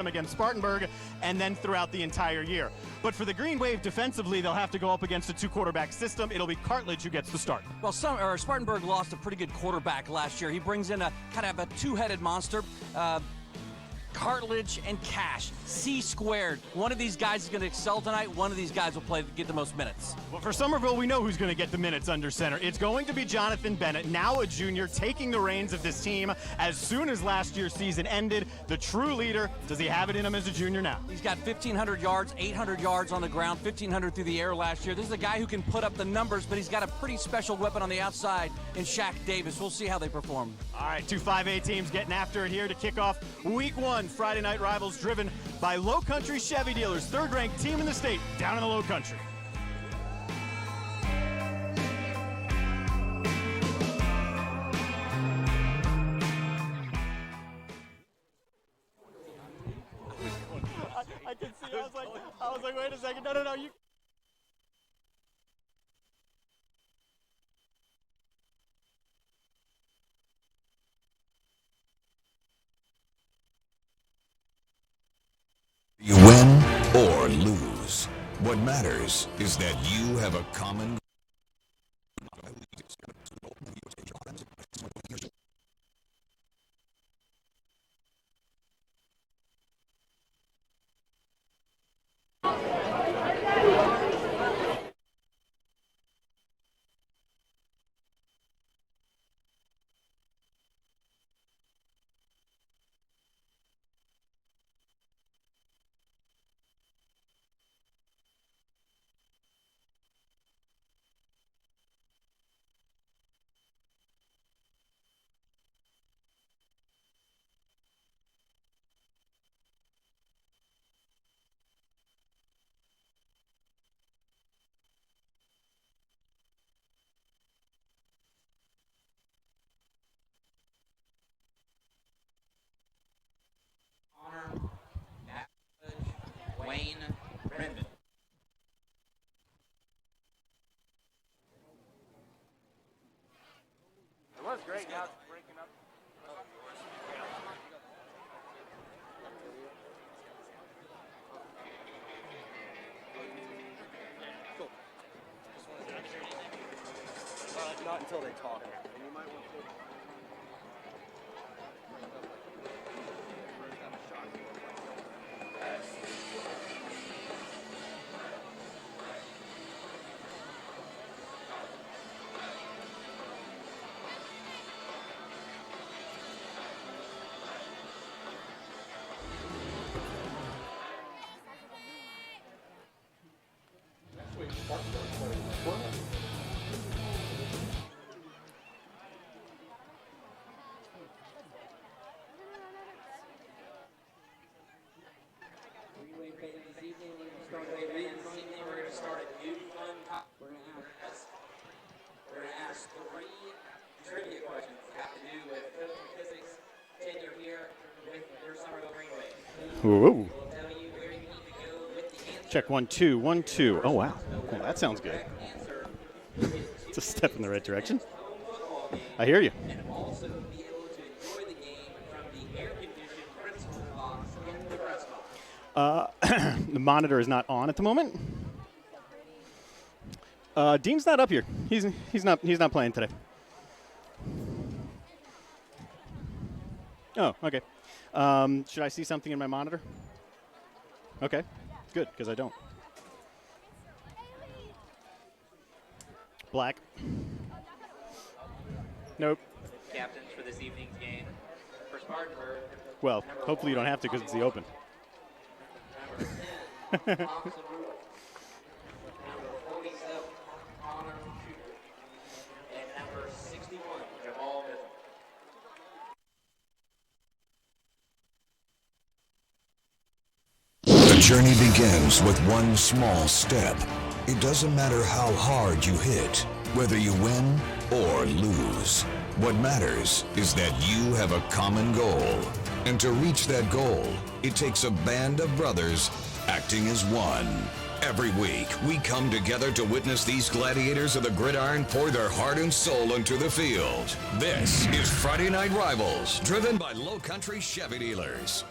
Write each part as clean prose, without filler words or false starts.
against Spartanburg, and then throughout the entire year. But for the Green Wave defensively, they'll have to go up against a two-quarterback system. It'll be Cartledge who gets the start. Well, Spartanburg lost a pretty good quarterback last year. He brings in a kind of a two-headed monster. Cartledge and Cash, C squared. One of these guys is going to excel tonight. One of these guys will get the most minutes. Well, for Summerville, we know who's going to get the minutes under center. It's going to be Jonathan Bennett, now a junior, taking the reins of this team as soon as last year's season ended. The true leader. Does he have it in him as a junior now? He's got 1,500 yards, 800 yards on the ground, 1,500 through the air last year. This is a guy who can put up the numbers, but he's got a pretty special weapon on the outside in Shaq Davis. We'll see how they perform. All right, two 5A teams getting after it here to kick off Week 1. Friday night rivals driven by Low Country Chevy dealers, third-ranked team in the state, down in the Low Country. I can see. I was like, wait a second. No. You. You win or lose. What matters is that you have a common Was great. Now it's breaking up. Cool. Not until they talk. And you might want to. We're going to ask 3 trivia questions that have to do with physics, tenure here with your Summerville Green Wave. Whoa. We'll tell you where you need to go with the answer. Check 1 2 1 2. Oh wow. Well, that sounds good. It's a step in the right direction. I hear you. And also be able to enjoy the game from the air-conditioned principal box in the press box. The monitor is not on at the moment. Dean's not up here. He's not playing today. Oh, okay. Should I see something in my monitor? Okay, good, because I don't. Black. Nope. Captains for this evening's game. For Spartanburg. Well, hopefully you don't have to because it's the open. Number 10, Thompson Rule. Number 47, Connor Shooter. And number 61, Jamal Mitchell. The journey begins with one small step. It doesn't matter how hard you hit, whether you win or lose. What matters is that you have a common goal. And to reach that goal, it takes a band of brothers acting as one. Every week, we come together to witness these gladiators of the gridiron pour their heart and soul into the field. This is Friday Night Rivals, driven by Low Country Chevy dealers.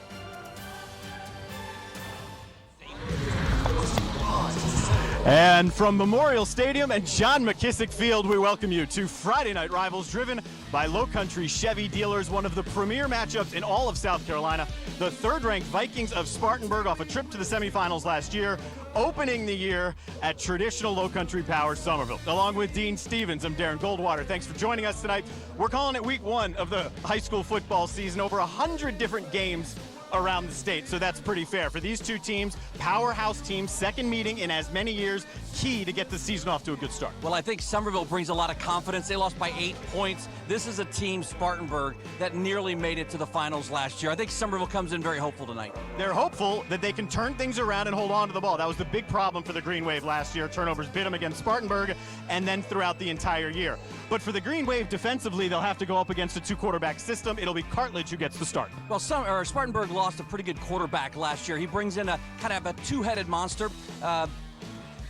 And from Memorial Stadium and John McKissick Field, we welcome you to Friday Night Rivals, driven by Low Country Chevy dealers, one of the premier matchups in all of South Carolina. The third-ranked Vikings of Spartanburg off a trip to the semifinals last year, opening the year at traditional Low Country power Summerville. Along with Dean Stevens, I'm Darren Goldwater. Thanks for joining us tonight. We're calling it week one of the high school football season. Over 100 different games around the state, so that's pretty fair. For these two teams, powerhouse teams, second meeting in as many years, key to get the season off to a good start. Well, I think Summerville brings a lot of confidence. They lost by 8 points. This is a team, Spartanburg, that nearly made it to the finals last year. I think Summerville comes in very hopeful tonight. They're hopeful that they can turn things around and hold on to the ball. That was the big problem for the Green Wave last year. Turnovers bit them against Spartanburg and then throughout the entire year. But for the Green Wave defensively, they'll have to go up against a two-quarterback system. It'll be Cartledge who gets the start. Well, Spartanburg lost a pretty good quarterback last year. He brings in a kind of a two-headed monster.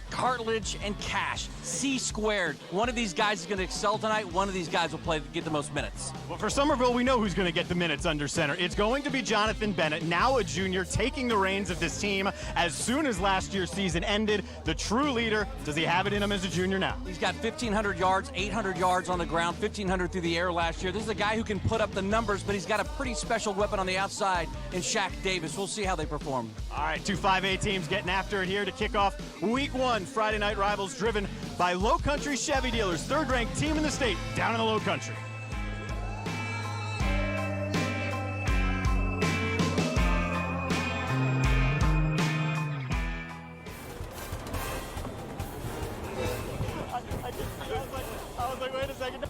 Cartledge and Cash, C squared. One of these guys is going to excel tonight. One of these guys will get the most minutes. Well, for Summerville, we know who's going to get the minutes under center. It's going to be Jonathan Bennett, now a junior, taking the reins of this team as soon as last year's season ended. The true leader, does he have it in him as a junior now? He's got 1,500 yards, 800 yards on the ground, 1,500 through the air last year. This is a guy who can put up the numbers, but he's got a pretty special weapon on the outside in Shaq Davis. We'll see how they perform. All right, two 5A teams getting after it here to kick off week one. Friday Night Rivals, driven by Low Country Chevy dealers, third-ranked team in the state, down in the Low Country. I was like, wait a second.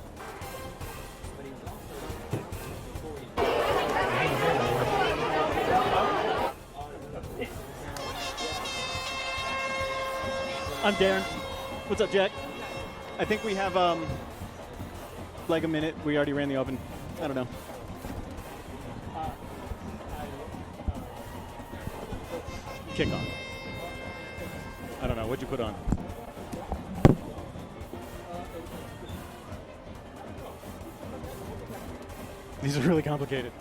I'm Darren. What's up, Jack? I think we have like a minute. We already ran the open. I don't know. Kickoff. I don't know. What'd you put on? These are really complicated.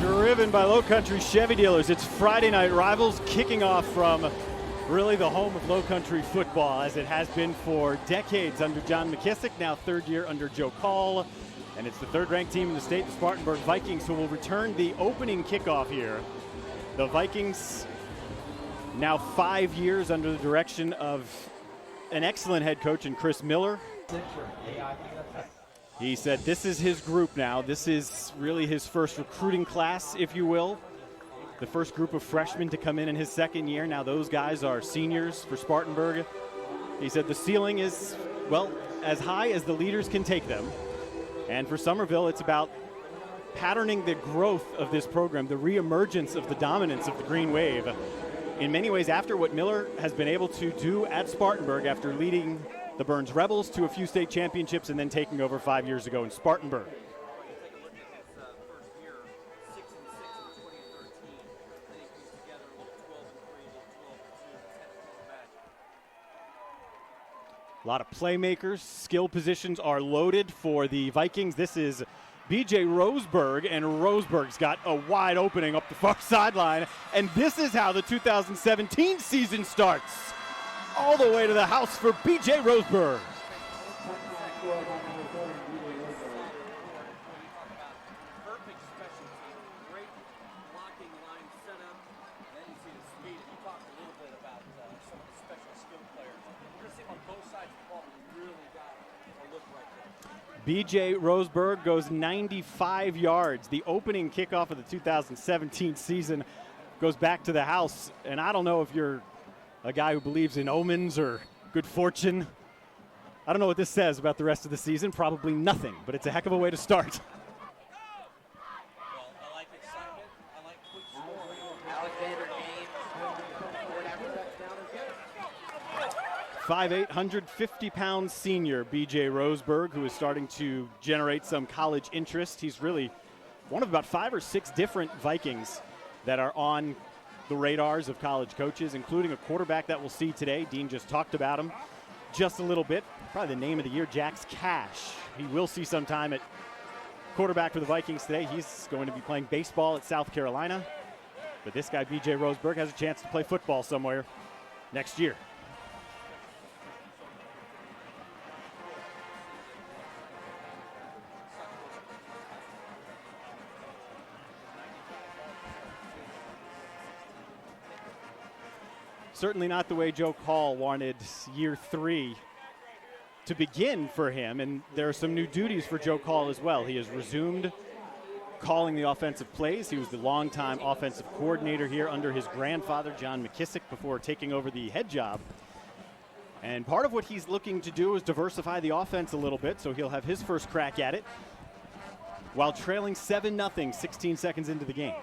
Driven by Low Country Chevy dealers, it's Friday Night Rivals, kicking off from really the home of Low Country football, as it has been for decades under John McKissick, now third year under Joe Call. And it's the third-ranked team in the state, the Spartanburg Vikings, who will return the opening kickoff here. The Vikings, now 5 years under the direction of an excellent head coach in Chris Miller. He said this is his group now. This is really his first recruiting class, if you will. The first group of freshmen to come in his second year. Now those guys are seniors for Spartanburg. He said the ceiling is, well, as high as the leaders can take them. And for Summerville, it's about patterning the growth of this program, the reemergence of the dominance of the Green Wave. In many ways, after what Miller has been able to do at Spartanburg after leading the Burns Rebels to a few state championships and then taking over 5 years ago in Spartanburg. A lot of playmakers, skill positions are loaded for the Vikings. This is B.J. Roseberg, and Roseberg's got a wide opening up the far sideline. And this is how the 2017 season starts. All the way to the house for B.J. Roseberg. Perfect special team, great blocking line setup, and then you see the speed. You talked a little bit about some of the special skill players. We're going to see on both sides of the ball, we really got a look right there. B.J. Roseberg goes 95 yards. The opening kickoff of the 2017 season goes back to the house. And I don't know if you're a guy who believes in omens or good fortune. I don't know what this says about the rest of the season. Probably nothing, but it's a heck of a way to start. Well, I like excitement. I like quick scoring. Alexander James. 5'8", 150-pound senior B.J. Roseberg, who is starting to generate some college interest. He's really one of about 5 or 6 different Vikings that are on the radars of college coaches, including a quarterback that we'll see today. Dean just talked about him just a little bit. Probably the name of the year, Jax Cash. He will see some time at quarterback for the Vikings today. He's going to be playing baseball at South Carolina. But this guy, B.J. Roseberg, has a chance to play football somewhere next year. Certainly not the way Joe Call wanted year 3 to begin for him, and there are some new duties for Joe Call as well. He has resumed calling the offensive plays. He was the longtime offensive coordinator here under his grandfather, John McKissick, before taking over the head job. And part of what he's looking to do is diversify the offense a little bit, so he'll have his first crack at it while trailing 7-0, 16 seconds into the game.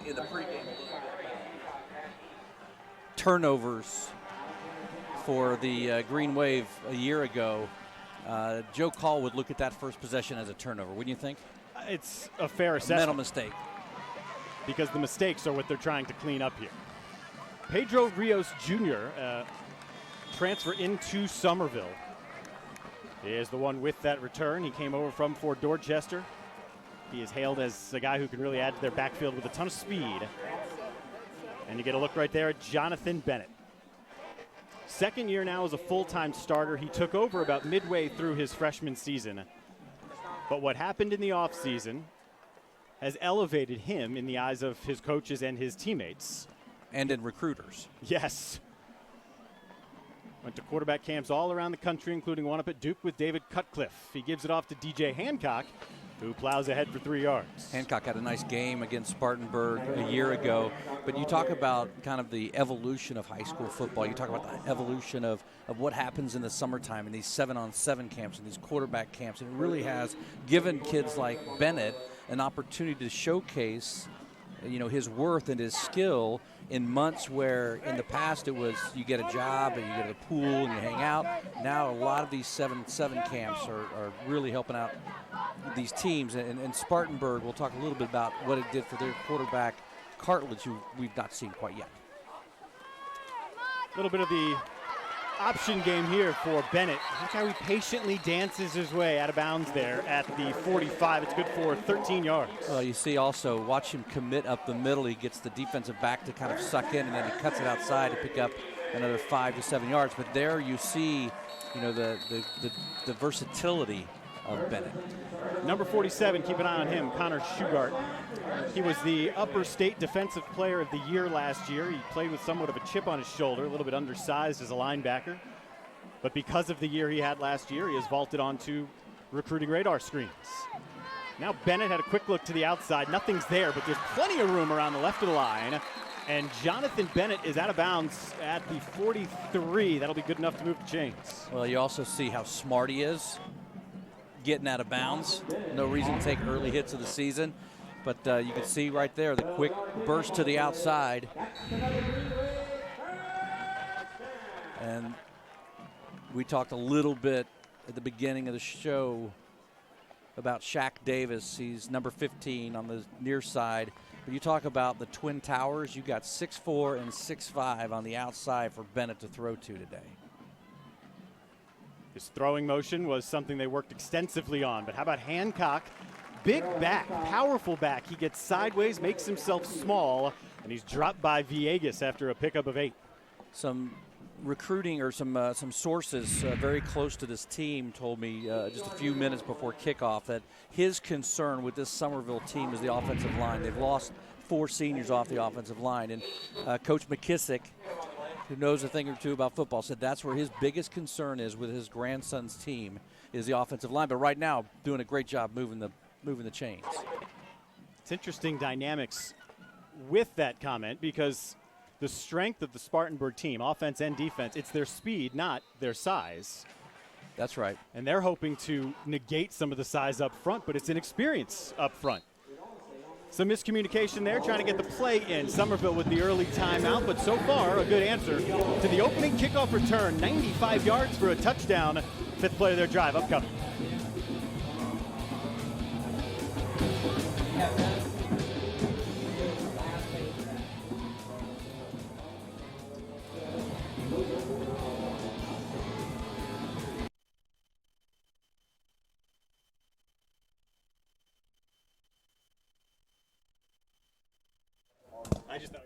In the pregame, turnovers for the Green Wave a year ago. Joe Call would look at that first possession as a turnover, wouldn't you think? It's a fair assessment. Mental mistake. Because the mistakes are what they're trying to clean up here. Pedro Rios Jr., transfer into Summerville, is the one with that return. He came over from Fort Dorchester. He is hailed as a guy who can really add to their backfield with a ton of speed. And you get a look right there at Jonathan Bennett. Second year now as a full-time starter. He took over about midway through his freshman season. But what happened in the offseason has elevated him in the eyes of his coaches and his teammates. And in recruiters. Yes. Went to quarterback camps all around the country, including one up at Duke with David Cutcliffe. He gives it off to DJ Hancock, who plows ahead for 3 yards. Hancock had a nice game against Spartanburg a year ago. But you talk about kind of the evolution of high school football. You talk about the evolution of what happens in the summertime in these 7-on-7 camps and these quarterback camps. And it really has given kids like Bennett an opportunity to showcase, his worth and his skill in months where in the past it was you get a job and you go to the pool and you hang out. Now a lot of these 7-7 camps are really helping out these teams. And Spartanburg, we'll talk a little bit about what it did for their quarterback, Cartledge, who we've not seen quite yet. A little bit of the option game here for Bennett. Look how he patiently dances his way out of bounds there at the 45. It's good for 13 yards. Well, you see also, watch him commit up the middle. He gets the defensive back to kind of suck in, and then he cuts it outside to pick up another 5 to 7 yards. But there you see, the versatility of Bennett. Number 47, keep an eye on him, Connor Shugart. He was the Upper State Defensive Player of the Year last year. He played with somewhat of a chip on his shoulder, a little bit undersized as a linebacker. But because of the year he had last year, he has vaulted onto recruiting radar screens. Now Bennett had a quick look to the outside. Nothing's there, but there's plenty of room around the left of the line. And Jonathan Bennett is out of bounds at the 43. That'll be good enough to move the chains. Well, you also see how smart he is. getting out of bounds. No reason to take early hits of the season. But you can see right there the quick burst to the outside. And we talked a little bit at the beginning of the show about Shaq Davis. He's number 15 on the near side. But you talk about the Twin Towers, you got 6'4" and 6'5" on the outside for Bennett to throw to today. His throwing motion was something they worked extensively on. But how about Hancock? Big back, powerful back. He gets sideways, makes himself small, and he's dropped by Villegas after a pickup of 8. Some recruiting or some sources very close to this team told me just a few minutes before kickoff that his concern with this Summerville team is the offensive line. They've lost 4 seniors off the offensive line, and Coach McKissick, who knows a thing or two about football, said that's where his biggest concern is with his grandson's team is the offensive line. But right now, doing a great job moving the chains. It's interesting dynamics with that comment because the strength of the Spartanburg team, offense and defense, it's their speed, not their size. That's right. And they're hoping to negate some of the size up front, but it's inexperience up front. Some miscommunication there, trying to get the play in. Summerville with the early timeout, but so far a good answer to the opening kickoff return. 95 yards for a touchdown. 5th play of their drive upcoming. I just thought.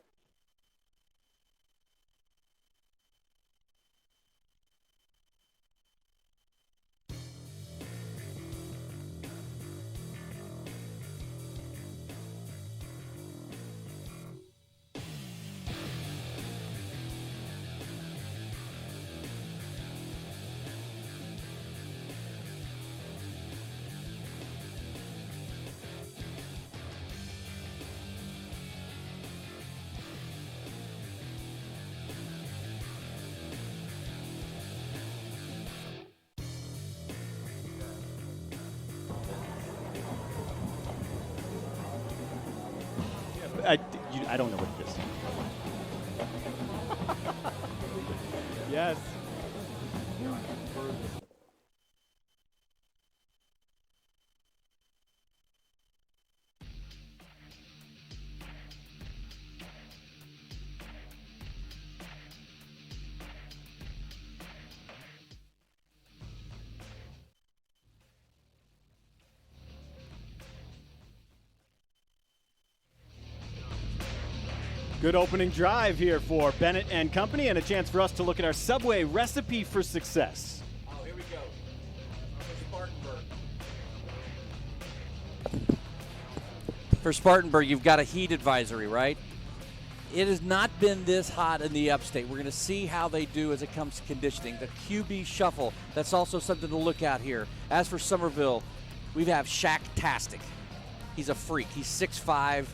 I don't know what it is. Yes. Good opening drive here for Bennett and company, and a chance for us to look at our Subway recipe for success. Oh, here we go. Spartanburg. For Spartanburg, you've got a heat advisory, right? It has not been this hot in the upstate. We're going to see how they do as it comes to conditioning. The QB shuffle, that's also something to look at here. As for Summerville, we have Shaq-tastic. He's a freak. He's 6'5".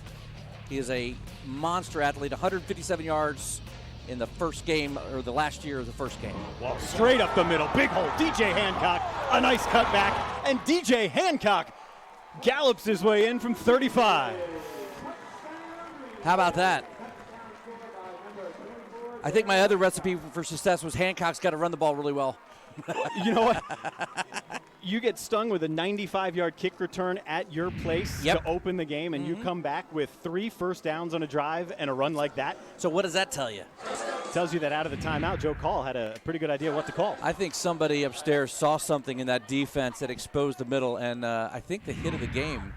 He is a monster athlete, 157 yards in the first game, or the last year of the first game. Well, straight up the middle, big hole. DJ Hancock, a nice cutback, and DJ Hancock gallops his way in from 35. How about that? I think my other recipe for success was Hancock's got to run the ball really well. You know what? You get stung with a 95-yard kick return at your place to open the game, and you come back with 3 first downs on a drive and a run like that. So what does that tell you? It tells you that out of the timeout, Joe Call had a pretty good idea what to call. I think somebody upstairs saw something in that defense that exposed the middle, and I think the hit of the game,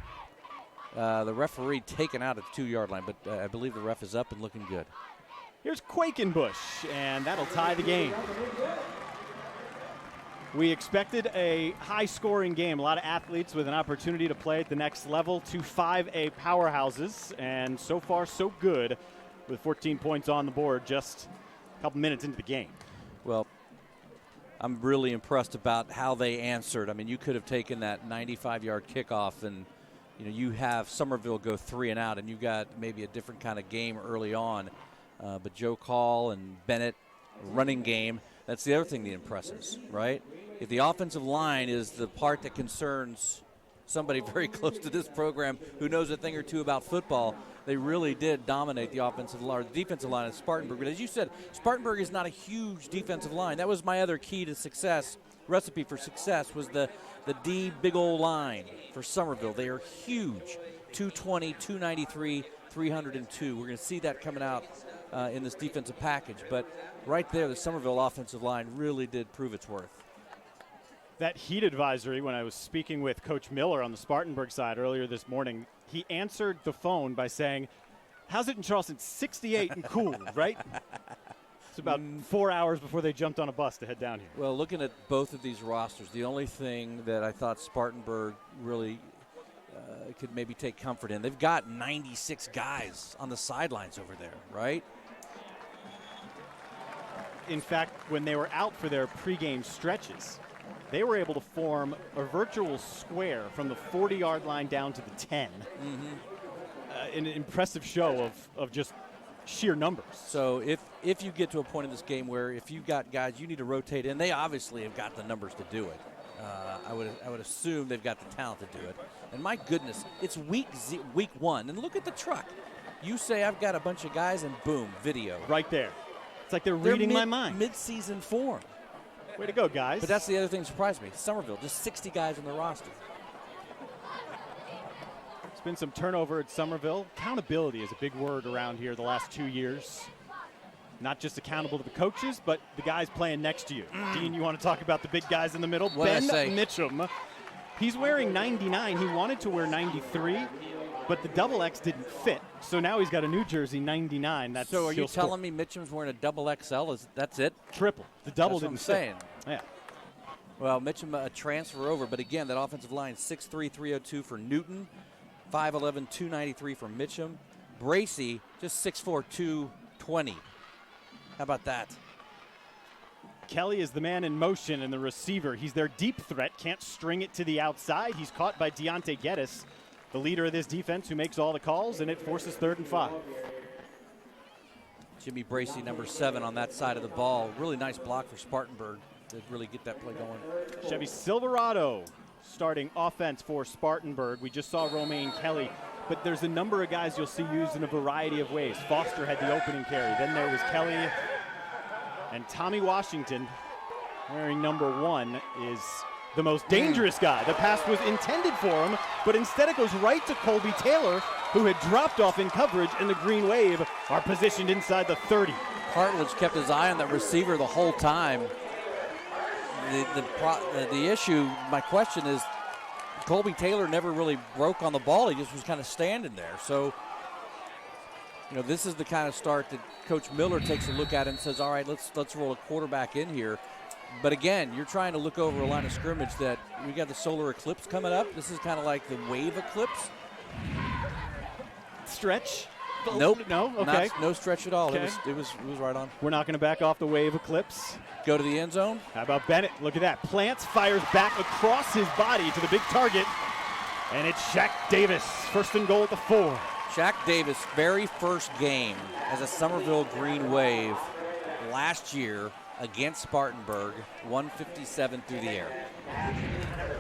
the referee taken out at the 2-yard line, but I believe the ref is up and looking good. Here's Quakenbush, and that'll tie the game. We expected a high-scoring game, a lot of athletes with an opportunity to play at the next level, 2 5A powerhouses, and so far so good with 14 points on the board just a couple minutes into the game. Well, I'm really impressed about how they answered. I mean, you could have taken that 95-yard kickoff and, you know, you have Summerville go 3 and out, and you got maybe a different kind of game early on. But Joe Call and Bennett running game, that's the other thing that impresses, right? if the offensive line is the part that concerns somebody very close to this program who knows a thing or two about football, they really did dominate the offensive line, or the defensive line at Spartanburg. But as you said, Spartanburg is not a huge defensive line. That was my other key to success, recipe for success, was the D big old line for Summerville. They are huge, 220, 293, 302. We're going to see that coming out in this defensive package. But right there, the Summerville offensive line really did prove its worth. That heat advisory, when I was speaking with Coach Miller on the Spartanburg side earlier this morning, he answered the phone by saying, "How's it in Charleston? 68 and cool, right?" It's about 4 hours before they jumped on a bus to head down here. Well, looking at both of these rosters, the only thing that I thought Spartanburg really could maybe take comfort in, they've got 96 guys on the sidelines over there, right? In fact, when they were out for their pregame stretches, they were able to form a virtual square from the 40-yard line down to the 10. An impressive show of just sheer numbers. So if you get to a point in this game where if you've got guys you need to rotate in, they obviously have got the numbers to do it. I would assume they've got the talent to do it. And my goodness, it's week one, and look at the truck. You say I've got a bunch of guys, and boom, video. Right there. It's like they're reading my mind. Mid-season form. Way to go, guys. But that's the other thing that surprised me. Summerville, just 60 guys on the roster. There's been some turnover at Summerville. Accountability is a big word around here the last 2 years. Not just accountable to the coaches, but the guys playing next to you. Dean, you want to talk about the big guys in the middle? What'd I say? Ben Mitchum. He's wearing 99. He wanted to wear 93, but the double X didn't fit. So now he's got a new jersey, 99. So are you telling me Mitchum's wearing a double XL? That's it? Triple. The double didn't fit. Saying. Yeah. Well, Mitchum a transfer over, but again, that offensive line, 6'3", 302 for Newton, 5'11", 293 for Mitchum. Bracey, just 6'4", 220. How about that? Kelly is the man in motion and the receiver. He's their deep threat, can't string it to the outside. He's caught by Deontay Geddes, the leader of this defense, who makes all the calls, and it forces 3rd and 5. Jimmy Bracey, number 7 on that side of the ball. Really nice block for Spartanburg to really get that play going. Chevy Silverado starting offense for Spartanburg. We just saw Romaine Kelly, but there's a number of guys you'll see used in a variety of ways. Foster had the opening carry. Then there was Kelly, and Tommy Washington, wearing number 1, is the most dangerous guy. The pass was intended for him, but instead it goes right to Colby Taylor, who had dropped off in coverage, and the Green Wave are positioned inside the 30. Hartledge kept his eye on that receiver the whole time. The issue, my question is, Colby Taylor never really broke on the ball. He just was kind of standing there. So, you know, this is the kind of start that Coach Miller takes a look at and says, all right, let's roll a quarterback in here. But again, you're trying to look over a line of scrimmage that we got the solar eclipse coming up. This is kind of like the wave eclipse. Stretch? Nope. No? Okay. No stretch at all. Okay. It was right on. We're not going to back off the wave eclipse. Go to the end zone. How about Bennett? Look at that. Plants, fires back across his body to the big target. And it's Shaq Davis. 1st and goal at the 4. Shaq Davis, very first game as a Summerville Green Wave last year against Spartanburg, 157 through the air.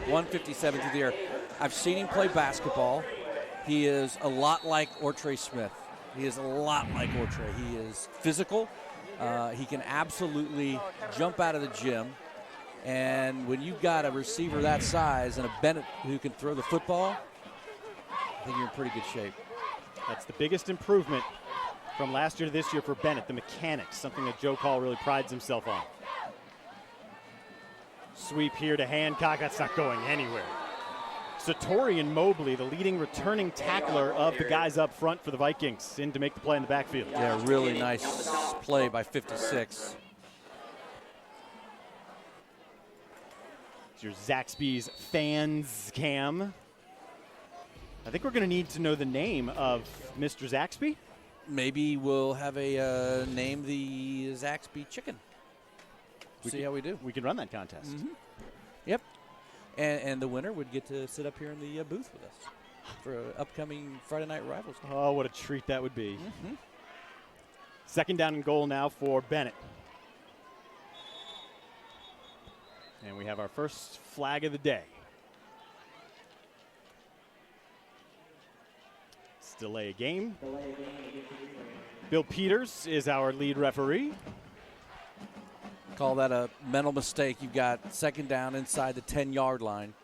157 through the air. I've seen him play basketball. He is a lot like Ortre Smith. He is a lot like Ortre. He is physical. He can absolutely jump out of the gym. And when you've got a receiver that size and a Bennett who can throw the football, I think you're in pretty good shape. That's the biggest improvement from last year to this year for Bennett, the mechanics, something that Joe Call really prides himself on. Sweep here to Hancock. That's not going anywhere. Satorian Mobley, the leading returning tackler of the guys up front for the Vikings, in to make the play in the backfield. Yeah, really nice play by 56. It's your Zaxby's fans cam. I think we're going to need to know the name of Mr. Zaxby. Maybe we'll have a name the Zaxby chicken. See how we do. We can run that contest. Mm-hmm. Yep. And the winner would get to sit up here in the booth with us for an upcoming Friday Night Rivals game. Oh, what a treat that would be. Mm-hmm. 2nd down and goal now for Bennett. And And we have our first flag of the day. Let's delay a game. Bill Peters is our lead referee. Call that a mental mistake. You've got second down inside the 10-yard line.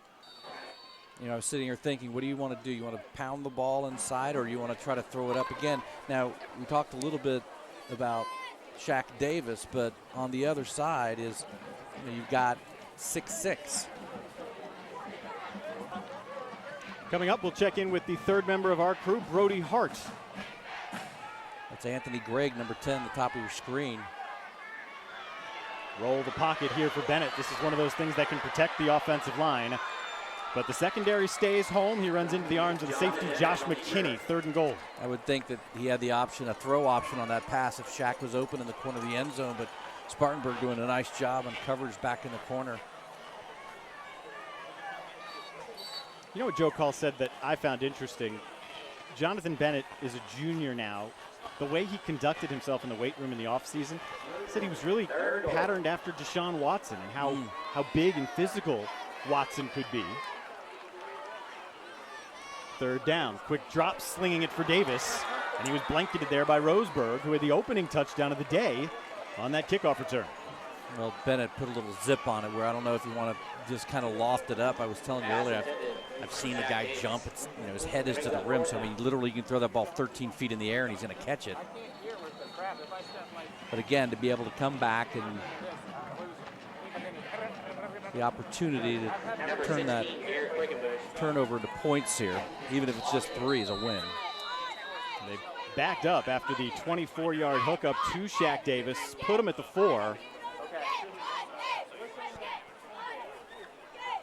You know, I was sitting here thinking, what do you want to do? You want to pound the ball inside, or you want to try to throw it up again? Now, we talked a little bit about Shaq Davis, but on the other side is, you know, you've got 6'6". Coming up, we'll check in with the third member of our crew, Brody Hart. That's Anthony Gregg, number 10, the top of your screen. Roll the pocket here for Bennett. This is one of those things that can protect the offensive line. But the secondary stays home. He runs into the arms of the safety, Josh McKinney, 3rd and goal. I would think that he had the option, a throw option on that pass if Shaq was open in the corner of the end zone, but Spartanburg doing a nice job on coverage back in the corner. You know what Joe Call said that I found interesting? Jonathan Bennett is a junior now. The way he conducted himself in the weight room in the offseason, said he was really patterned after Deshaun Watson and how big and physical Watson could be. 3rd down, quick drop, slinging it for Davis, and he was blanketed there by Roseburg, who had the opening touchdown of the day on that kickoff return. Well, Bennett put a little zip on it where I don't know if you want to just kind of loft it up. I was telling you earlier, I've seen a guy jump. It's, you know, his head is to the rim, so I mean, literally you can throw that ball 13 feet in the air and he's going to catch it. But again, to be able to come back and the opportunity to turn that turnover into points here, even if it's just 3, is a win. They backed up after the 24-yard hookup to Shaq Davis, put him at the 4.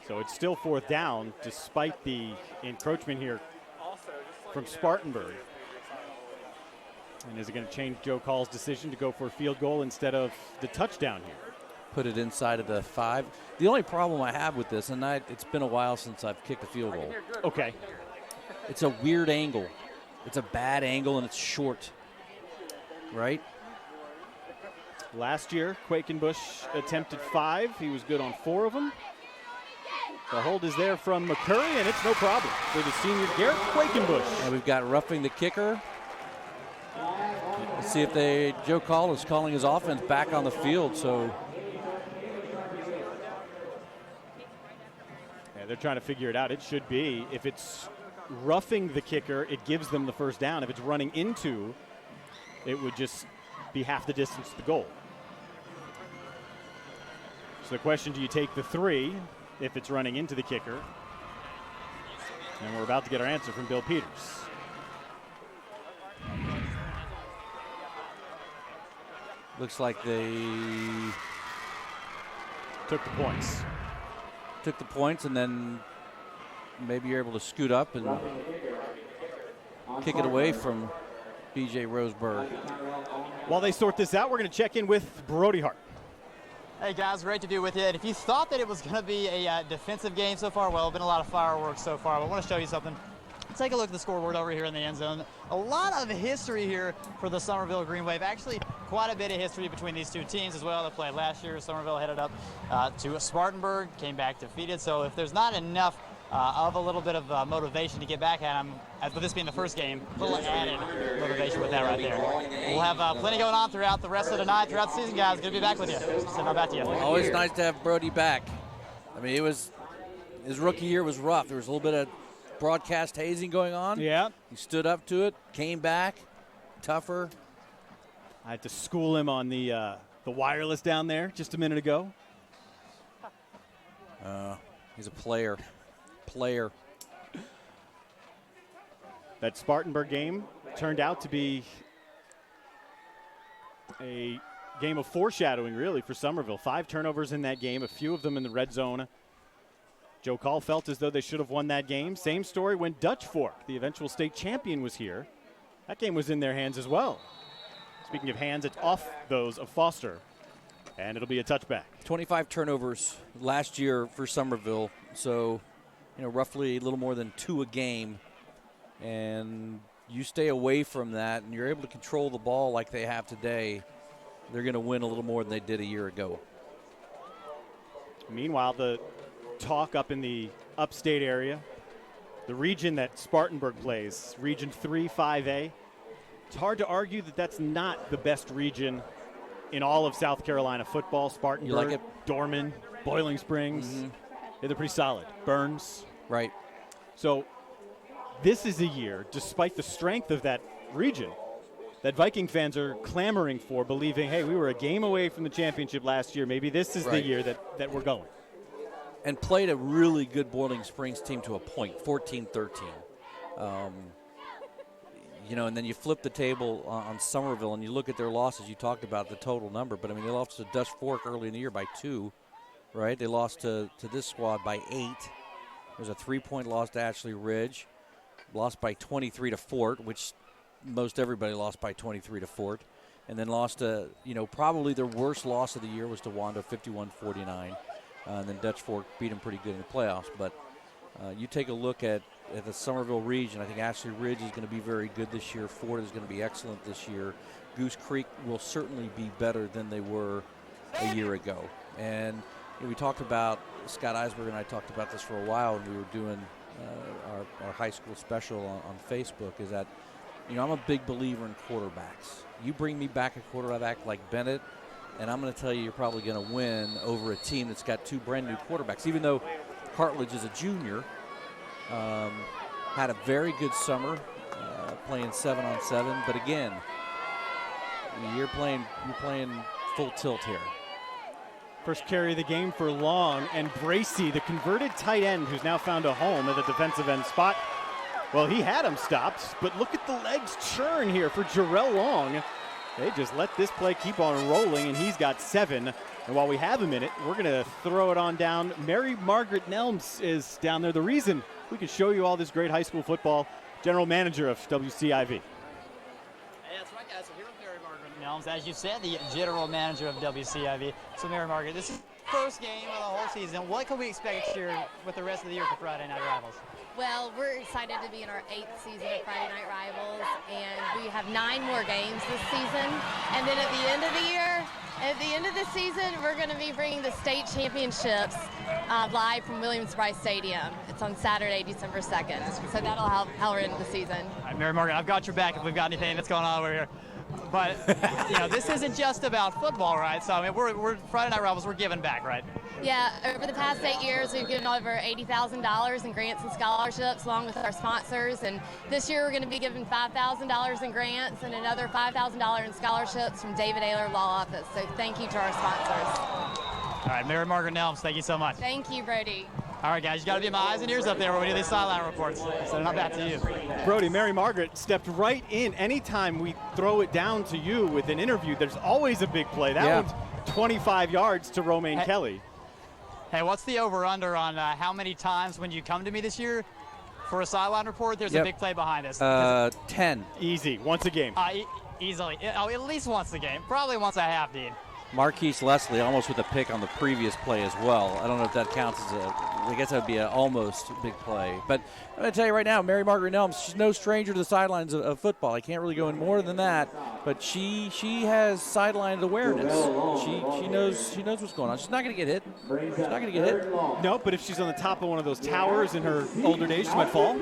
So it's still 4th down despite the encroachment here from Spartanburg. And is it going to change Joe Call's decision to go for a field goal instead of the touchdown here? Put it inside of the 5. The only problem I have with this, and it's been a while since I've kicked a field goal. Okay. It's a weird angle. It's a bad angle and it's short, right? Last year, Quakenbush attempted 5. He was good on 4 of them. The hold is there from McCurry, and it's no problem for the senior Garrett Quakenbush. And we've got roughing the kicker. Let's see if Joe Call is calling his offense back on the field. So yeah, they're trying to figure it out. It should be. If it's roughing the kicker, it gives them the first down. If it's running into, it would just be half the distance to the goal. So the question, do you take the 3 if it's running into the kicker? And we're about to get our answer from Bill Peters. looks like they took the points. Took the points, and then maybe you're able to scoot up and kick it away from B.J. Roseburg. While they sort this out, we're going to check in with Brody Hart. Hey guys, great to be with you. And if you thought that it was going to be a defensive game so far, well, been a lot of fireworks so far, but I want to show you something. Take a look at the scoreboard over here in the end zone. A lot of history here for the Summerville Green Wave. Actually, quite a bit of history between these two teams as well. They played last year. Summerville headed up to Spartanburg, came back defeated. So if there's not enough of a little bit of motivation to get back at them, with this being the first game, a little added motivation with that right there. We'll have plenty going on throughout the rest of the night, throughout the season, guys. Good to be back with you. Send it back to you. Always nice to have Brody back. I mean, his rookie year was rough. There was a little bit of broadcast hazing going on. Yeah. He stood up to it, came back, tougher. I had to school him on the wireless down there just a minute ago. He's a player. That Spartanburg game turned out to be a game of foreshadowing, really, for Summerville. 5 turnovers in that game, a few of them in the red zone. Joe Call felt as though they should have won that game. Same story when Dutch Fork, the eventual state champion, was here. That game was in their hands as well. Speaking of hands, it's off those of Foster, and it'll be a touchback. 25 turnovers last year for Summerville, so roughly a little more than 2 a game. And you stay away from that, and you're able to control the ball like they have today, they're going to win a little more than they did a year ago. Meanwhile, the talk up in the upstate area, the region that Spartanburg plays, Region 3, 5A, it's hard to argue that that's not the best region in all of South Carolina football. Spartanburg, like it? Dorman, Boiling Springs, they're pretty solid. Burns. Right. So this is a year, despite the strength of that region, that Viking fans are clamoring for, believing, hey, we were a game away from the championship last year. Maybe this is the year that we're going. And played a really good Boiling Springs team to a point, 14-13. And then you flip the table on Summerville, and you look at their losses. You talked about the total number, but, I mean, they lost to Dutch Fork early in the year by 2, right? They lost to this squad by 8. There was a 3-point loss to Ashley Ridge. Lost by 23 to Fort, which most everybody lost by 23 to Fort. And then lost to, probably their worst loss of the year was to Wanda, 51-49. And then Dutch Fork beat them pretty good in the playoffs. But you take a look at the Summerville region. I think Ashley Ridge is going to be very good this year. Ford is going to be excellent this year. Goose Creek will certainly be better than they were a year ago. And we talked about, Scott Eisberg and I talked about this for a while when we were doing our high school special on Facebook, is that, I'm a big believer in quarterbacks. You bring me back a quarterback like Bennett, and I'm going to tell you you're probably going to win over a team that's got 2 brand-new quarterbacks. Even though Cartledge is a junior, had a very good summer playing 7-on-7. But again, you're playing full tilt here. First carry of the game for Long, and Bracey, the converted tight end who's now found a home at the defensive end spot. Well, he had him stopped, but look at the legs churn here for Jarrell Long. They just let this play keep on rolling, and he's got 7. And while we have a minute, we're going to throw it on down. Mary Margaret Nelms is down there. The reason we can show you all this great high school football, general manager of WCIV. Hey, that's right, guys. So here with Mary Margaret Nelms, as you said, the general manager of WCIV. So, Mary Margaret, this is the first game of the whole season. What can we expect here with the rest of the year for Friday Night Rivals? Well, we're excited to be in our 8th season of Friday Night Rivals, and we have 9 more games this season. And then at the end of the season, we're going to be bringing the state championships live from Williams-Brice Stadium. It's on Saturday, December 2nd. So that'll help our end of the season. All right, Mary Margaret, I've got your back if we've got anything that's going on over here. But, this isn't just about football, right? So, I mean, we're Friday Night Rivals, we're giving back, right? Yeah, over the past 8 years, we've given over $80,000 in grants and scholarships along with our sponsors. And this year, we're going to be giving $5,000 in grants and another $5,000 in scholarships from David Ayler Law Office. So thank you to our sponsors. All right, Mary Margaret Nelms, thank you so much. Thank you, Brody. All right, guys, you got to be my eyes and ears up there when we do these sideline reports. So not back to you. Brody, Mary Margaret stepped right in. Anytime we throw it down to you with an interview, there's always a big play. That one's 25 yards to Romaine Kelly. Hey, what's the over-under on how many times when you come to me this year for a sideline report, there's a big play behind us? 10. Easy, once a game. Easily. At least once a game. Probably once a half, Dean. Marquise Leslie almost with a pick on the previous play as well. I don't know if that counts as I guess that would be an almost big play. But I'm going to tell you right now, Mary Margaret Nelms, she's no stranger to the sidelines of football. I can't really go in more than that. But she has sideline awareness. She knows what's going on. She's not going to get hit. She's not going to get hit. No, but if she's on the top of one of those towers in her older days, she might fall.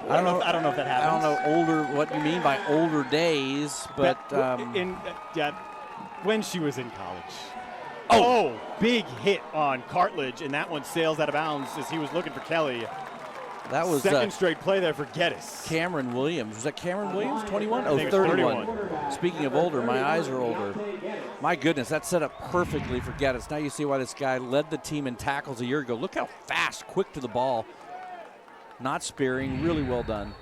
I don't know if that happens. I don't know what you mean by older days, but when she was in college. Oh, big hit on Cartledge, and that one sails out of bounds as he was looking for Kelly. That was second straight play there for Geddes. Cameron Williams. Was that Cameron Williams, 21? I think 31. Speaking of older, my eyes are older. My goodness, that set up perfectly for Geddes. Now you see why this guy led the team in tackles a year ago. Look how fast, quick to the ball. Not sparing, really well done.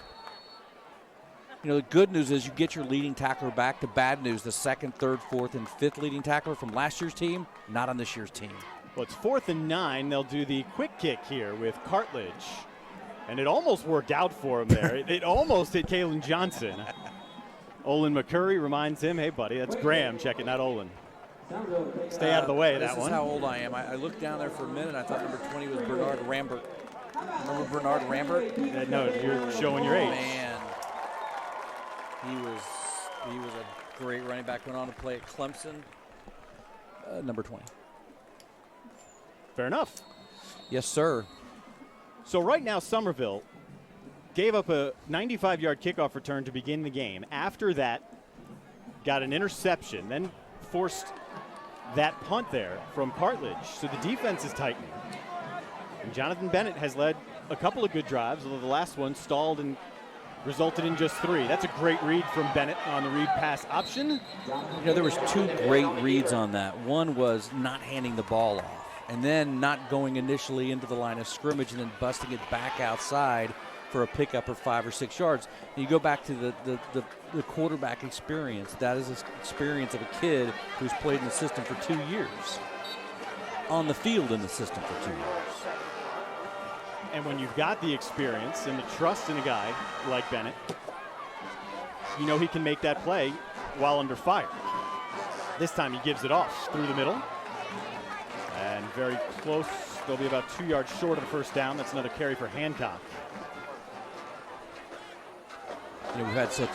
The good news is you get your leading tackler back. The bad news, the 2nd, 3rd, 4th, and 5th leading tackler from last year's team, not on this year's team. Well, it's 4th and 9. They'll do the quick kick here with Cartledge. And it almost worked out for him there. it almost hit Kalen Johnson. Olin McCurry reminds him, hey, buddy, that's Graham. Check it, not Olin. Stay out of the way, that one. This is how old I am. I looked down there for a minute. I thought number 20 was Bernard Rambert. Remember Bernard Rambert? No, you're showing your age. Man. He was a great running back. Went on to play at Clemson. Number 20. Fair enough. Yes, sir. So right now, Summerville gave up a 95-yard kickoff return to begin the game. After that, got an interception, then forced that punt there from Cartledge. So the defense is tightening. And Jonathan Bennett has led a couple of good drives, although the last one stalled and resulted in just 3. That's a great read from Bennett on the read pass option. You know, there was 2 great reads on that. One was not handing the ball off, and then not going initially into the line of scrimmage and then busting it back outside for a pickup of 5 or 6 yards. And you go back to the quarterback experience. That is the experience of a kid who's played in the system for 2 years, on the field in the system for 2 years. And when you've got the experience and the trust in a guy like Bennett, you know he can make that play while under fire. This time he gives it off through the middle. And very close. They'll be about 2 yards short of the first down. That's another carry for Hancock. You know, we've had such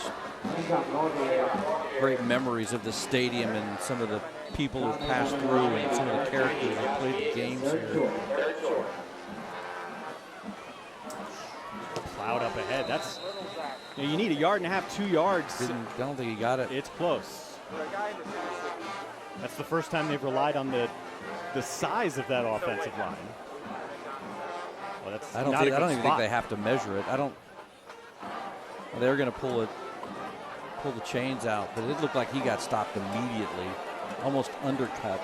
great memories of the stadium and some of the people who passed through and some of the characters who played the games here. Cloud up ahead. That's, you know, you need 1.5 yards, 2 yards. I don't think he got it. It's close. That's the first time they've relied on the size of that offensive line. Well, that's I don't even think they have to measure it. They're going to pull the chains out, but it looked like he got stopped immediately, almost undercut.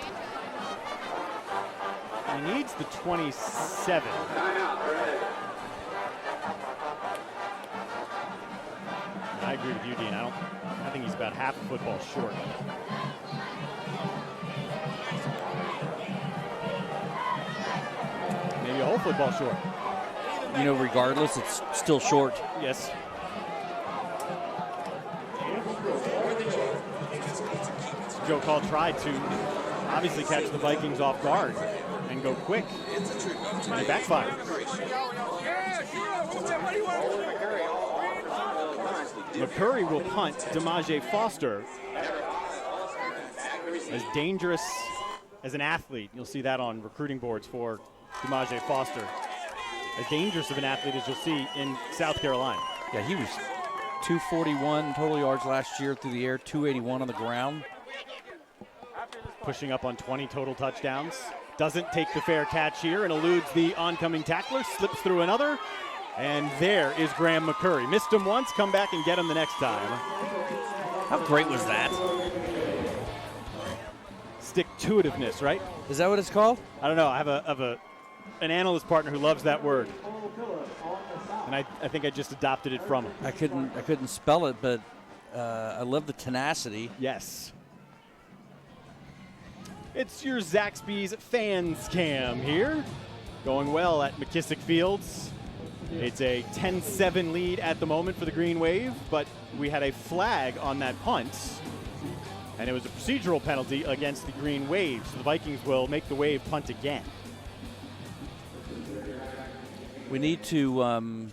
He needs the 27. I agree with you, Dean. I think he's about half a football short. Maybe a whole football short. You know, regardless, it's still short. Yes. Joe Call tried to obviously catch the Vikings off guard and go quick, and it backfired. McCurry will punt. DeMaje Foster, as dangerous as an athlete, you'll see that on recruiting boards for DeMaje Foster, as dangerous of an athlete as you'll see in South Carolina. Yeah, he was 241 total yards last year through the air, 281 on the ground. Pushing up on 20 total touchdowns. Doesn't take the fair catch here and eludes the oncoming tackler, slips through another. And there is Graham McCurry. Missed him once, come back and get him the next time. How great was that? Stick-to-itiveness, right? Is that what it's called? I don't know. I have an analyst partner who loves that word. And I think I just adopted it from him. I couldn't spell it, but I love the tenacity. Yes. It's your Zaxby's Fans Cam here. Going well at McKissick Fields. It's a 10-7 lead at the moment for the Green Wave, but we had a flag on that punt, and it was a procedural penalty against the Green Wave, so the Vikings will make the Wave punt again. We need to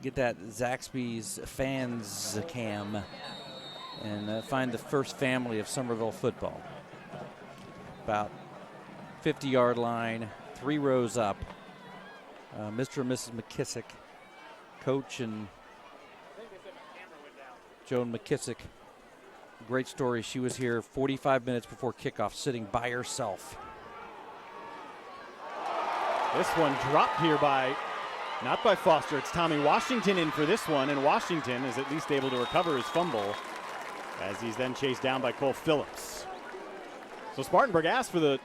get that Zaxby's Fans Cam and find the first family of Summerville football. About 50-yard line, 3 rows up. Mr. and Mrs. McKissick, coach and Joan McKissick. Great story. She was here 45 minutes before kickoff, sitting by herself. This one dropped here not by Foster. It's Tommy Washington in for this one, and Washington is at least able to recover his fumble as he's then chased down by Cole Phillips. So Spartanburg asked for the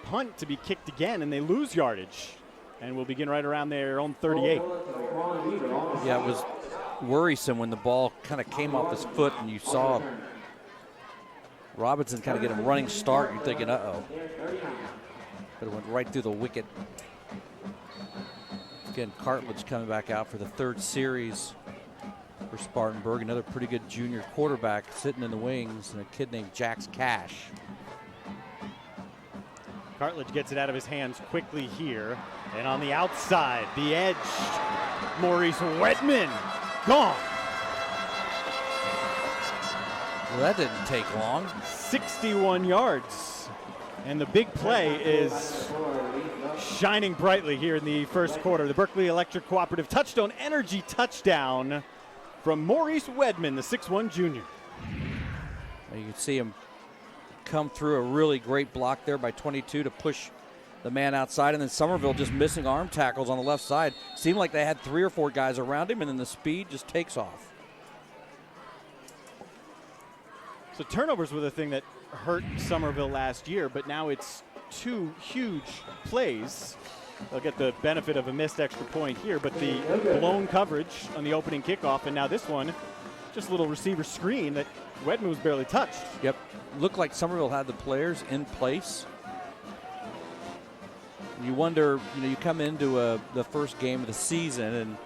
punt to be kicked again, and they lose yardage. And will begin right around their own 38. Yeah, it was worrisome when the ball kind of came off his foot and you saw Robinson kind of get a running start. You're thinking, uh-oh. But it went right through the wicket. Again, Cartledge coming back out for the 3rd series for Spartanburg. Another pretty good junior quarterback sitting in the wings, and a kid named Jax Cash. Cartledge gets it out of his hands quickly here. And on the outside, the edge, Maurice Wedman, gone. Well, that didn't take long. 61 yards. And the big play is shining brightly here in the first quarter. The Berkeley Electric Cooperative Touchstone Energy touchdown from Maurice Wedman, the 6'1 junior. You can see him come through a really great block there by 22 to push the man outside, and then Summerville just missing arm tackles on the left side. Seemed like they had 3 or 4 guys around him, and then the speed just takes off. So turnovers were the thing that hurt Summerville last year, but now it's 2 huge plays. They'll get the benefit of a missed extra point here, but the blown coverage on the opening kickoff, and now this one, just a little receiver screen that Wedman was barely touched. Yep. Looked like Summerville had the players in place. You wonder, you come into the first game of the season,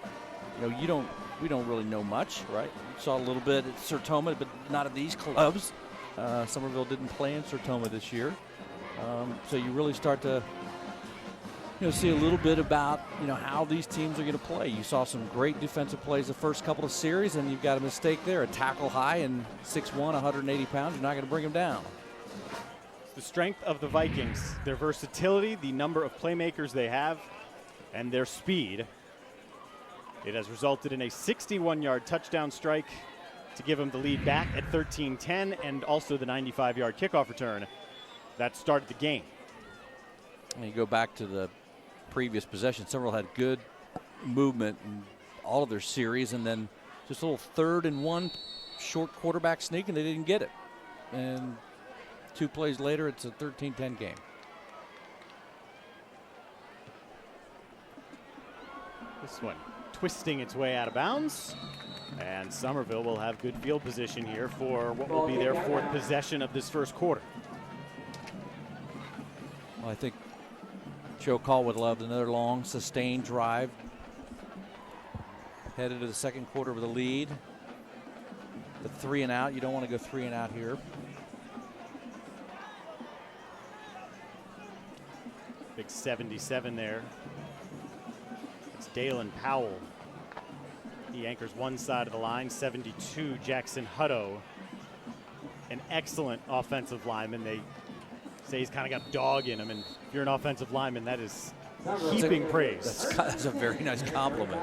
and we don't really know much, right? We saw a little bit at Sertoma, but not at these clubs. Summerville didn't play in Sertoma this year, so you really start to see a little bit about how these teams are going to play. You saw some great defensive plays the first couple of series, and you've got a mistake there. A tackle high and 6'1", 180 pounds. You're not going to bring him down. The strength of the Vikings, their versatility, the number of playmakers they have, and their speed. It has resulted in a 61-yard touchdown strike to give them the lead back at 13-10, and also the 95-yard kickoff return that started the game. And you go back to the previous possession. Summerville had good movement in all of their series, and then just a little 3rd and 1 short quarterback sneak, and they didn't get it. And 2 plays later, it's a 13-10 game. This one twisting its way out of bounds. And Summerville will have good field position here for what will be their 4th possession of this first quarter. Well, I think Joe Call would love another long, sustained drive. Headed to the second quarter with a lead. The 3 and out. You don't want to go 3 and out here. Big 77 there. It's Dalen Powell. He anchors one side of the line. 72, Jackson Hutto. An excellent offensive lineman. They say he's kind of got dog in him, and if you're an offensive lineman, that is heaping praise. That's a very nice compliment.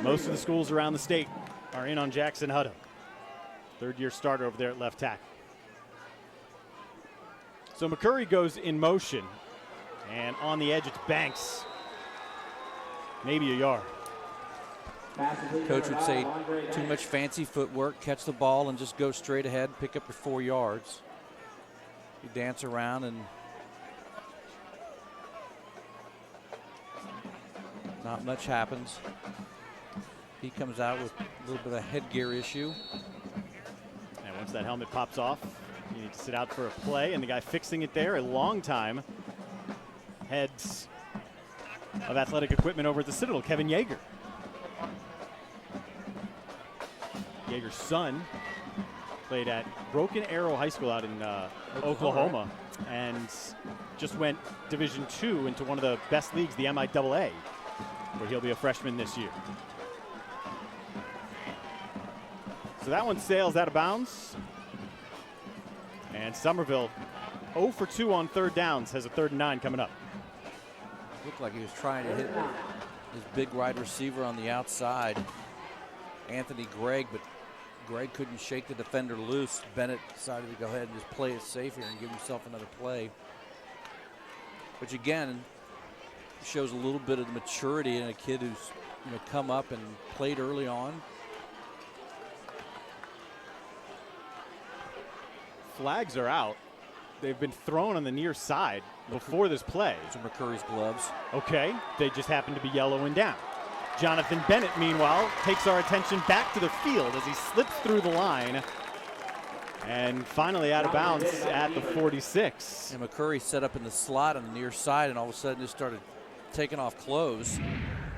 Most of the schools around the state are in on Jackson Hutto. 3rd-year starter over there at left tackle. So McCurry goes in motion, and on the edge it's Banks. Maybe a yard. Coach would say too much fancy footwork, catch the ball and just go straight ahead, pick up your 4 yards. You dance around and not much happens. He comes out with a little bit of a headgear issue. And once that helmet pops off, you need to sit out for a play, and the guy fixing it there, a long time heads of athletic equipment over at the Citadel, Kevin Yeager. Yeager's son played at Broken Arrow High School out in Oklahoma, and just went Division II into one of the best leagues, the MIAA, where he'll be a freshman this year. So that one sails out of bounds. And Summerville 0 for 2 on 3rd downs, has a 3rd and 9 coming up. Looked like he was trying to hit his big wide receiver on the outside, Anthony Gregg, but Gregg couldn't shake the defender loose. Bennett decided to go ahead and just play it safe here and give himself another play. Which again shows a little bit of the maturity in a kid who's come up and played early on. Flags are out. They've been thrown on the near side before this play. Those are McCurry's gloves. Okay, they just happen to be yellow and down. Jonathan Bennett, meanwhile, takes our attention back to the field as he slips through the line and finally out of bounds at the 46. And McCurry set up in the slot on the near side and all of a sudden just started taking off clothes.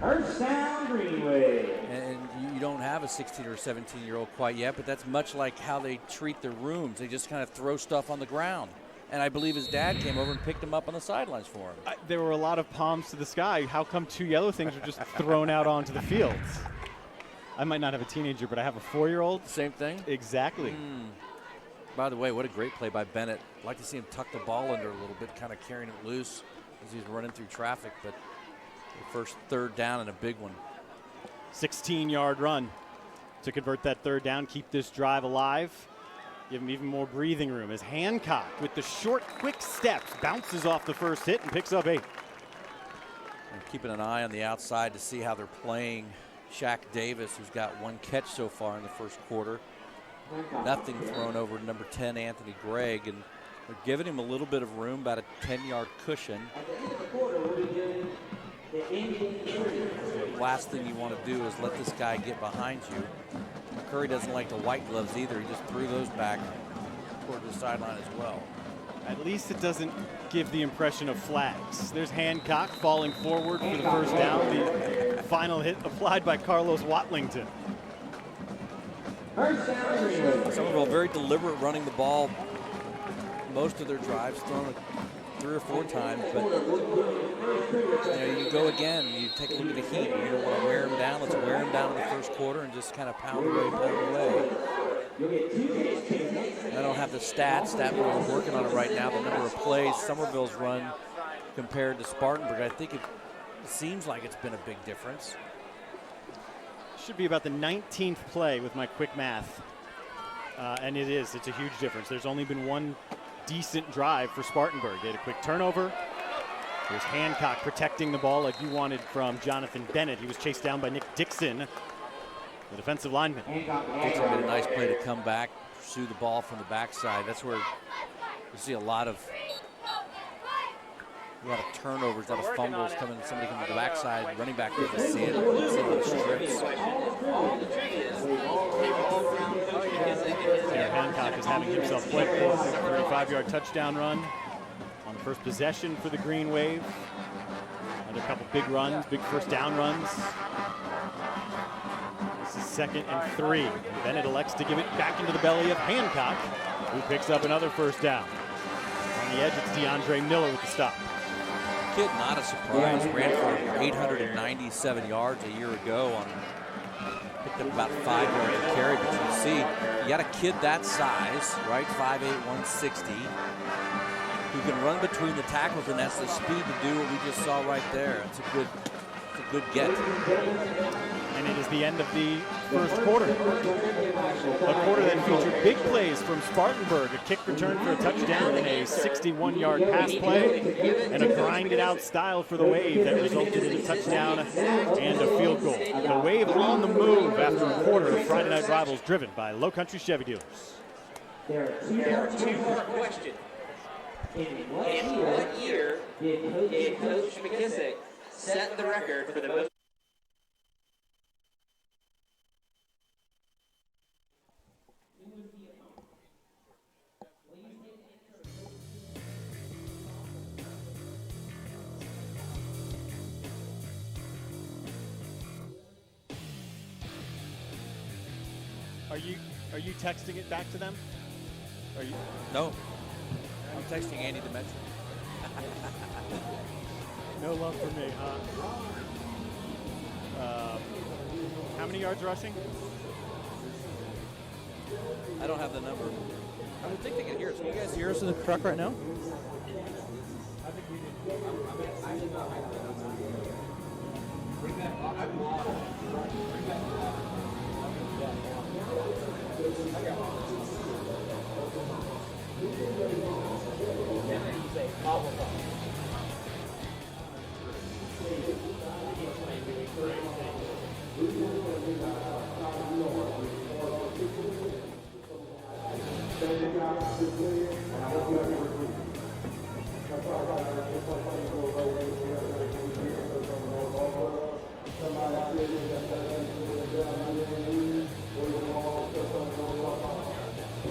First down, Greenway. And you don't have a 16 or 17-year-old quite yet, but that's much like how they treat their rooms. They just kind of throw stuff on the ground. And I believe his dad came over and picked him up on the sidelines for him. There were a lot of palms to the sky. How come 2 yellow things are just thrown out onto the field? I might not have a teenager, but I have a 4-year-old. Same thing? Exactly. By the way, what a great play by Bennett. I'd like to see him tuck the ball under a little bit, kind of carrying it loose as he's running through traffic, but the first third down and a big one. 16-yard run to convert that third down, keep this drive alive, give him even more breathing room as Hancock, with the short, quick steps, bounces off the first hit and picks up 8. And keeping an eye on the outside to see how they're playing Shaq Davis, who's got 1 catch so far in the first quarter. Nothing thrown over to number 10, Anthony Gregg, and they're giving him a little bit of room, about a 10-yard cushion. The last thing you want to do is let this guy get behind you. McCurry doesn't like the white gloves either. He just threw those back toward the sideline as well. At least it doesn't give the impression of flags. There's Hancock falling forward for the first down. The final hit applied by Carlos Watlington. Summerville very deliberate running the ball most of their drives, thrown it 3 or 4 times, but you go again, you take a look at the heat, you don't want to wear him down. Let's wear him down in the first quarter and just kind of pound away. I don't have the stats. We're working on it right now, the number of plays Summerville's run compared to Spartanburg. I think it seems like it's been a big difference. Should be about the 19th play with my quick math, and it is. It's a huge difference. There's only been 1 decent drive for Spartanburg. They had a quick turnover. There's Hancock protecting the ball like you wanted from Jonathan Bennett. He was chased down by Nick Dixon, the defensive lineman. Dixon made a nice play to come back, pursue the ball from the backside. That's where you see a lot of turnovers, a lot of fumbles coming. Somebody coming to the backside, running back there to see it. Strips. Hancock is having himself played for a 35-yard touchdown run on the first possession for the Green Wave. Another couple big runs, big first down runs. This is 2nd and 3. Bennett elects to give it back into the belly of Hancock, who picks up another first down. On the edge, it's DeAndre Miller with the stop. Kid, not a surprise, ran for 897 yards a year ago, picked up about 5 yards a carry, but you see, you got a kid that size, right, 5'8", 160, who can run between the tackles, and that's the speed to do what we just saw right there. It's a good get. And it is the end of the first quarter. A quarter that featured big plays from Spartanburg, a kick return for a touchdown and a 61-yard pass play, and a grinded-out style for the Wave that resulted in a touchdown and a field goal. The Wave on the move after a quarter of Friday Night Rivals, driven by Low Country Chevy Dealers. There are 2 more questions. In what year did Coach McKissick set the record for the most? Are you texting it back to them? Are you? No. I'm texting Andy Demetri. No love for me, huh? How many yards rushing? I don't have the number. I would think they can hear us. Can you guys hear us in the truck right now?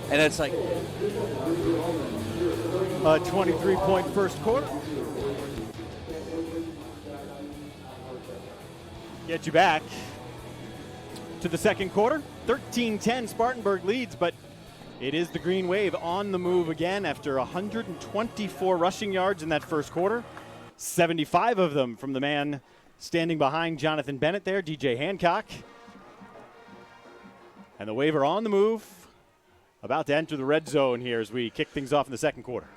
And it's like a 23-point first quarter. Get you back to the second quarter. 13-10, Spartanburg leads, but it is the Green Wave on the move again after 124 rushing yards in that first quarter. 75 of them from the man standing behind Jonathan Bennett there, DJ Hancock. And the Wave are on the move. about to enter the red zone here as we kick things off in the second quarter.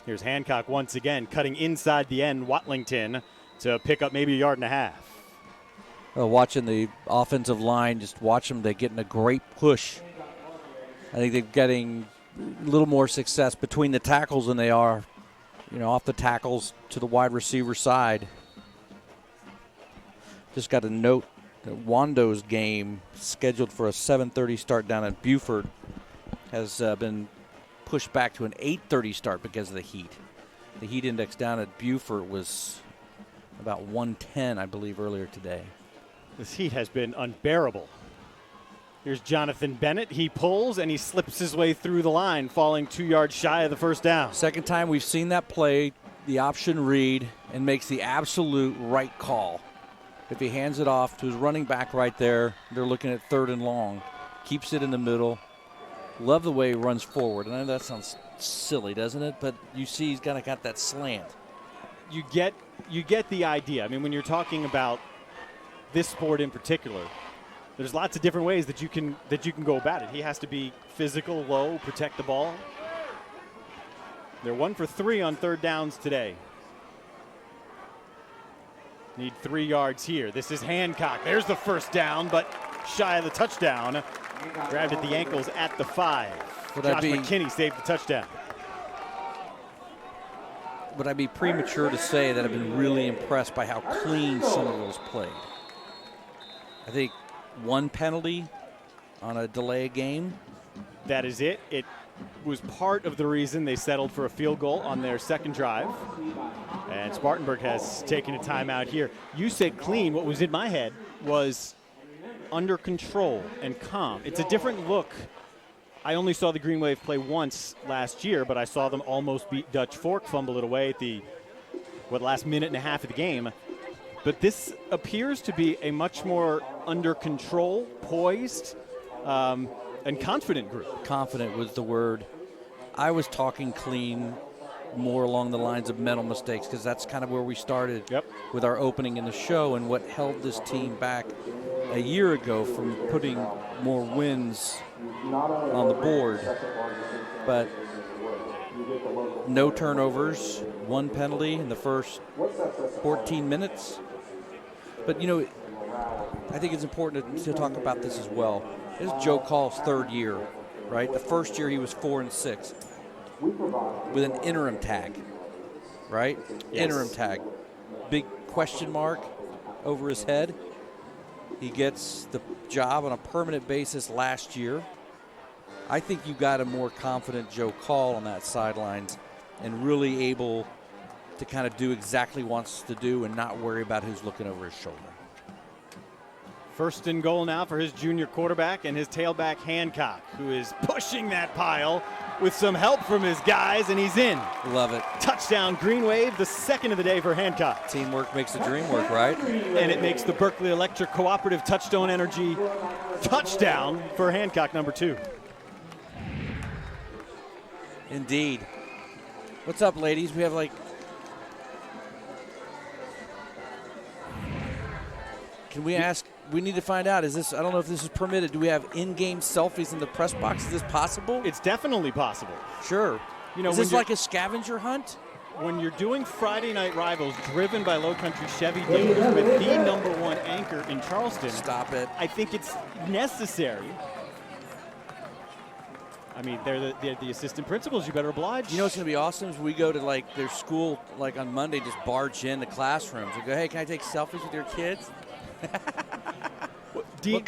Here's Hancock once again, cutting inside the end, Watlington to pick up maybe a yard and a half. Watching the offensive line, just watch them. They're getting a great push. I think they're getting a little more success between the tackles than they are, off the tackles to the wide receiver side. Just got a note that Wando's game, scheduled for a 7:30 start down at Buford, has been pushed back to an 8:30 start because of the heat. The heat index down at Buford was about 110, I believe, earlier today. This heat has been unbearable. Here's Jonathan Bennett. He pulls and he slips his way through the line, falling 2 yards shy of the first down. Second time we've seen that play, the option read, and makes the absolute right call. If he hands it off to his running back right there, they're looking at 3rd and long. Keeps it in the middle. Love the way he runs forward. And I know that sounds silly, doesn't it? But you see he's got that slant. You get the idea. I mean, when you're talking about this sport in particular, there's lots of different ways that you can go about it. He has to be physical, low, protect the ball. They're 1 for 3 on 3rd downs today. Need 3 yards here. This is Hancock. There's the first down, but shy of the touchdown. Grabbed at the ankles at the 5. Josh McKinney saved the touchdown. Would I be premature to say that I've been really impressed by how clean Summerville's played? I think 1 penalty on a delay game. That is it. It was part of the reason they settled for a field goal on their second drive. And Spartanburg has taken a timeout here. You said clean. What was in my head was under control and calm. It's a different look. I only saw the Green Wave play once last year, but I saw them almost beat Dutch Fork, fumble it away at the last minute and a half of the game. But this appears to be a much more under control, poised, and confident group. Confident was the word. I was talking clean, more along the lines of mental mistakes, because that's kind of where we started with our opening in the show, and what held this team back a year ago from putting more wins on the board. But no turnovers, 1 penalty in the first 14 minutes. But, I think it's important to talk about this as well. This is Joe Call's 3rd year, right? The first year he was 4-6 with an interim tag, right? Yes. Interim tag. Big question mark over his head. He gets the job on a permanent basis last year. I think you got a more confident Joe Call on that sidelines and really able to kind of do exactly what he wants to do and not worry about who's looking over his shoulder. 1st and goal now for his junior quarterback and his tailback Hancock, who is pushing that pile with some help from his guys, and he's in. Love it. Touchdown, Green Wave, the 2nd of the day for Hancock. Teamwork makes the dream work, right? And it makes the Berkeley Electric Cooperative Touchstone Energy touchdown for Hancock, number 2. Indeed. What's up, ladies? We have can we ask? We need to find out. Is this? I don't know if this is permitted. Do we have in-game selfies in the press box? Is this possible? It's definitely possible. Sure. Is this like a scavenger hunt? When you're doing Friday Night Rivals, driven by Low Country Chevy dealers with the #1 anchor in Charleston. Stop it. I think it's necessary. I mean, they're the assistant principals. You better oblige. You know what's going to be awesome is we go to their school on Monday, just barge in the classrooms and go, hey, can I take selfies with your kids? Dean,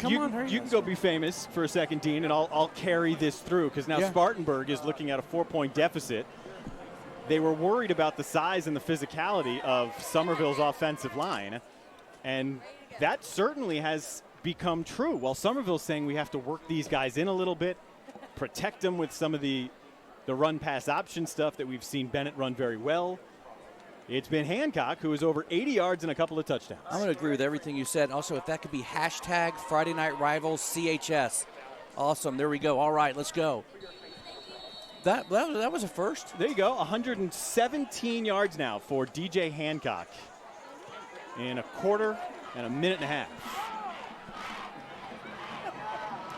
you can go be famous for a second, Dean, and I'll carry this through, because now Spartanburg is looking at a 4-point deficit. They were worried about the size and the physicality of Summerville's offensive line, and that certainly has become true. While Summerville's saying we have to work these guys in a little bit, protect them with some of the run-pass option stuff that we've seen Bennett run very well. It's been Hancock, who is over 80 yards and a couple of touchdowns. I'm going to agree with everything you said. Also, if that could be hashtag Friday Night Rivals CHS. Awesome. There we go. All right, let's go. That was a first. There you go. 117 yards now for DJ Hancock in a quarter and a minute and a half.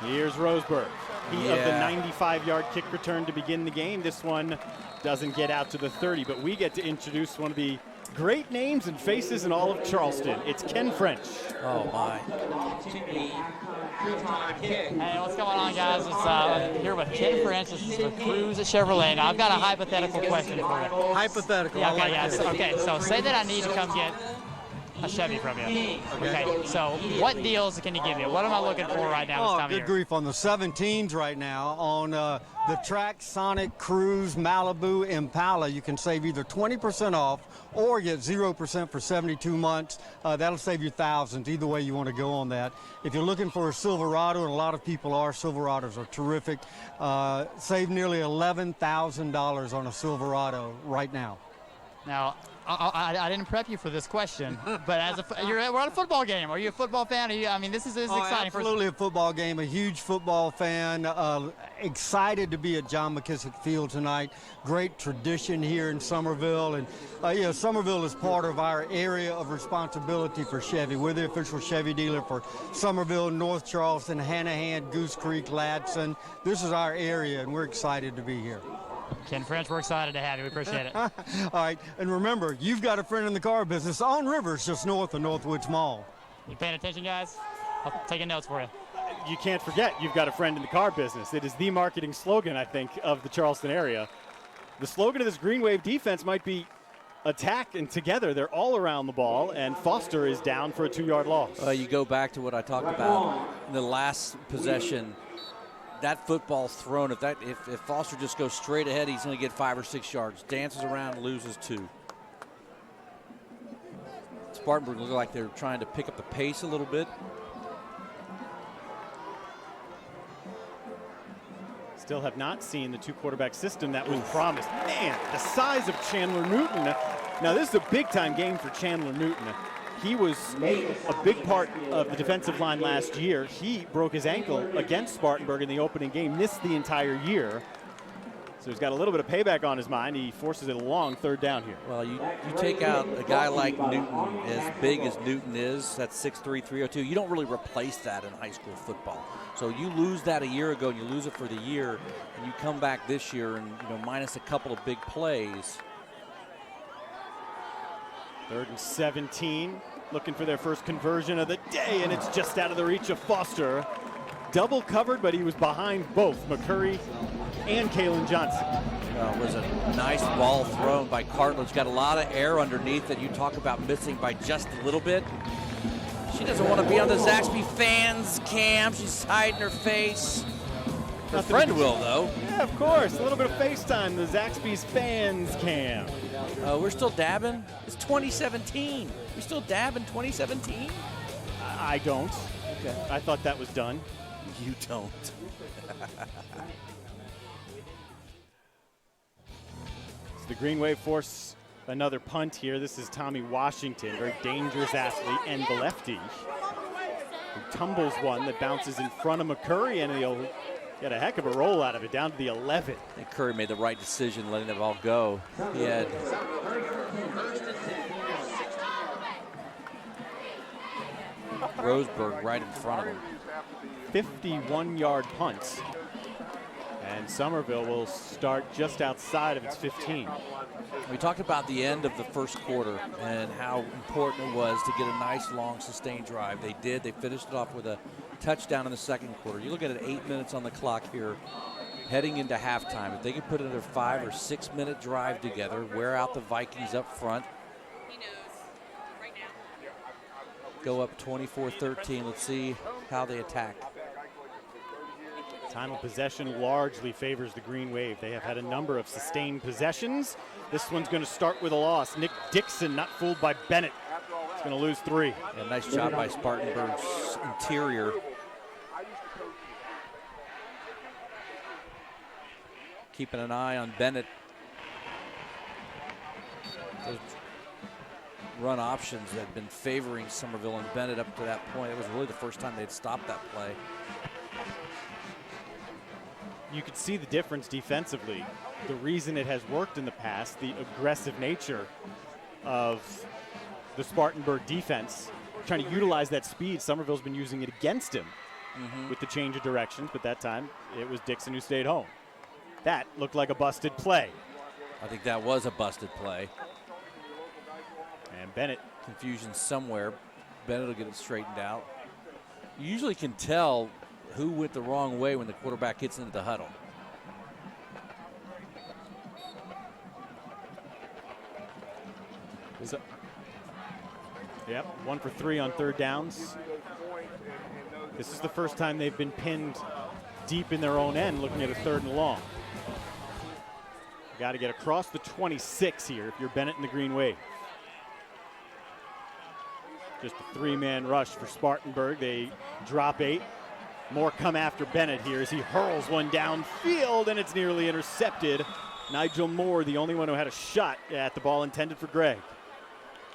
Here's Roseburg. He of the 95-yard kick return to begin the game. This one doesn't get out to the 30, but we get to introduce one of the great names and faces in all of Charleston. It's Ken French. Oh, my. Hey, what's going on, guys? It's here with Ken French. This is the Cruz at Chevrolet. Now, I've got a hypothetical question for you. Hypothetical. Yeah, I like this. Okay, so say that I need to come get a Chevy from you. Okay, so what deals can you give me? What am I looking for right now this time of Good year? grief, on the 17s right now, on the Track, Sonic, Cruise, Malibu, Impala, you can save either 20% off or get 0% for 72 months. That'll save you thousands, either way you want to go on that. If you're looking for a Silverado, and a lot of people are, Silverados are terrific, save nearly $11,000 on a Silverado right now. Now, I didn't prep you for this question, but we're at a football game. Are you a football fan? This is exciting. Absolutely a football game, a huge football fan. Excited to be at John McKissick Field tonight. Great tradition here in Summerville. And Summerville is part of our area of responsibility for Chevy. We're the official Chevy dealer for Summerville, North Charleston, Hanahan, Goose Creek, Ladson. This is our area, and we're excited to be here. Ken French, we're excited to have you. We appreciate it. All right, and remember, you've got a friend in the car business on Rivers, just north of Northwoods Mall. You paying attention, guys? I'm taking notes for you. You can't forget you've got a friend in the car business. It is the marketing slogan, I think, of the Charleston area. The slogan of this Green Wave defense might be attack and together. They're all around the ball, and Foster is down for a 2-yard loss. You go back to what I talked about in the last possession. That football thrown, if Foster just goes straight ahead, he's going to get 5 or 6 yards. Dances around, loses 2. Spartanburg looked like they're trying to pick up the pace a little bit. Still have not seen the 2-quarterback system that was promised. Man, the size of Chandler Newton. Now, this is a big-time game for Chandler Newton. He was a big part of the defensive line last year. He broke his ankle against Spartanburg in the opening game, missed the entire year. So he's got a little bit of payback on his mind. He forces it along, 3rd down here. Well, you take out a guy like Newton, as big as Newton is, that's 6'3", 302. You don't really replace that in high school football. So you lose that a year ago, and you lose it for the year, and you come back this year and minus a couple of big plays. 3rd and 17, looking for their first conversion of the day, and it's just out of the reach of Foster. Double covered, but he was behind both McCurry and Kalen Johnson. It was a nice ball thrown by Cartledge. Got a lot of air underneath that. You talk about missing by just a little bit. She doesn't want to be on the Zaxby fans cam. She's hiding her face. Her friend will, though. Yeah, of course. A little bit of FaceTime, the Zaxby's fans cam. We're still dabbing. It's 2017. We still dab in 2017? I don't. Okay. I thought that was done. You don't. So the Green Wave force another punt here. This is Tommy Washington, very dangerous athlete and the lefty, who tumbles one that bounces in front of McCurry, and he'll get a heck of a roll out of it, down to the 11. I think Curry made the right decision letting the ball go. He had Roseburg right in front of him. 51-yard punt. And Summerville will start just outside of its 15. We talked about the end of the first quarter and how important it was to get a nice, long, sustained drive. They did. They finished it off with a touchdown in the second quarter. You look at it, 8 minutes on the clock here, heading into halftime. If they could put another 5 or 6 minute drive together, wear out the Vikings up front, go up 24-13. Let's see how they attack. Time of possession largely favors the Green Wave. They have had a number of sustained possessions. This one's going to start with a loss. Nick Dixon not fooled by Bennett. He's going to lose 3. Yeah, nice job by Spartanburg's interior. Keeping an eye on Bennett. Those run options that had been favoring Summerville and Bennett up to that point. It was really the first time they'd stopped that play. You could see the difference defensively. The reason it has worked in the past, the aggressive nature of the Spartanburg defense, trying to utilize that speed. Summerville's been using it against him with the change of directions, but that time it was Dixon who stayed home. That looked like a busted play. I think that was a busted play. And Bennett. Confusion somewhere. Bennett will get it straightened out. You usually can tell who went the wrong way when the quarterback gets into the huddle. So, yep, 1 for 3 on third downs. This is the first time they've been pinned deep in their own end, looking at a 3rd and long. Got to get across the 26 here if you're Bennett in the green wave. Just a 3-man rush for Spartanburg. They drop 8. More come after Bennett here as he hurls one downfield, and it's nearly intercepted. Nigel Moore, the only one who had a shot at the ball intended for Greg.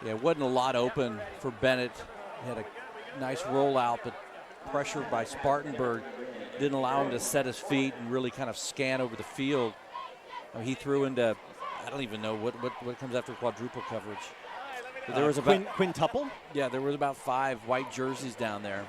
Yeah, it wasn't a lot open for Bennett. He had a nice rollout, but pressured by Spartanburg didn't allow him to set his feet and really kind of scan over the field. I mean, he threw into, I don't even know what comes after quadruple coverage. But there was about quintuple? Yeah, there was about 5 white jerseys down there.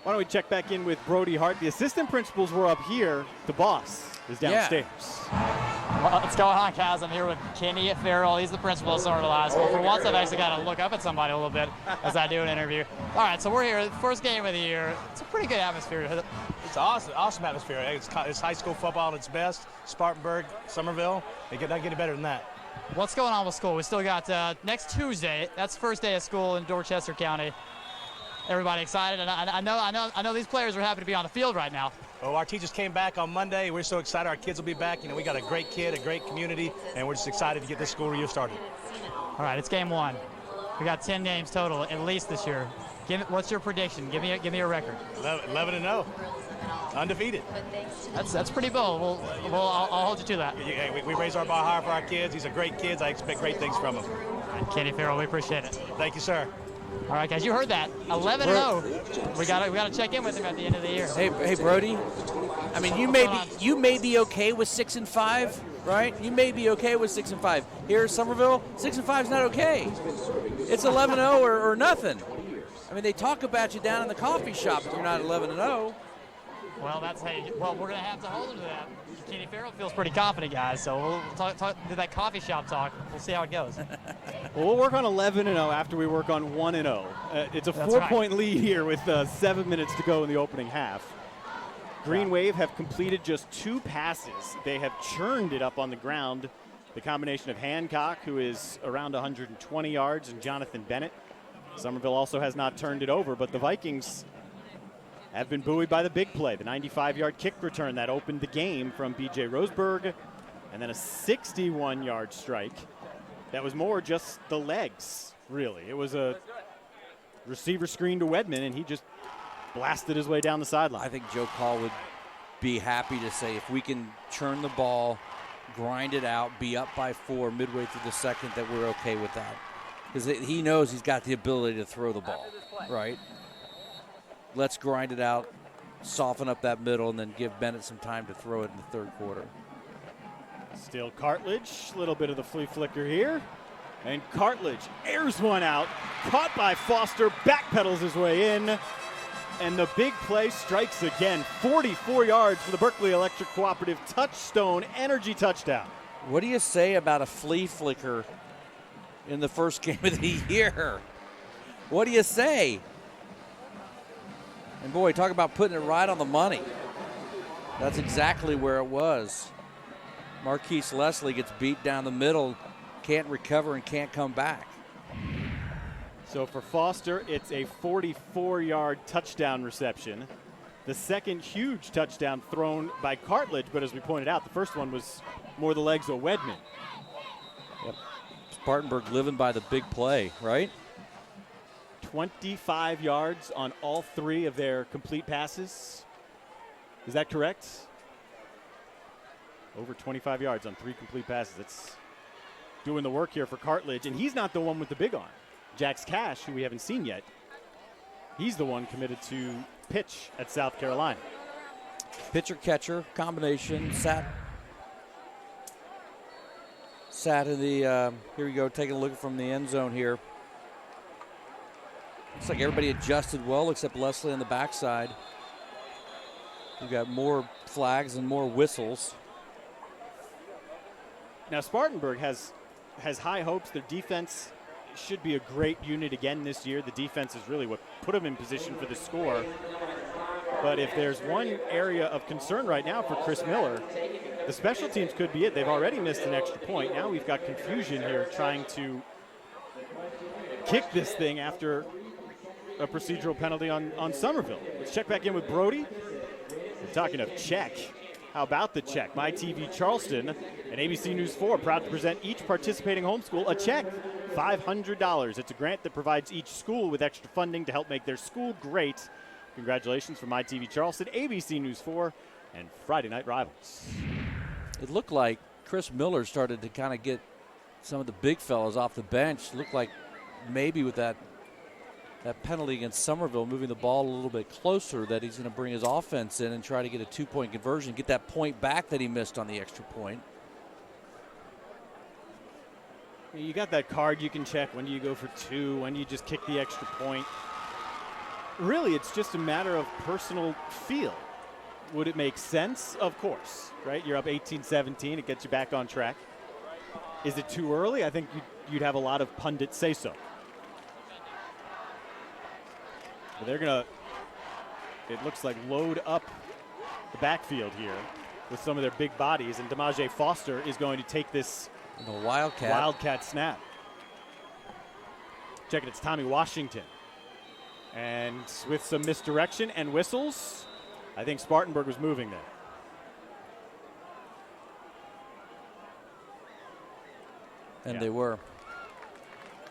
Why don't we check back in with Brody Hart? The assistant principals were up here. The boss is downstairs. What's going on, Kaz? I'm here with Kenny Farrell. He's the principal of Summerville High School. For once, I've actually got to look up at somebody a little bit as I do an interview. All right, so we're here. First game of the year. It's a pretty good atmosphere. It's awesome atmosphere. It's high school football at its best. Spartanburg, Summerville. They not getting better than that. What's going on with school? We still got next Tuesday. That's the first day of school in Dorchester County. Everybody excited, and I know these players are happy to be on the field right now. Well, our teachers came back on Monday. We're so excited. Our kids will be back. You know, we got a great kid, a great community, and we're just excited to get this school year started. All right, it's game 1. We got 10 games total, at least this year. What's your prediction? Give me a record. 11-0, undefeated. That's pretty bold. I'll hold you to that. Yeah, we raise our bar higher for our kids. These are great kids. I expect great things from them. Kenny Farrell, we appreciate it. Thank you, sir. All right, guys, you heard that. 11-0. We gotta check in with him at the end of the year. Hey, Brody. I mean, you may be okay with 6-5, right? You may be okay with 6-5. Here at Summerville, 6-5 is not okay. It's 11-0 or nothing. I mean, they talk about you down in the coffee shop if you're not 11-0. Well, we're gonna have to hold him to that. Kenny Farrell feels pretty confident, guys. So we'll do that coffee shop talk. We'll see how it goes. Well, we'll work on 11-0 after we work on 1-0. It's a 4-point lead here with 7 minutes to go in the opening half. Green Wave have completed just 2 passes. They have churned it up on the ground. The combination of Hancock, who is around 120 yards, and Jonathan Bennett. Summerville also has not turned it over, but the Vikings have been buoyed by the big play, the 95-yard kick return that opened the game from B.J. Roseberg, and then a 61-yard strike. That was more just the legs, really. It was a receiver screen to Wedman, and he just blasted his way down the sideline. I think Joe Call would be happy to say if we can churn the ball, grind it out, be up by 4 midway through the second, that we're okay with that. Because he knows he's got the ability to throw the ball, right? Let's grind it out, soften up that middle, and then give Bennett some time to throw it in the 3rd quarter. Still Cartledge, a little bit of the flea flicker here. And Cartledge airs one out, caught by Foster, backpedals his way in. And the big play strikes again. 44 yards for the Berkeley Electric Cooperative touchstone energy touchdown. What do you say about a flea flicker in the first game of the year? What do you say? And boy, talk about putting it right on the money. That's exactly where it was. Marquise Leslie gets beat down the middle, can't recover and can't come back. So for Foster, it's a 44-yard touchdown reception. The second huge touchdown thrown by Cartledge, but as we pointed out, the first one was more the legs of Wedman. Yep. Spartanburg living by the big play, right? 25 yards on all 3 of their complete passes. Is that correct? Over 25 yards on 3 complete passes. That's doing the work here for Cartledge, and he's not the one with the big arm. Jax Cash, who we haven't seen yet, he's the one committed to pitch at South Carolina. Pitcher-catcher combination, sat in the, here we go, taking a look from the end zone here. Looks like everybody adjusted well except Leslie on the backside. We've got more flags and more whistles. Now Spartanburg has high hopes. Their defense should be a great unit again this year. The defense is really what put them in position for the score. But if there's one area of concern right now for Chris Miller, the special teams could be it. They've already missed an extra point. Now we've got confusion here trying to kick this thing after a procedural penalty on Summerville. Let's check back in with Brody. We're talking of check. How about the check? My TV Charleston and ABC News 4 proud to present each participating homeschool a check. $500. It's a grant that provides each school with extra funding to help make their school great. Congratulations from My TV Charleston, ABC News 4, and Friday Night Rivals. It looked like Chris Miller started to kind of get some of the big fellas off the bench. Looked like maybe with that penalty against Summerville, moving the ball a little bit closer, that he's going to bring his offense in and try to get a 2-point conversion, get that point back that he missed on the extra point. You got that card you can check. When do you go for two? When do you just kick the extra point? Really, it's just a matter of personal feel. Would it make sense? Of course, right? You're up 18-17. It gets you back on track. Is it too early? I think you'd have a lot of pundits say so. But they're going to, it looks like, load up the backfield here with some of their big bodies. And DeMaje Foster is going to take this the Wildcat snap. Check it, it's Tommy Washington. And with some misdirection and whistles, I think Spartanburg was moving there. And they were.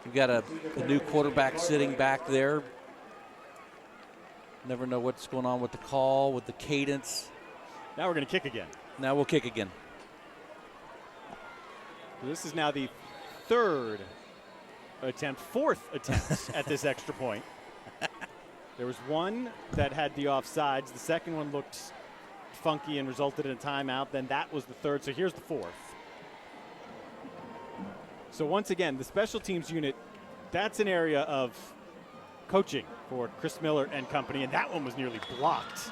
We've got a new quarterback sitting back there. Never know what's going on with the call, with the cadence. Now we're going to kick again. Now we'll kick again. This is now the fourth attempt at this extra point. There was one that had the offsides. The second one looked funky and resulted in a timeout. Then that was the third. So here's the fourth. So once again, the special teams unit, that's an area of coaching for Chris Miller and company, and that one was nearly blocked.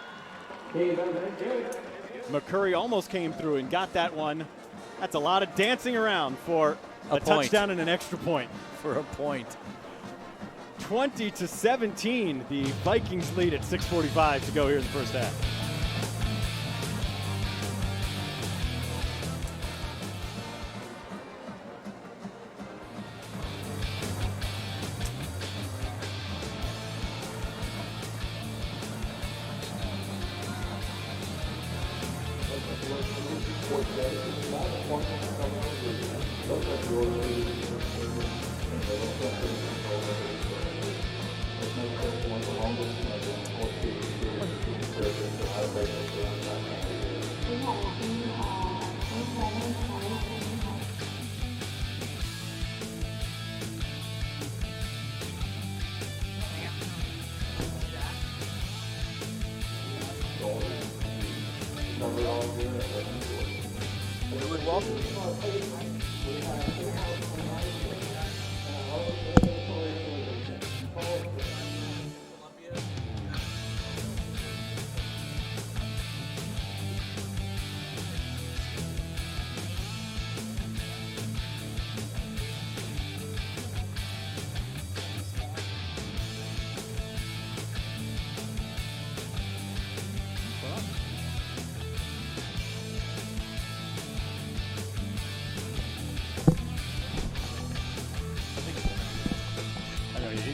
McCurry almost came through and got that one. That's a lot of dancing around for a touchdown and an extra point. For a point. 20-17, the Vikings lead at 6:45 to go here in the first half.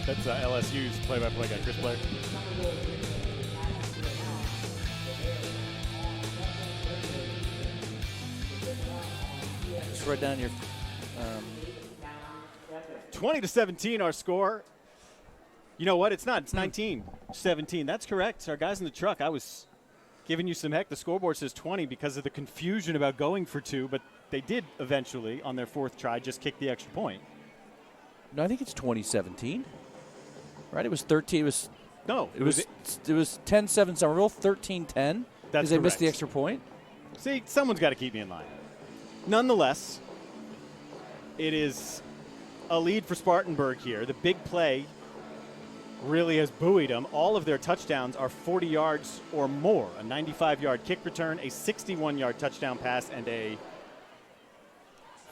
That's LSU's play-by-play guy, Chris Blair. Just write down your 20-17 our score. You know what? It's not. It's 19-17. That's correct. Our guys in the truck, I was giving you some heck. The scoreboard says 20 because of the confusion about going for two, but they did eventually, on their fourth try, just kick the extra point. No, I think it's 2017. Right? It was 13. It was 10-7 Summerville, 13-10. Because they missed the extra point. See, someone's got to keep me in line. Nonetheless, it is a lead for Spartanburg here. The big play really has buoyed them. All of their touchdowns are 40 yards or more. A 95-yard kick return, a 61-yard touchdown pass, and a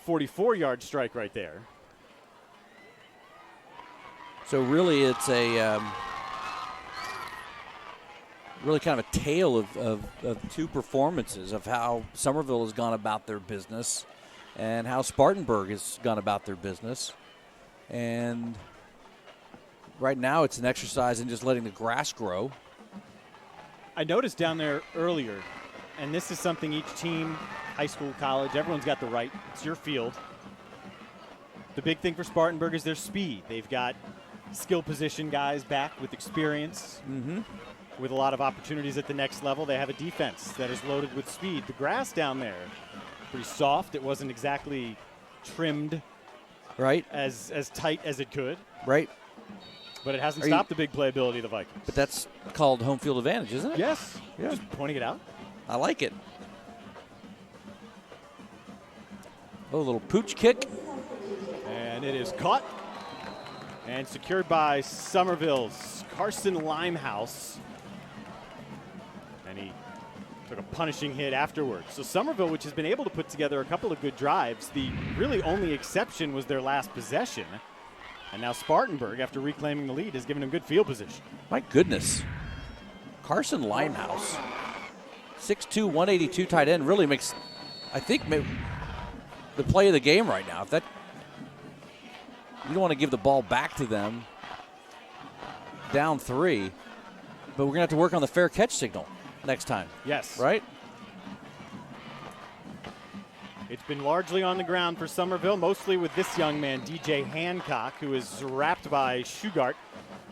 44-yard strike right there. So really it's a really kind of a tale of two performances of how Summerville has gone about their business and how Spartanburg has gone about their business. And right now it's an exercise in just letting the grass grow. I noticed down there earlier, and this is something each team, high school, college, everyone's got the right. It's your field. The big thing for Spartanburg is their speed. They've got skill position guys back with experience, with a lot of opportunities at the next level. They have a defense that is loaded with speed. The grass down there, pretty soft. It wasn't exactly trimmed right as tight as it could. Right. But it hasn't stopped the big playability of the Vikings. But that's called home field advantage, isn't it? Yes. Yeah. Just pointing it out. I like it. Oh, a little pooch kick. And it is caught and secured by Summerville's Carson Limehouse. And he took a punishing hit afterwards. So Summerville, which has been able to put together a couple of good drives, the really only exception was their last possession. And now Spartanburg, after reclaiming the lead, has given them good field position. My goodness. Carson Limehouse, 6'2", 182 tight end, really makes, I think, the play of the game right now. If that, you don't want to give the ball back to them down 3, but we're going to have to work on the fair catch signal next time. Yes. Right? It's been largely on the ground for Summerville, mostly with this young man, DJ Hancock, who is wrapped by Shugart.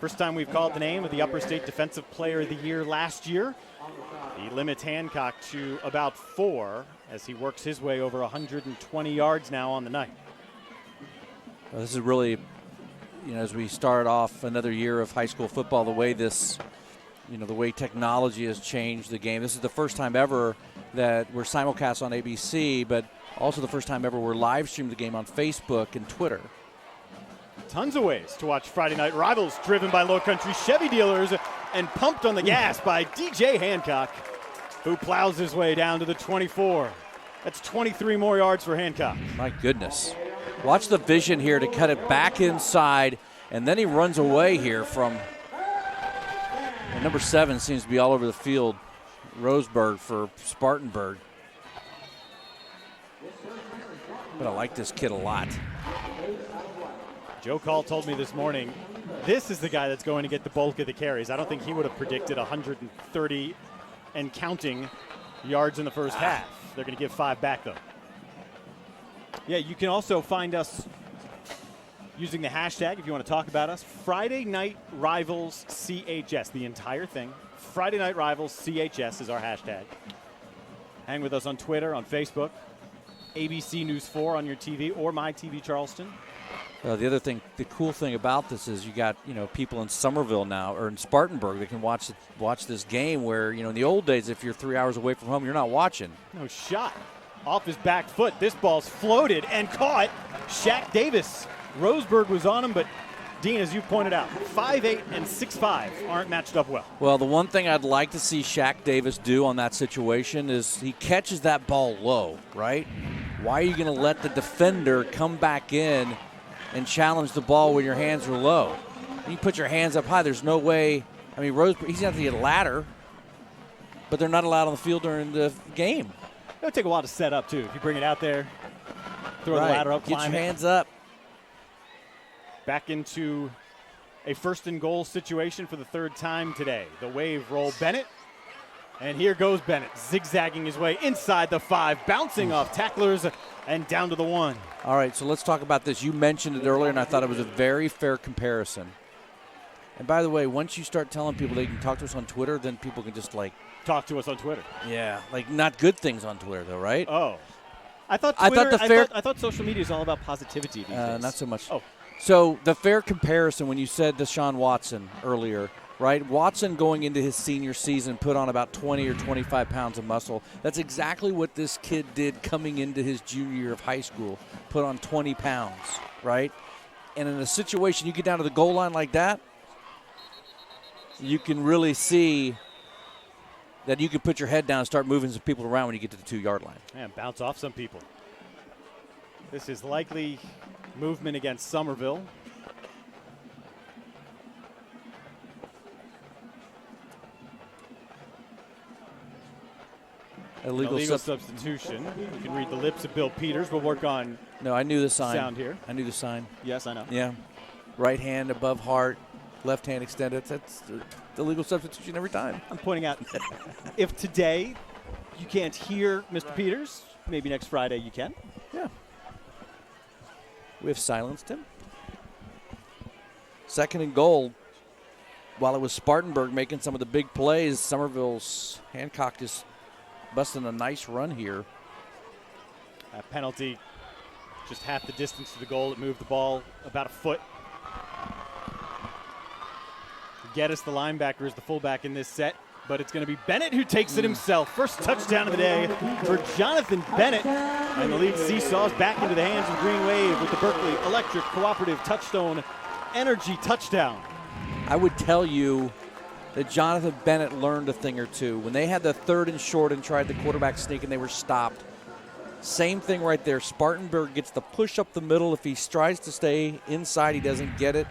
First time we've called the name of the Upper State Defensive Player of the Year last year. He limits Hancock to about 4 as he works his way over 120 yards now on the night. Well, this is really, as we start off another year of high school football, the way this, the way technology has changed the game. This is the first time ever that we're simulcast on ABC, but also the first time ever we're live streaming the game on Facebook and Twitter. Tons of ways to watch Friday Night Rivals, driven by Low Country Chevy dealers and pumped on the gas by DJ Hancock, who plows his way down to the 24. That's 23 more yards for Hancock. My goodness. Watch the vision here to cut it back inside, and then he runs away here from number 7 seems to be all over the field. Roseburg for Spartanburg. But I like this kid a lot. Joe Call told me this morning, this is the guy that's going to get the bulk of the carries. I don't think he would have predicted 130 and counting yards in the first half. They're going to give 5 back, though. Yeah, you can also find us using the hashtag if you want to talk about us. Friday Night Rivals CHS, the entire thing. Friday Night Rivals CHS is our hashtag. Hang with us on Twitter, on Facebook, ABC News 4 on your TV, or My TV Charleston. The other thing, the cool thing about this is you got, people in Summerville now, or in Spartanburg, that can watch this game where, in the old days, if you're 3 hours away from home, you're not watching. No shot. Off his back foot. This ball's floated and caught. Shaq Davis. Roseburg was on him, but Dean, as you pointed out, 5'8" and 6'5" aren't matched up well. Well, the one thing I'd like to see Shaq Davis do on that situation is he catches that ball low, right? Why are you going to let the defender come back in and challenge the ball when your hands are low? You put your hands up high, there's no way. I mean, Roseburg, he's going to have to get a ladder, but they're not allowed on the field during the game. It'll take a while to set up, too. If you bring it out there, throw the ladder up, get climb your hands up. Back into a first and goal situation for the 3rd time today. The wave roll Bennett. And here goes Bennett, zigzagging his way inside the 5, bouncing off tacklers and down to the 1. All right, so let's talk about this. You mentioned it earlier, and I thought it was a very fair comparison. And by the way, once you start telling people they can talk to us on Twitter, then people can just talk to us on Twitter. Yeah, not good things on Twitter, though, right? Oh, I thought social media is all about positivity these days. Not so much. Oh, so the fair comparison when you said Deshaun Watson earlier, right? Watson going into his senior season put on about 20 or 25 pounds of muscle. That's exactly what this kid did coming into his junior year of high school. Put on 20 pounds, right? And in a situation you get down to the goal line like that, you can really see that you can put your head down and start moving some people around when you get to the 2-yard line. And bounce off some people. This is likely movement against Summerville. Illegal substitution. You can read the lips of Bill Peters. We'll work on No, I knew the sign. sound here. I knew the sign. Yes, I know. Yeah. Right hand above heart, left hand extended. That's the legal substitution every time. I'm pointing out, if today you can't hear Mr. Peters, maybe next Friday you can. Yeah. We have silenced him. 2nd and goal. While it was Spartanburg making some of the big plays, Summerville's Hancock is busting a nice run here. A penalty, just half the distance to the goal. It moved the ball about a foot. Geddes, the linebacker, is the fullback in this set, but it's going to be Bennett who takes it himself. First touchdown of the day for Jonathan Bennett. And the lead seesaws back into the hands of Green Wave with the Berkeley Electric Cooperative Touchstone Energy touchdown. I would tell you that Jonathan Bennett learned a thing or two. When they had the 3rd and short and tried the quarterback sneak and they were stopped, same thing right there. Spartanburg gets the push up the middle. If he tries to stay inside, he doesn't get it.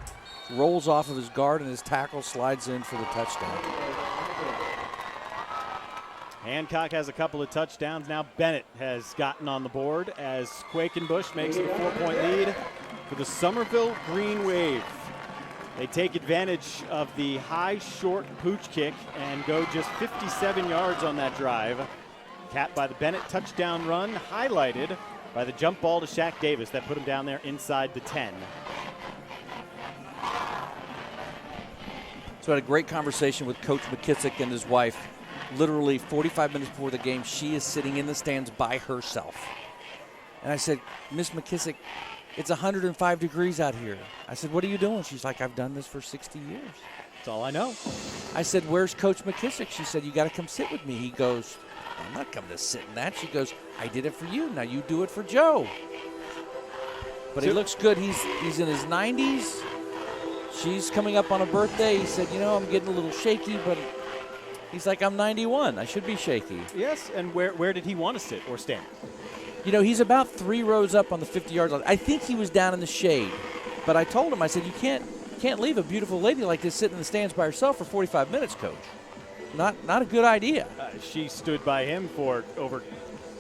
Rolls off of his guard, and his tackle slides in for the touchdown. Hancock has a couple of touchdowns. Now Bennett has gotten on the board as Quakenbush makes it a 4-point lead for the Summerville Green Wave. They take advantage of the high, short pooch kick and go just 57 yards on that drive. Capped by the Bennett touchdown run, highlighted by the jump ball to Shaq Davis that put him down there inside the 10. So I had a great conversation with Coach McKissick and his wife. Literally 45 minutes before the game, she is sitting in the stands by herself. And I said, Miss McKissick, it's 105 degrees out here. I said, what are you doing? She's like, I've done this for 60 years. That's all I know. I said, where's Coach McKissick? She said, you got to come sit with me. He goes, I'm not coming to sit in that. She goes, I did it for you. Now you do it for Joe. But he looks good. He's in his 90s. She's coming up on a birthday. He said, I'm getting a little shaky, but he's like, I'm 91. I should be shaky. Yes, and where did he want to sit or stand? He's about 3 rows up on the 50-yard line. I think he was down in the shade. But I told him, I said, you can't leave a beautiful lady like this sitting in the stands by herself for 45 minutes, Coach. Not a good idea. She stood by him for over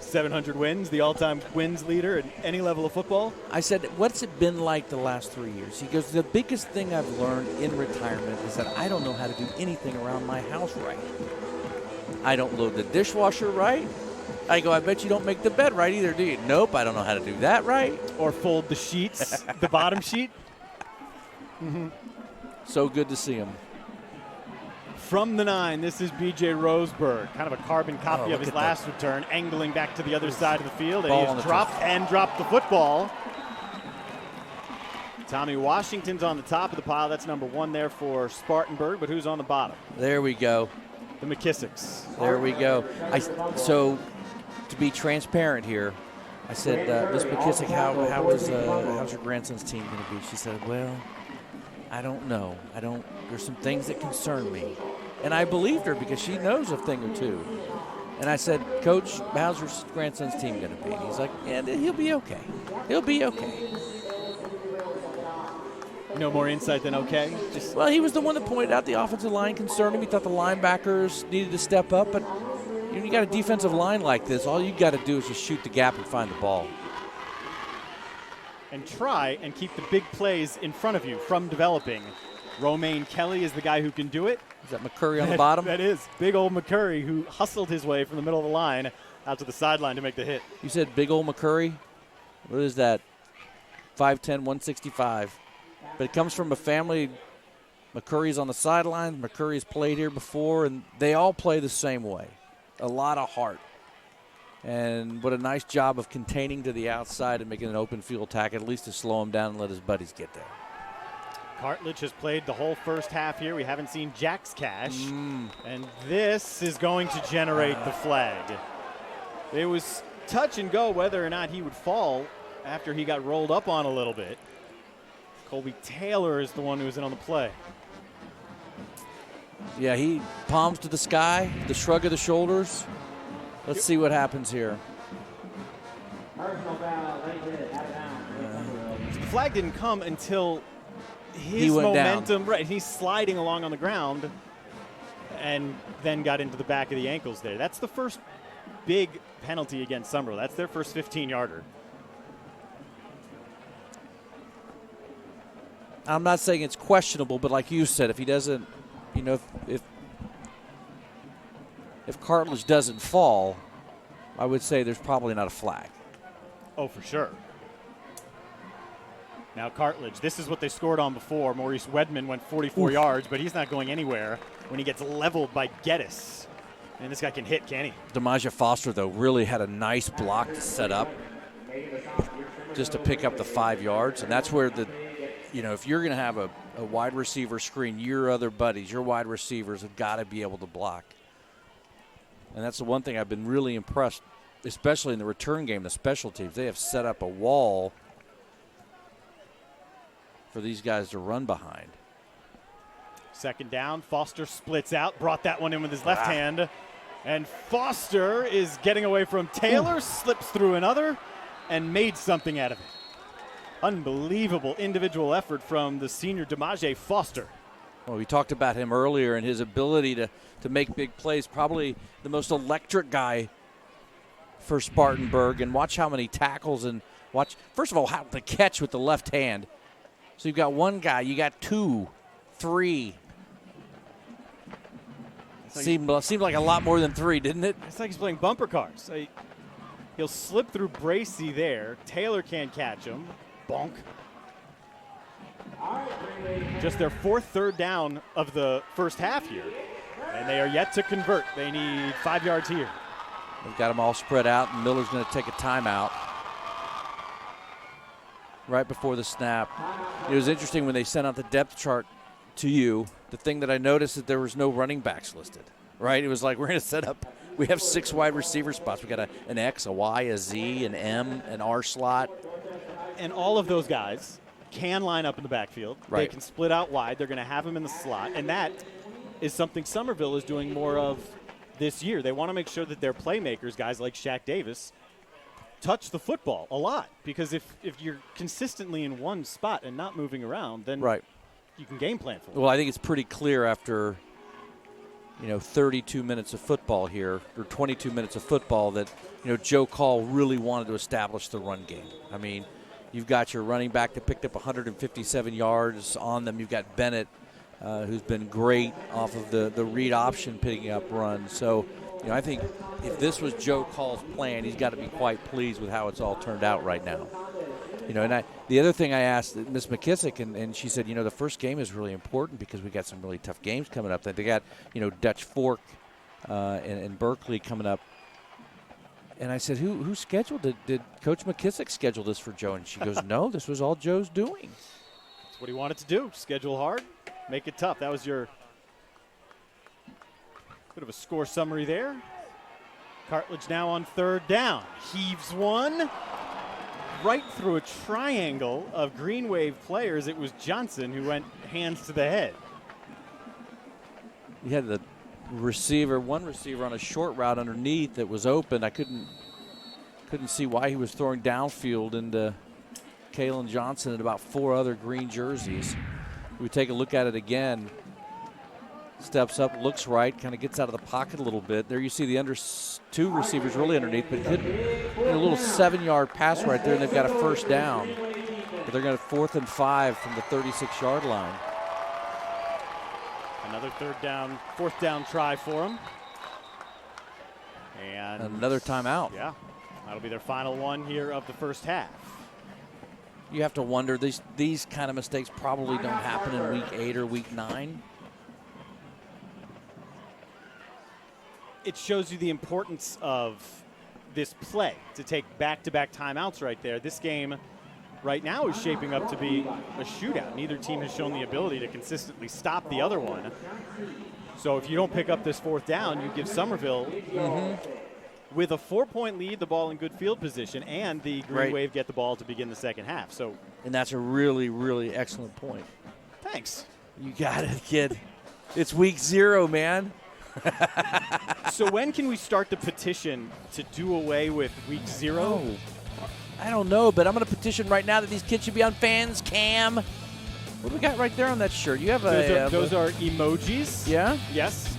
700 wins, the all-time wins leader at any level of football. I said, what's it been like the last 3 years? He goes, the biggest thing I've learned in retirement is that I don't know how to do anything around my house right. I don't load the dishwasher right. I go, I bet you don't make the bed right either, do you? Nope, I don't know how to do that right. Or fold the sheets, the bottom sheet. Mm-hmm. So good to see him. From the 9, this is B.J. Roseberg, kind of a carbon copy of his last return, angling back to the other side of the field. And he has dropped the football. Tommy Washington's on the top of the pile. That's number 1 there for Spartanburg, but who's on the bottom? There we go. The McKissicks. There we go. So to be transparent here, I said, Miss McKissick, how's your grandson's team going to be? She said, well, I don't know. There's some things that concern me. And I believed her because she knows a thing or two. And I said, Coach, how's your grandson's team going to be? And he's like, yeah, he'll be okay. He'll be okay. No more insight than okay? Well, he was the one that pointed out the offensive line concerned him. He thought the linebackers needed to step up. But you got a defensive line like this, all you got to do is just shoot the gap and find the ball. And try and keep the big plays in front of you from developing. Romaine Kelly is the guy who can do it. Is that McCurry on the bottom? That is. Big old McCurry who hustled his way from the middle of the line out to the sideline to make the hit. You said big old McCurry? What is that? 5'10", 165. But it comes from a family. McCurry's on the sideline. McCurry's played here before, and they all play the same way. A lot of heart. And what a nice job of containing to the outside and making an open field attack, at least to slow him down and let his buddies get there. Cartledge has played the whole first half here. We haven't seen Jack's cash. And this is going to generate the flag. It was touch and go whether or not he would fall after he got rolled up on a little bit. Colby Taylor is the one who was in on the play. Yeah, he palms to the sky, the shrug of the shoulders. Let's see what happens here. The flag didn't come until his He went momentum. down. Right, he's sliding along on the ground and then got into the back of the ankles there. That's the first big penalty against Summerville. That's their first 15-yarder. I'm not saying it's questionable, but like you said, if he doesn't, if Cartledge doesn't fall, I would say there's probably not a flag. Oh, for sure. Now Cartledge, this is what they scored on before. Maurice Wedman went 44 yards, but he's not going anywhere when he gets leveled by Geddes. And this guy can hit, can he? DeMaja Foster, though, really had a nice block to set up just to pick up the 5 yards. And that's where if you're going to have a wide receiver screen, your other buddies, your wide receivers have got to be able to block. And that's the one thing I've been really impressed, especially in the return game, the special teams. They have set up a wall for these guys to run behind. Second down, Foster splits out, brought that one in with his left hand. And Foster is getting away from Taylor, slips through another, and made something out of it. Unbelievable individual effort from the senior DeMaja Foster. Well, we talked about him earlier and his ability to make big plays. Probably the most electric guy for Spartanburg. And watch how many tackles and watch, first of all, how the catch with the left hand. So you've got one guy, you got 2, 3. Seemed like a lot more than 3, didn't it? It's like he's playing bumper cars. He'll slip through Bracey there. Taylor can't catch him. Bonk. Just their 4th third down of the first half here. And they are yet to convert. They need 5 yards here. They've got them all spread out, and Miller's going to take a timeout right before the snap. It was interesting when they sent out the depth chart to you. The thing that I noticed is there was no running backs listed, right? It was like we're going to set up. We have 6 wide receiver spots. We got an X, a Y, a Z, an M, an R slot. And all of those guys can line up in the backfield. Right. They can split out wide. They're going to have them in the slot. And that is something Summerville is doing more of this year. They want to make sure that their playmakers, guys like Shaq Davis, touch the football a lot. Because if you're consistently in one spot and not moving around, then you can game plan for it. Well, I think it's pretty clear after 32 minutes of football here, or 22 minutes of football, that Joe Call really wanted to establish the run game. I mean, you've got your running back that picked up 157 yards on them. You've got Bennett, who's been great off of the read option picking up runs. So, I think if this was Joe Call's plan, he's got to be quite pleased with how it's all turned out right now. And the other thing I asked Miss McKissick, and she said, the first game is really important because we got some really tough games coming up. They got, Dutch Fork and Berkeley coming up. And I said, who scheduled it? Did Coach McKissick schedule this for Joe? And she goes, no, this was all Joe's doing. That's what he wanted to do. Schedule hard, make it tough. That was your bit of a score summary there. Cartledge now on 3rd down. Heaves one. Right through a triangle of Green Wave players. It was Johnson who went hands to the head. He had one receiver on a short route underneath that was open. I couldn't see why he was throwing downfield into Kalen Johnson and about 4 other green jerseys. We take a look at it again. Steps up, looks right, kind of gets out of the pocket a little bit. There you see the under 2 receivers really underneath, but a little 7-yard pass right there, and they've got a first down. But they're going to 4th and 5 from the 36-yard line. Another 4th down try for them. And another timeout. Yeah, that'll be their final one here of the first half. You have to wonder, these kind of mistakes probably don't happen in week 8 or week 9. It shows you the importance of this play, to take back-to-back timeouts right there. This game right now is shaping up to be a shootout. Neither team has shown the ability to consistently stop the other one. So if you don't pick up this 4th down, you give Summerville, with a 4-point lead, the ball in good field position, and the Green Wave get the ball to begin the second half. And that's a really, really excellent point. Thanks. You got it, kid. It's week 0, man. So when can we start the petition to do away with week 0? Oh, I don't know, but I'm going to petition right now that these kids should be on Fans Cam. What do we got right there on that shirt? You have Those are emojis. Yeah? Yes.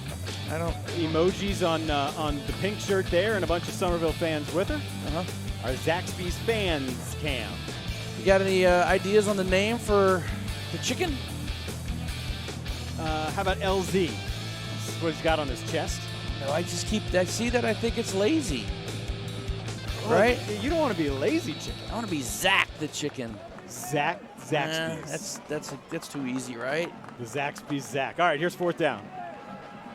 I don't. Emojis on the pink shirt there, and a bunch of Summerville fans with her. Uh-huh. Our Zaxby's Fans Cam. You got any ideas on the name for the chicken? How about LZ? This is what he's got on his chest. No, I see that. I think it's lazy. Right? You don't want to be a lazy chicken. I want to be Zach the chicken. Zaxby's. That's too easy, right? The Zaxby's Zach. All right, here's 4th down.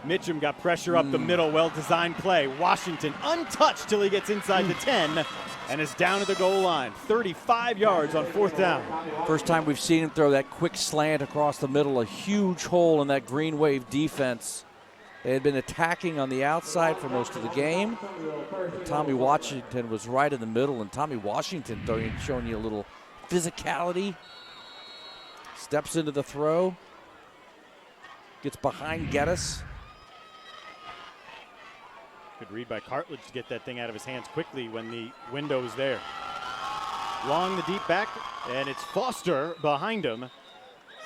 Mitchum got pressure up the middle. Well-designed play. Washington untouched till he gets inside the 10 and is down at the goal line. 35 yards on 4th down. First time we've seen him throw that quick slant across the middle. A huge hole in that Green Wave defense. They had been attacking on the outside for most of the game. Tommy Washington was right in the middle, and Tommy Washington showing you a little physicality. Steps into the throw. Gets behind Geddes. Good read by Cartledge to get that thing out of his hands quickly when the window was there. Long the deep back, and it's Foster behind him.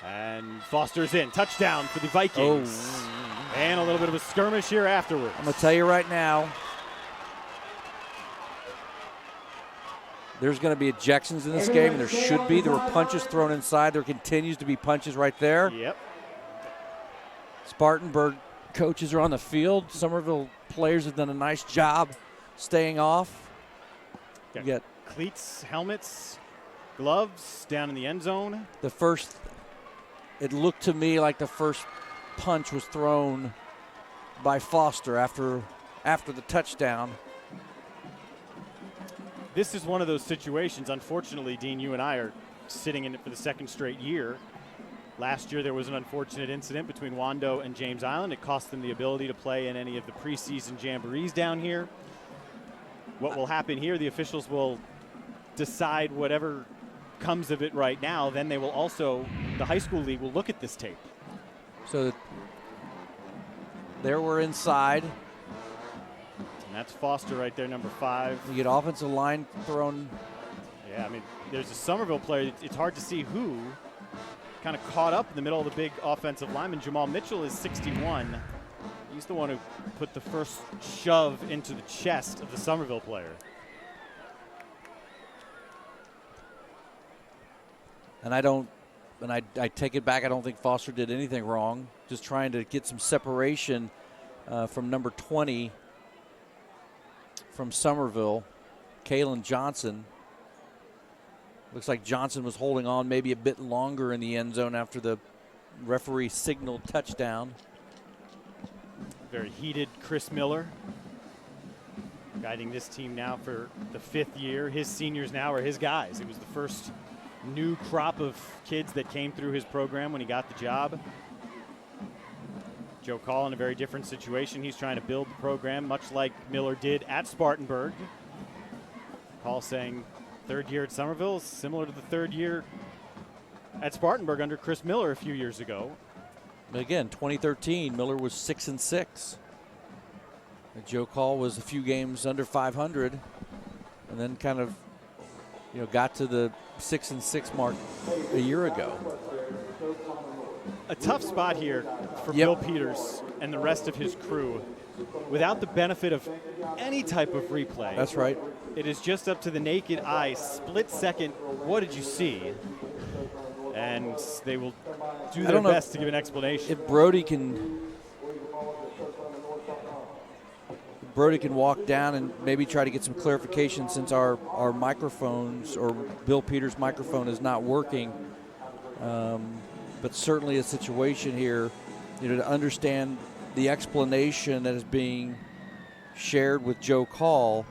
And Foster's in. Touchdown for the Vikings. Oh. And a little bit of a skirmish here afterwards. I'm going to tell you right now, there's going to be ejections in this game, and there should be. There were punches thrown inside. There continues to be punches right there. Yep. Spartanburg coaches are on the field. Summerville players have done a nice job staying off. You got cleats, helmets, gloves down in the end zone. It looked to me like the first punch was thrown by Foster after the touchdown. This is one of those situations, unfortunately, Dean, you and I are sitting in it for the 2nd straight year. Last year there was an unfortunate incident between Wando and James Island. It cost them the ability to play in any of the preseason jamborees down here. What will happen here, the officials will decide whatever comes of it right now. Then they will also, the high school league will look at this tape. So there we're inside. And that's Foster right there, number 5. You get offensive line thrown. Yeah, I mean, there's a Summerville player. It's hard to see who. Kind of caught up in the middle of the big offensive lineman. Jamal Mitchell is 61. He's the one who put the first shove into the chest of the Summerville player. And I take it back. I don't think Foster did anything wrong. Just trying to get some separation from number 20 from Summerville, Kalen Johnson. Looks like Johnson was holding on maybe a bit longer in the end zone after the referee signaled touchdown. Very heated Chris Miller, guiding this team now for the 5th year. His seniors now are his guys. It was the first new crop of kids that came through his program when he got the job. Joe Call in a very different situation. He's trying to build the program much like Miller did at Spartanburg. Call saying 3rd year at Summerville is similar to the 3rd year at Spartanburg under Chris Miller a few years ago. Again, 2013, Miller was 6-6. And Joe Call was a few games under 500, and then kind of, got to the 6-6 mark a year ago. A tough spot here for Bill Peters and the rest of his crew. Without the benefit of any type of replay. That's right. It is just up to the naked eye, split second, what did you see? And they will do their best to give an explanation. If Brody can walk down and maybe try to get some clarification, since our microphones, or Bill Peters' microphone, is not working. But certainly a situation here, to understand the explanation that is being shared with Joe Call.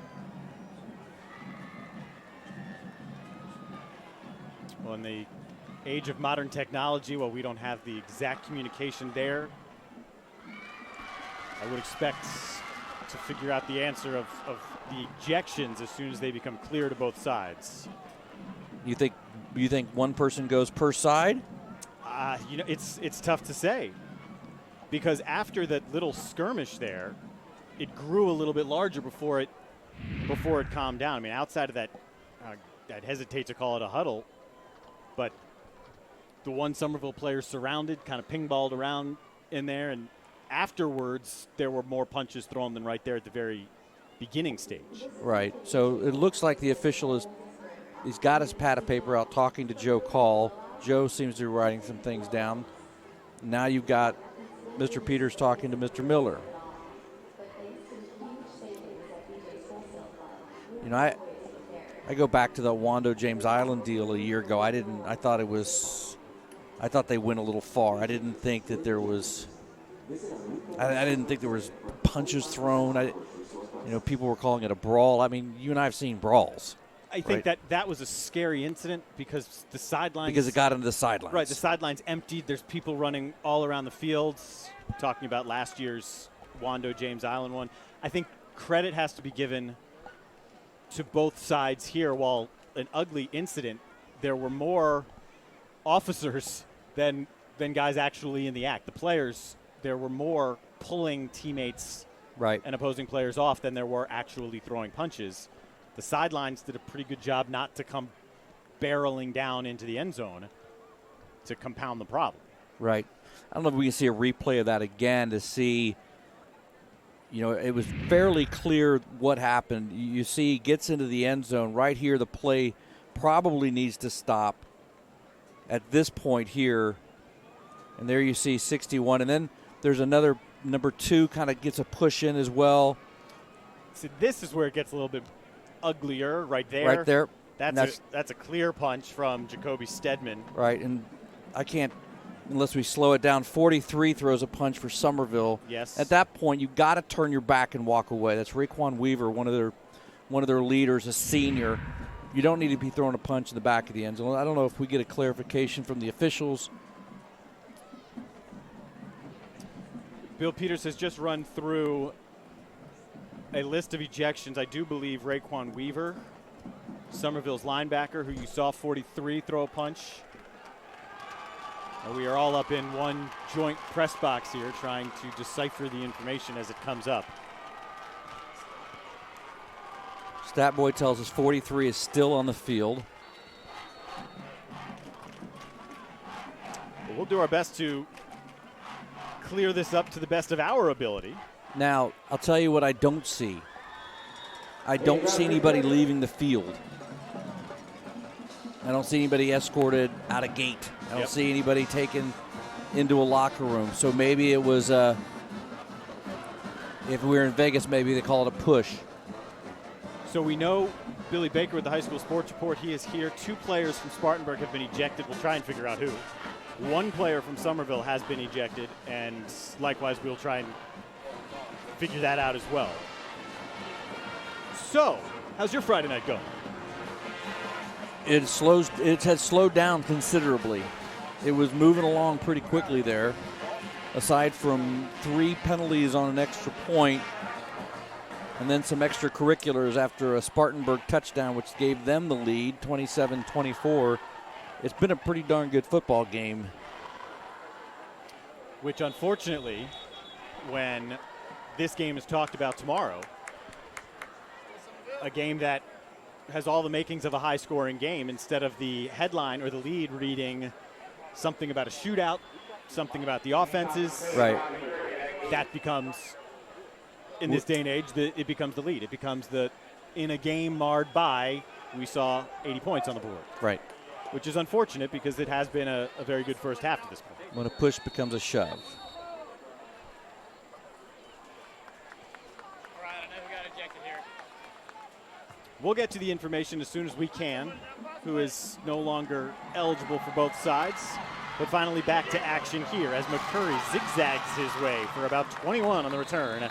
Well, in the age of modern technology, while we don't have the exact communication there, I would expect to figure out the answer of the ejections as soon as they become clear to both sides. You think one person goes per side? It's tough to say. because after that little skirmish there, it grew a little bit larger before it calmed down. I mean, outside of that, I'd hesitate to call it a huddle, but the one Summerville player surrounded, kind of ping-balled around in there, and afterwards there were more punches thrown than right there at the very beginning stage. Right. So it looks like the official he's got his pad of paper out talking to Joe Call. Joe seems to be writing some things down. Now you've got Mr. Peters talking to Mr. Miller. You know, I go back to the Wando James Island deal a year ago. I thought they went a little far. I didn't think that there was punches thrown. People were calling it a brawl. I mean, you and I have seen brawls. I think that was a scary incident because the sidelines. Because it got into the sidelines. Right, the sidelines emptied. There's people running all around the fields. Talking about last year's Wando James Island one. I think credit has to be given to both sides here. While an ugly incident, there were more officers than guys actually in the act. The players, there were more pulling teammates and opposing players off than there were actually throwing punches. The sidelines did a pretty good job not to come barreling down into the end zone to compound the problem. Right. I don't know if we can see a replay of that again to see, it was fairly clear what happened. You see he gets into the end zone. Right here, the play probably needs to stop at this point here. And there you see 61. And then there's another number 2 kind of gets a push in as well. So this is where it gets a little bit uglier right there. Right there. That's a clear punch from Jacoby Stedman. Right, and I can't, unless we slow it down, 43 throws a punch for Summerville. Yes. At that point, you've got to turn your back and walk away. That's Raekwon Weaver, one of their leaders, a senior. You don't need to be throwing a punch in the back of the end zone. I don't know if we get a clarification from the officials. Bill Peters has just run through a list of ejections. I do believe Raekwon Weaver, Summerville's linebacker, who you saw 43 throw a punch. And we are all up in one joint press box here trying to decipher the information as it comes up. Stat Boy tells us 43 is still on the field. We'll do our best to clear this up to the best of our ability. Now, I'll tell you what I don't see. I don't see anybody leaving the field. I don't see anybody escorted out of gate. I don't see anybody taken into a locker room. So maybe it was, if we were in Vegas, maybe they call it a push. So we know Billy Baker with the High School Sports Report. He is here. 2 players from Spartanburg have been ejected. We'll try and figure out who. 1 player from Summerville has been ejected, and likewise we'll try and figure that out as well. So, how's your Friday night going? It has slowed down considerably. It was moving along pretty quickly there. Aside from 3 penalties on an extra point, and then some extracurriculars after a Spartanburg touchdown, which gave them the lead, 27-24. It's been a pretty darn good football game. Which, unfortunately, when this game is talked about tomorrow, a game that has all the makings of a high-scoring game, instead of the headline or the lead reading something about a shootout, something about the offenses. Right. That becomes, in this day and age, it becomes the lead. It becomes in a game marred by, we saw 80 points on the board. Right. Which is unfortunate because it has been a very good first half to this point. When a push becomes a shove. All right, I know who got ejected here. We'll get to the information as soon as we can, who is no longer eligible for both sides. But finally back to action here as McCurry zigzags his way for about 21 on the return,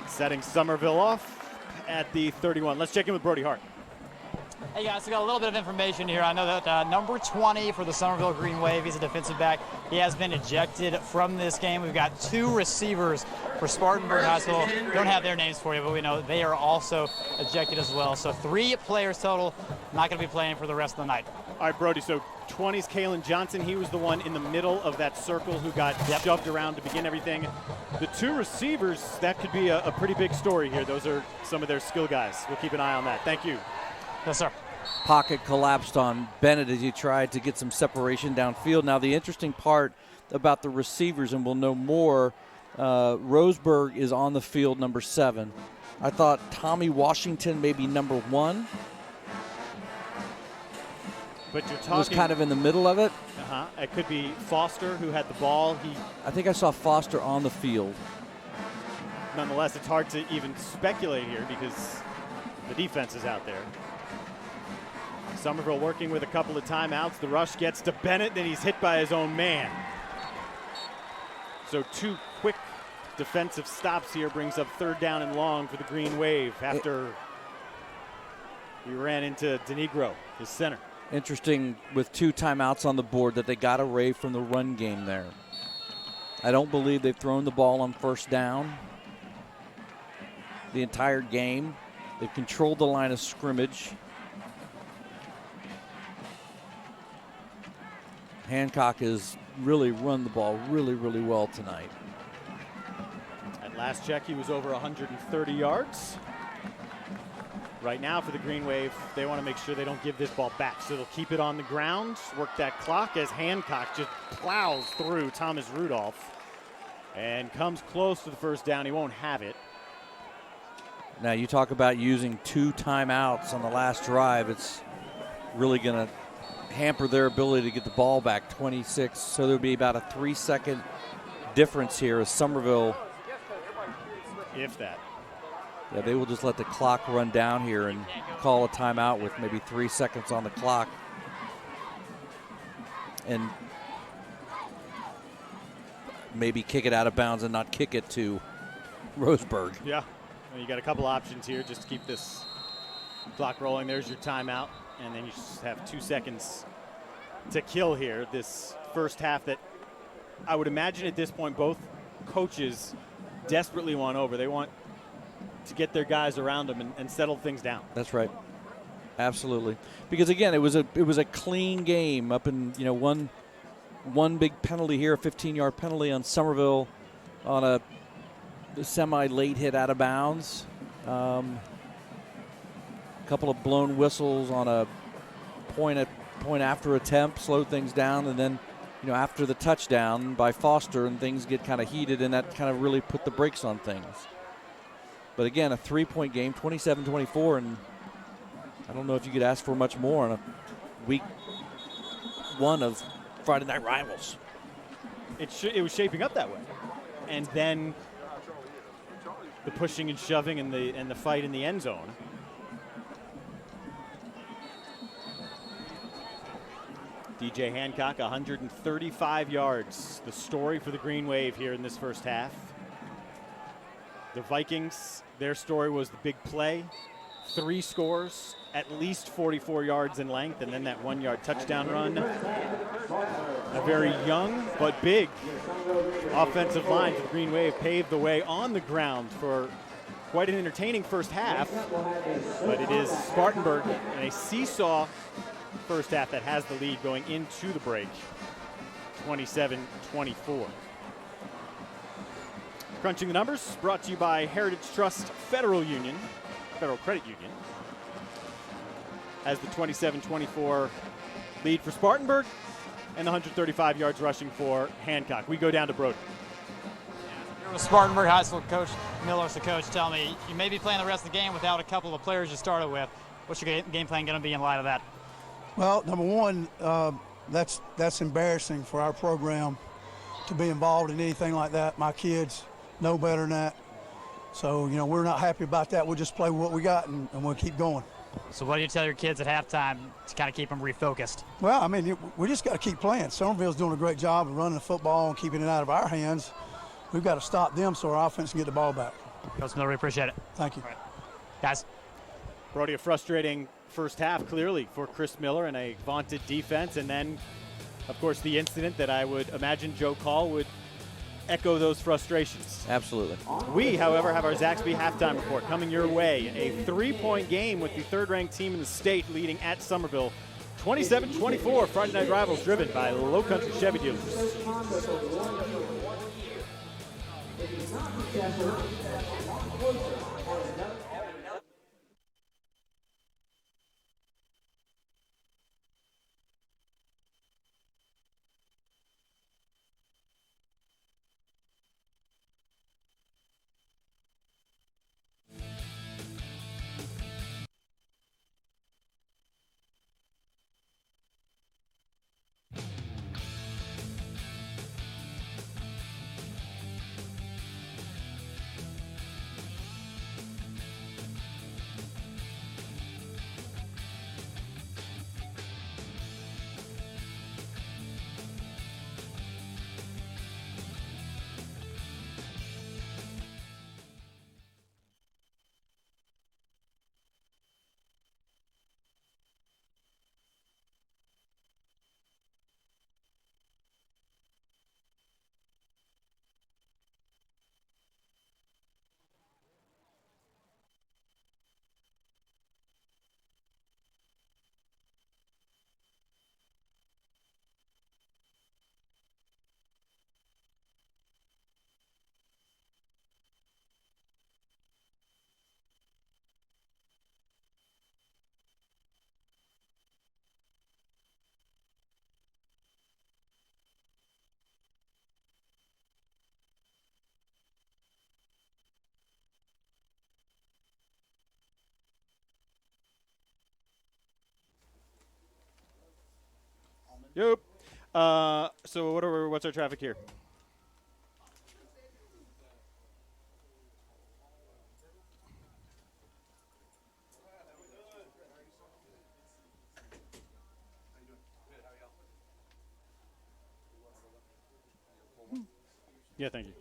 setting Summerville off at the 31. Let's check in with Brody Hart. Hey guys, we got a little bit of information here. I know that number 20 for the Summerville Green Wave, he's a defensive back. He has been ejected from this game. We've got 2 receivers for Spartanburg High School. Don't have their names for you, but we know they are also ejected as well. So 3 players total, not going to be playing for the rest of the night. All right, Brody, so 20's Kalen Johnson. He was the one in the middle of that circle who got shoved around to begin everything. The two receivers, that could be a pretty big story here. Those are some of their skill guys. We'll keep an eye on that. Thank you. Yes, sir. Pocket collapsed on Bennett as he tried to get some separation downfield. Now, the interesting part about the receivers, and we'll know more, Roseburg is on the field, number 7. I thought Tommy Washington may be number 1. But you're talking, was kind of in the middle of it. It could be Foster who had the ball. I think I saw Foster on the field. Nonetheless, it's hard to even speculate here because the defense is out there. Summerville working with a couple of timeouts. The rush gets to Bennett, then he's hit by his own man. So 2 quick defensive stops here brings up 3rd down and long for the Green Wave after we ran into Denigro, his center. Interesting with 2 timeouts on the board that they got away from the run game there. I don't believe they've thrown the ball on 1st down the entire game. They've controlled the line of scrimmage. Hancock has really run the ball really, really well tonight. At last check, he was over 130 yards. Right now for the Green Wave, they want to make sure they don't give this ball back. So they'll keep it on the ground, work that clock as Hancock just plows through Thomas Rudolph and comes close to the 1st down. He won't have it. Now you talk about using 2 timeouts on the last drive. It's really going to hamper their ability to get the ball back. 26, so there'll be about a 3-second difference here as Summerville. If that. Yeah, they will just let the clock run down here and call a timeout with maybe 3 seconds on the clock. And maybe kick it out of bounds and not kick it to Roseburg. Yeah, well, you got a couple options here just to keep this clock rolling. There's your timeout, and then you just have 2 seconds to kill here. This first half that I would imagine at this point both coaches desperately want over. They want to get their guys around them and settle things down. That's right. Absolutely. Because again, it was a clean game up in, one big penalty here, a 15-yard penalty on Summerville on a semi-late hit out of bounds. A couple of blown whistles on a point after attempt, slowed things down, and then after the touchdown by Foster, and things get kind of heated, and that kind of really put the brakes on things. But again, a 3-point game, 27-24, and I don't know if you could ask for much more on a week 1 of Friday Night Rivals. It was shaping up that way, and then the pushing and shoving and the fight in the end zone. DJ Hancock, 135 yards. The story for the Green Wave here in this first half. The Vikings, their story was the big play. 3 scores, at least 44 yards in length, and then that 1-yard touchdown run. A very young but big offensive line for the Green Wave paved the way on the ground for quite an entertaining first half. But it is Spartanburg in a seesaw first half that has the lead going into the break, 27-24. Crunching the numbers, brought to you by Heritage Trust Federal Credit Union. As the 27-24 lead for Spartanburg and the 135 yards rushing for Hancock. We go down to Brody. Here with Spartanburg High School coach Miller's the coach. Tell me, you may be playing the rest of the game without a couple of players you started with. What's your game plan going to be in light of that? Well, number one, that's embarrassing for our program to be involved in anything like that. My kids know better than that. So, we're not happy about that. We'll just play with what we got, and we'll keep going. So what do you tell your kids at halftime to kind of keep them refocused? Well, we just got to keep playing. Summerville's doing a great job of running the football and keeping it out of our hands. We've got to stop them so our offense can get the ball back. Coach Miller, we appreciate it. Thank you. Right. Guys. Brody, a frustrating first half, clearly, for Chris Miller and a vaunted defense. And then, of course, the incident that I would imagine Joe Call would echo those frustrations. Absolutely. We, however, have our Zaxby halftime report coming your way. A 3-point game with the 3rd-ranked team in the state leading at Summerville 27-24, Friday Night Rivals driven by Low Country Chevy Dealers. Yep. So what's our traffic here? Yeah, thank you.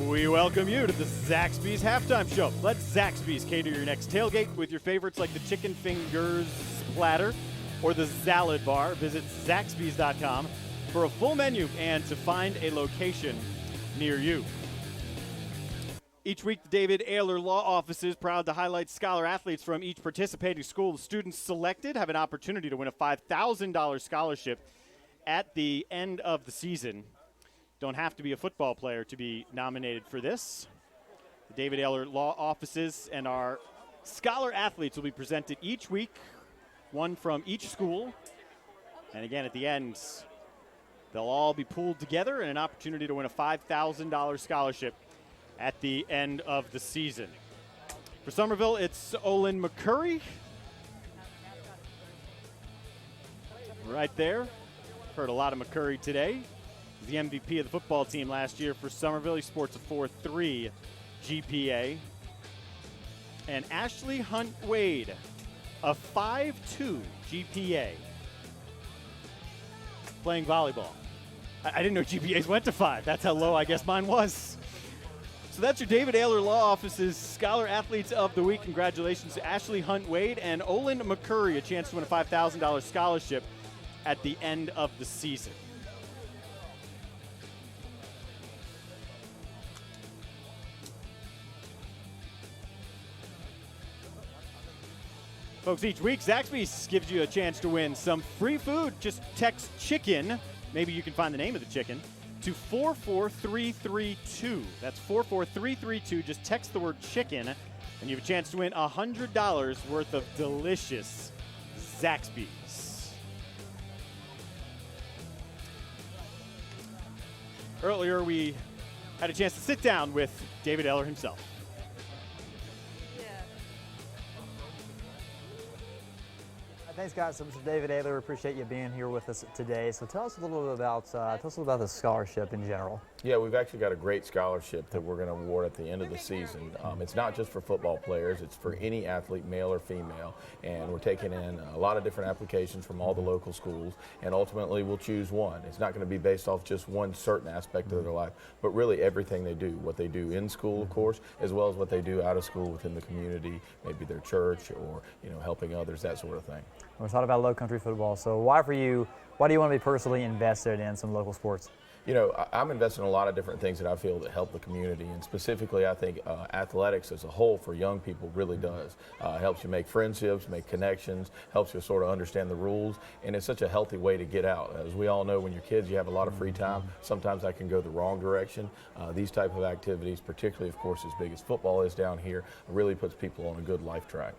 We welcome you to the Zaxby's Halftime Show. Let Zaxby's cater your next tailgate with your favorites like the chicken fingers platter or the salad bar. Visit Zaxby's.com for a full menu and to find a location near you. Each week, the David Ayler Law Office is proud to highlight scholar athletes from each participating school. The students selected have an opportunity to win a $5,000 scholarship at the end of the season. Don't have to be a football player to be nominated for this. The David Ayler Law Offices and our scholar athletes will be presented each week, one from each school. And again, at the end, they'll all be pooled together and an opportunity to win a $5,000 scholarship at the end of the season. For Summerville, it's Olin McCurry. Right there. Heard a lot of McCurry today. He's the MVP of the football team last year for Summerville. He sports a 4.3 GPA. And Ashley Hunt Wade, a 5.2 GPA. Playing volleyball. I didn't know GPAs went to 5. That's how low I guess mine was. So that's your David Ayler Law Office's Scholar Athletes of the Week. Congratulations to Ashley Hunt Wade and Olin McCurry, a chance to win a $5,000 scholarship at the end of the season. Folks, each week, Zaxby's gives you a chance to win some free food. Just text chicken, maybe you can find the name of the chicken, to 44332. That's 44332. Just text the word chicken, and you have a chance to win $100 worth of delicious Zaxby's. Earlier, we had a chance to sit down with David Ayler himself. Thanks, guys. So, Mr. David Ayler, appreciate you being here with us today. So, tell us a little bit about the scholarship in general. Yeah, we've actually got a great scholarship that we're going to award at the end of the season. It's not just for football players; it's for any athlete, male or female. And we're taking in a lot of different applications from all the local schools, and ultimately we'll choose one. It's not going to be based off just one certain aspect of their life, but really everything they do. What they do in school, of course, as well as what they do out of school within the community, maybe their church or helping others, that sort of thing. We're talking about low country football. So why do you want to be personally invested in some local sports? I'm investing in a lot of different things that I feel that help the community, and specifically I think athletics as a whole for young people really does. Helps you make friendships, make connections, helps you sort of understand the rules, and it's such a healthy way to get out. As we all know, when you're kids, you have a lot of free time. Sometimes that can go the wrong direction. These type of activities, particularly, of course, as big as football is down here, really puts people on a good life track.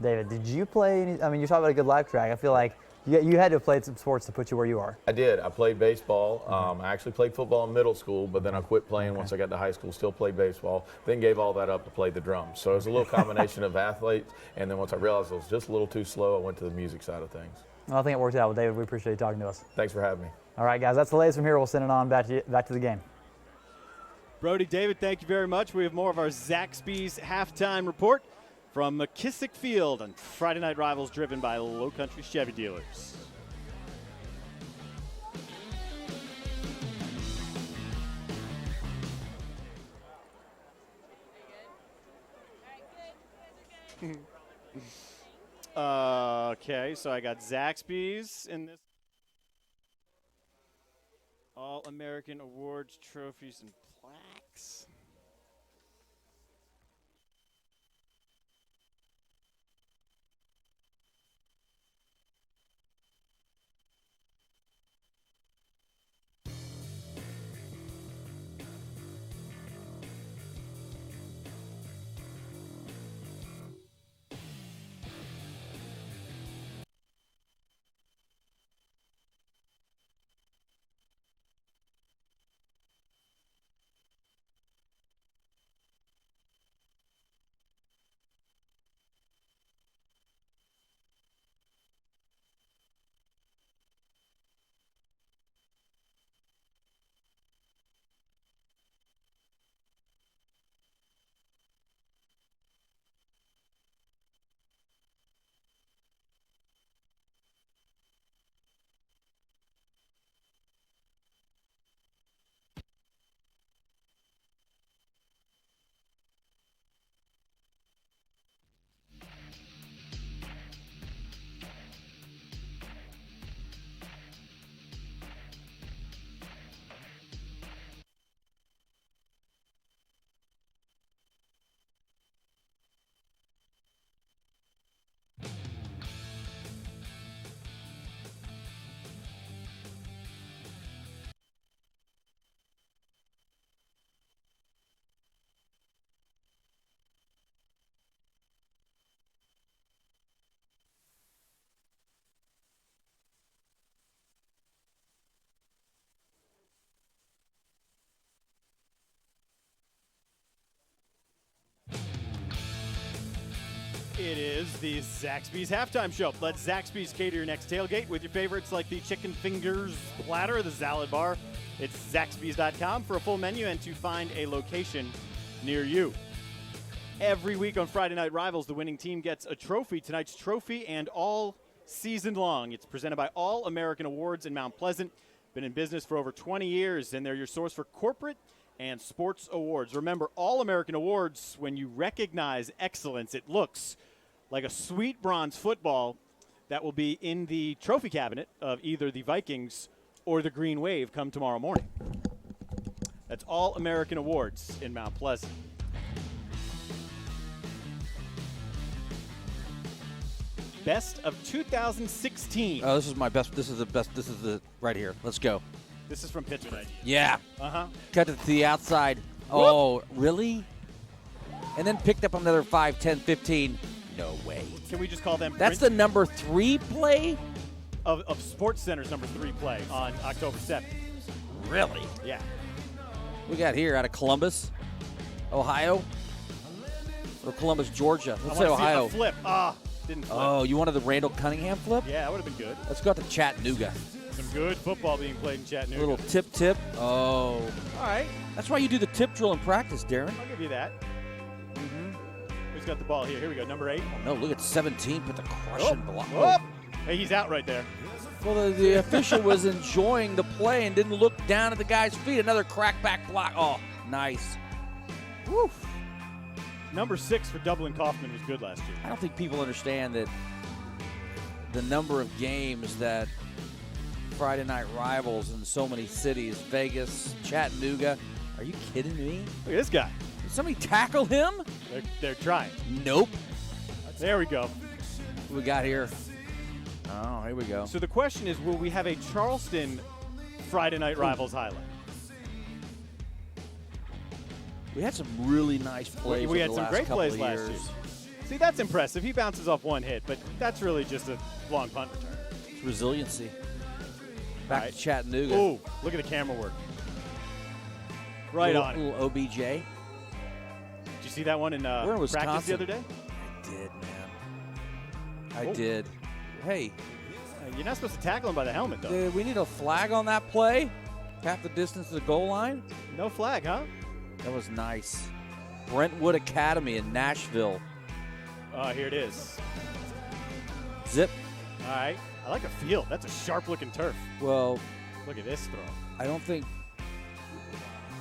David, did you play any, you talk about a good life track. I feel like you had to have played some sports to put you where you are. I did. I played baseball. I actually played football in middle school, but then I quit playing once I got to high school, still played baseball, then gave all that up to play the drums. So it was a little combination of athletes, and then once I realized I was just a little too slow, I went to the music side of things. Well, I think it worked out. Well, David, we appreciate you talking to us. Thanks for having me. All right, guys, that's the latest from here. We'll send it on back to the game. Brody, David, thank you very much. We have more of our Zaxby's halftime report from McKissick Field on Friday Night Rivals, driven by Low Country Chevy dealers. Okay, so I got Zaxby's in this. All-American Awards, trophies, and plaques. It is the Zaxby's halftime show. Let Zaxby's cater your next tailgate with your favorites like the chicken fingers platter, the salad bar. It's Zaxby's.com for a full menu and to find a location near you. Every week on Friday Night Rivals, the winning team gets a trophy. Tonight's trophy and all season long. It's presented by All American Awards in Mount Pleasant. Been in business for over 20 years, and they're your source for corporate and sports awards. Remember, All American Awards, when you recognize excellence, it looks like a sweet bronze football that will be in the trophy cabinet of either the Vikings or the Green Wave come tomorrow morning. That's All American Awards in Mount Pleasant. Best of 2016. Oh, this is my best. This is the best. This is the right here. Let's go. This is from Pittsburgh. Yeah. Uh-huh. Cut it to the outside. Oh, really? And then picked up another 5, 10, 15. No way. Can we just call them? That's the number 3 play? Of Sports Center's number 3 play on October 7th. Really? Yeah. We got here out of Columbus, Ohio, or Columbus, Georgia. Let's say Ohio. Flip. Didn't flip. Oh, you wanted the Randall Cunningham flip? Yeah, that would have been good. Let's go out to Chattanooga. Some good football being played in Chattanooga. A little tip. Oh. All right. That's why you do the tip drill in practice, Darren. I'll give you that. Who's got the ball here? Here we go, number 8. Oh, no, look at 17, put the crushing block. Hey, he's out right there. Well, the official was enjoying the play and didn't look down at the guy's feet. Another crackback block. Oh, nice. Woo. Number 6 for Dublin Kaufman was good last year. I don't think people understand that the number of games that Friday night rivals in so many cities. Vegas, Chattanooga. Are you kidding me? Look at this guy. Did somebody tackle him? They're trying. Nope. There we go. What we got here? Oh, here we go. So the question is, will we have a Charleston Friday night rivals highlight? We had some really nice plays. We had over the some last great couple plays of last years. year. See, that's impressive. He bounces off one hit, but that's really just a long punt return. It's resiliency. Back to Chattanooga. Ooh, look at the camera work. Right on it. Little OBJ. Did you see that one in We're in practice the other day? I did, man. I did. Hey. You're not supposed to tackle him by the helmet, though. We need a flag on that play. Half the distance to the goal line. No flag, huh? That was nice. Brentwood Academy in Nashville. Here it is. Zip. All right. I like a field. That's a sharp-looking turf. Well, look at this throw. I don't think.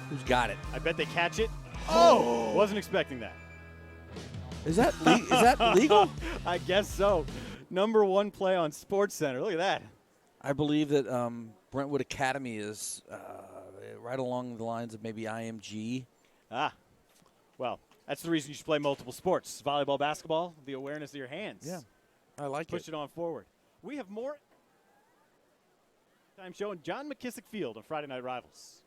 Who's got it? I bet they catch it. Oh! Wasn't expecting that. Is that legal? I guess so. Number 1 play on SportsCenter. Look at that. I believe that Brentwood Academy is right along the lines of maybe IMG. Well, that's the reason you should play multiple sports. Volleyball, basketball, the awareness of your hands. Yeah, I like Push it on forward. We have more time showing John McKissick Field on Friday Night Rivals.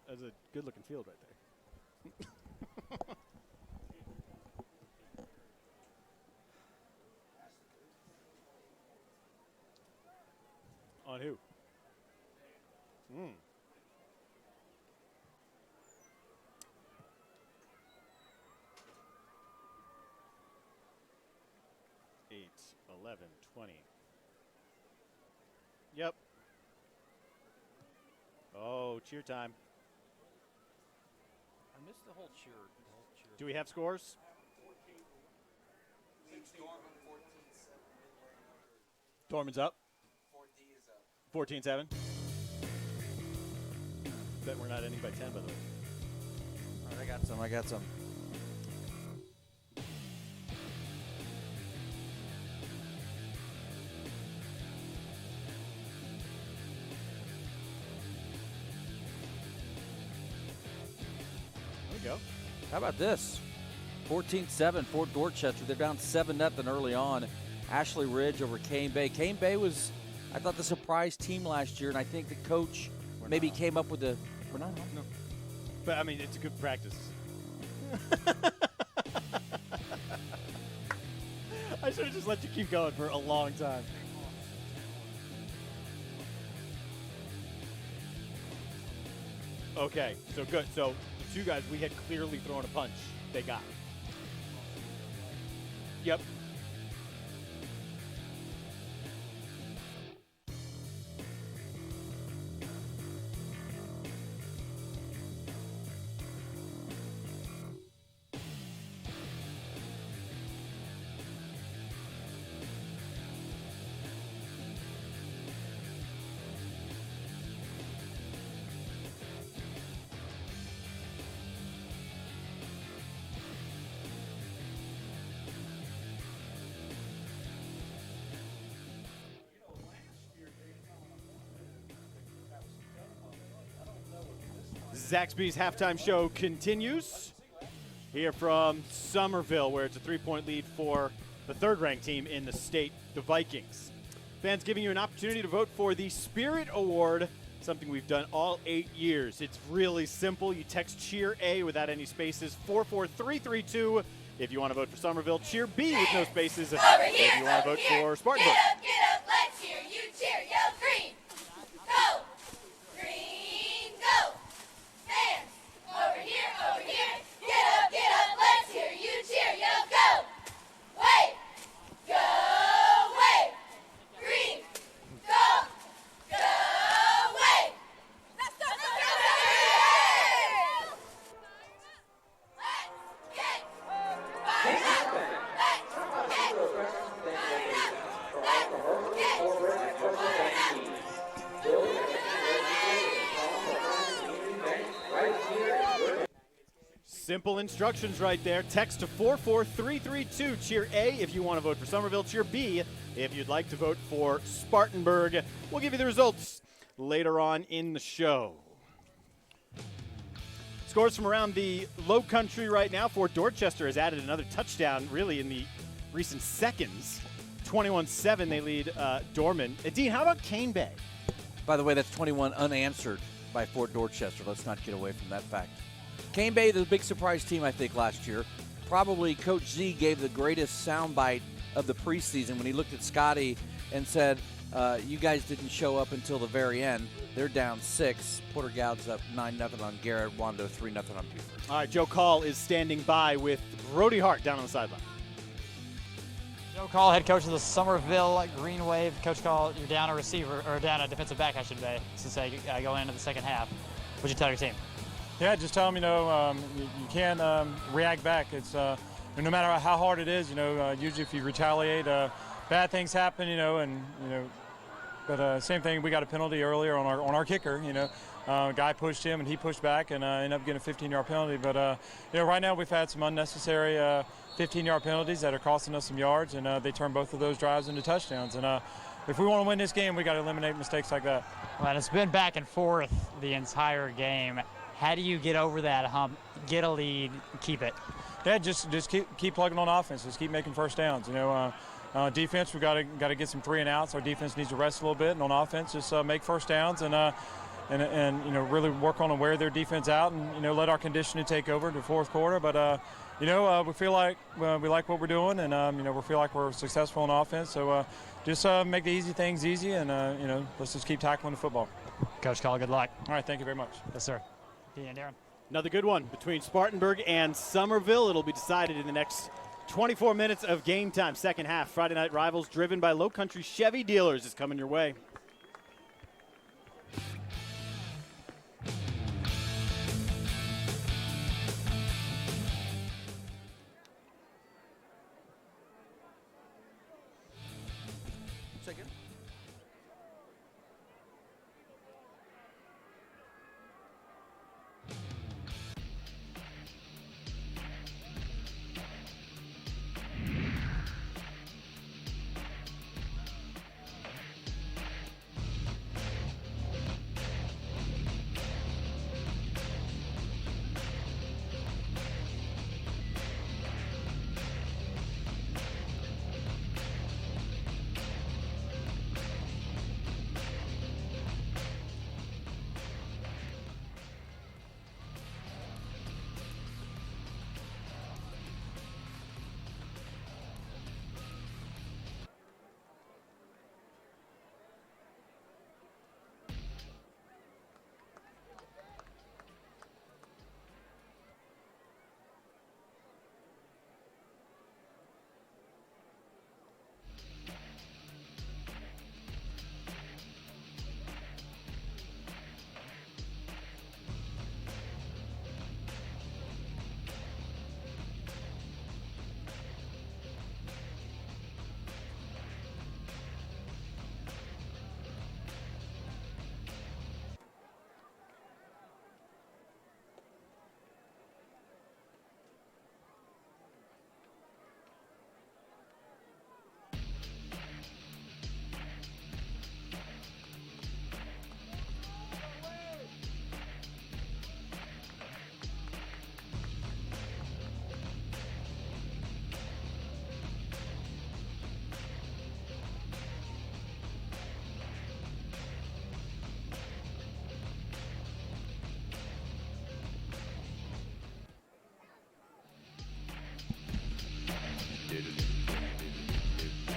That's a good-looking field right there. On who? Hmm. 8, 11, 20. Yep. Oh, cheer time. I missed the whole cheer. Do we have scores? Dorman's up. 14-7. Bet we're not ending by 10, by the way. All right, I got some. There we go. How about this? 14-7, Fort Dorchester. They're down 7-0 early on. Ashley Ridge over Cane Bay. Cane Bay was, I thought, the surprise team last year, and I think the coach maybe came up with the. We're not. No. But, I mean, it's a good practice. I should have just let you keep going for a long time. Okay, so good. So the two guys we had clearly thrown a punch. They got. Yep. Zaxby's halftime show continues here from Summerville, where it's a 3-point lead for the third-ranked team in the state, the Vikings. Fans giving you an opportunity to vote for the Spirit Award, something we've done all 8 years. It's really simple. You text Cheer A without any spaces, 44332 if you want to vote for Summerville. Cheer B with no spaces if you want to vote for Spartanburg. Get up, let's hear you cheer. Yell green. Go. Green, go. Fans, over here, over here. Get up, let's hear you cheer. Yell go. Wait. Go, wait. Green. Go. Go, wait. Let's go. Simple instructions right there. Text to 44332. Cheer A if you want to vote for Summerville. Cheer B if you'd like to vote for Spartanburg. We'll give you the results later on in the show. Scores from around the Low Country right now. Fort Dorchester has added another touchdown really in the recent seconds. 21-7 they lead Dorman. Dean, how about Cane Bay? By the way, that's 21 unanswered by Fort Dorchester. Let's not get away from that fact. Cane Bay, the big surprise team, I think, last year. Probably Coach Z gave the greatest soundbite of the preseason when he looked at Scotty and said, you guys didn't show up until the very end. They're down 6. Porter Gowd's up 9-0 on Garrett. Wando 3-0 on Buford. All right, Joe Call is standing by with Brody Hart down on the sideline. Joe Call, head coach of the Summerville Green Wave. Coach Call, you're down a receiver, or down a defensive back, I should say, going into the second half. What'd you tell your team? Yeah, just tell them, you can't react back. It's no matter how hard it is, usually if you retaliate, bad things happen, but same thing, we got a penalty earlier on our kicker, guy pushed him and he pushed back and ended up getting a 15-yard penalty. But, right now we've had some unnecessary 15-yard penalties that are costing us some yards, and they turn both of those drives into touchdowns. And if we want to win this game, we got to eliminate mistakes like that. Well, it's been back and forth the entire game. How do you get over that hump, get a lead, keep it? Yeah, just keep plugging on offense. Just keep making first downs. Defense, we got to get some 3 and outs. Our defense needs to rest a little bit, and on offense, just make first downs and really work on and wear their defense out, and let our conditioning take over in the fourth quarter. But we feel like we like what we're doing, and we feel like we're successful on offense. So just make the easy things easy, and let's just keep tackling the football. Coach Call, good luck. All right, thank you very much. Yes, sir. And Darren. Another good one between Spartanburg and Summerville. It'll be decided in the next 24 minutes of game time. Second half, Friday Night Rivals, driven by Low Country Chevy Dealers, is coming your way. Second.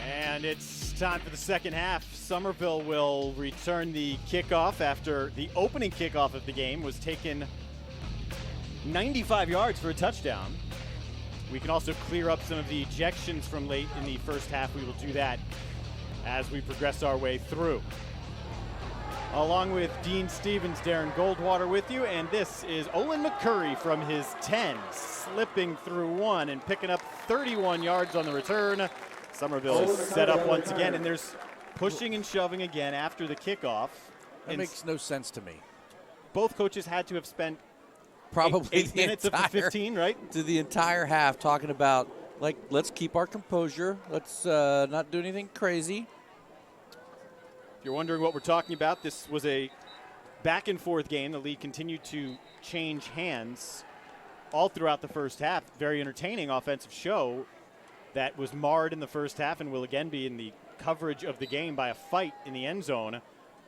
And it's time for the second half. Summerville will return the kickoff after the opening kickoff of the game was taken 95 yards for a touchdown. We can also clear up some of the ejections from late in the first half. We will do that as we progress our way through. Along with Dean Stevens, Darren Goldwater with you, and this is Olin McCurry from his 10, slipping through one and picking up 31 yards on the return. Summerville is set up once again, and there's pushing and shoving again after the kickoff. That makes no sense to me. Both coaches had to have spent probably eight minutes of the 15, right? To the entire half, talking about, like, let's keep our composure. Let's not do anything crazy. If you're wondering what we're talking about, this was a back-and-forth game. The lead continued to change hands all throughout the first half. Very entertaining offensive show that was marred in the first half and will again be in the coverage of the game by a fight in the end zone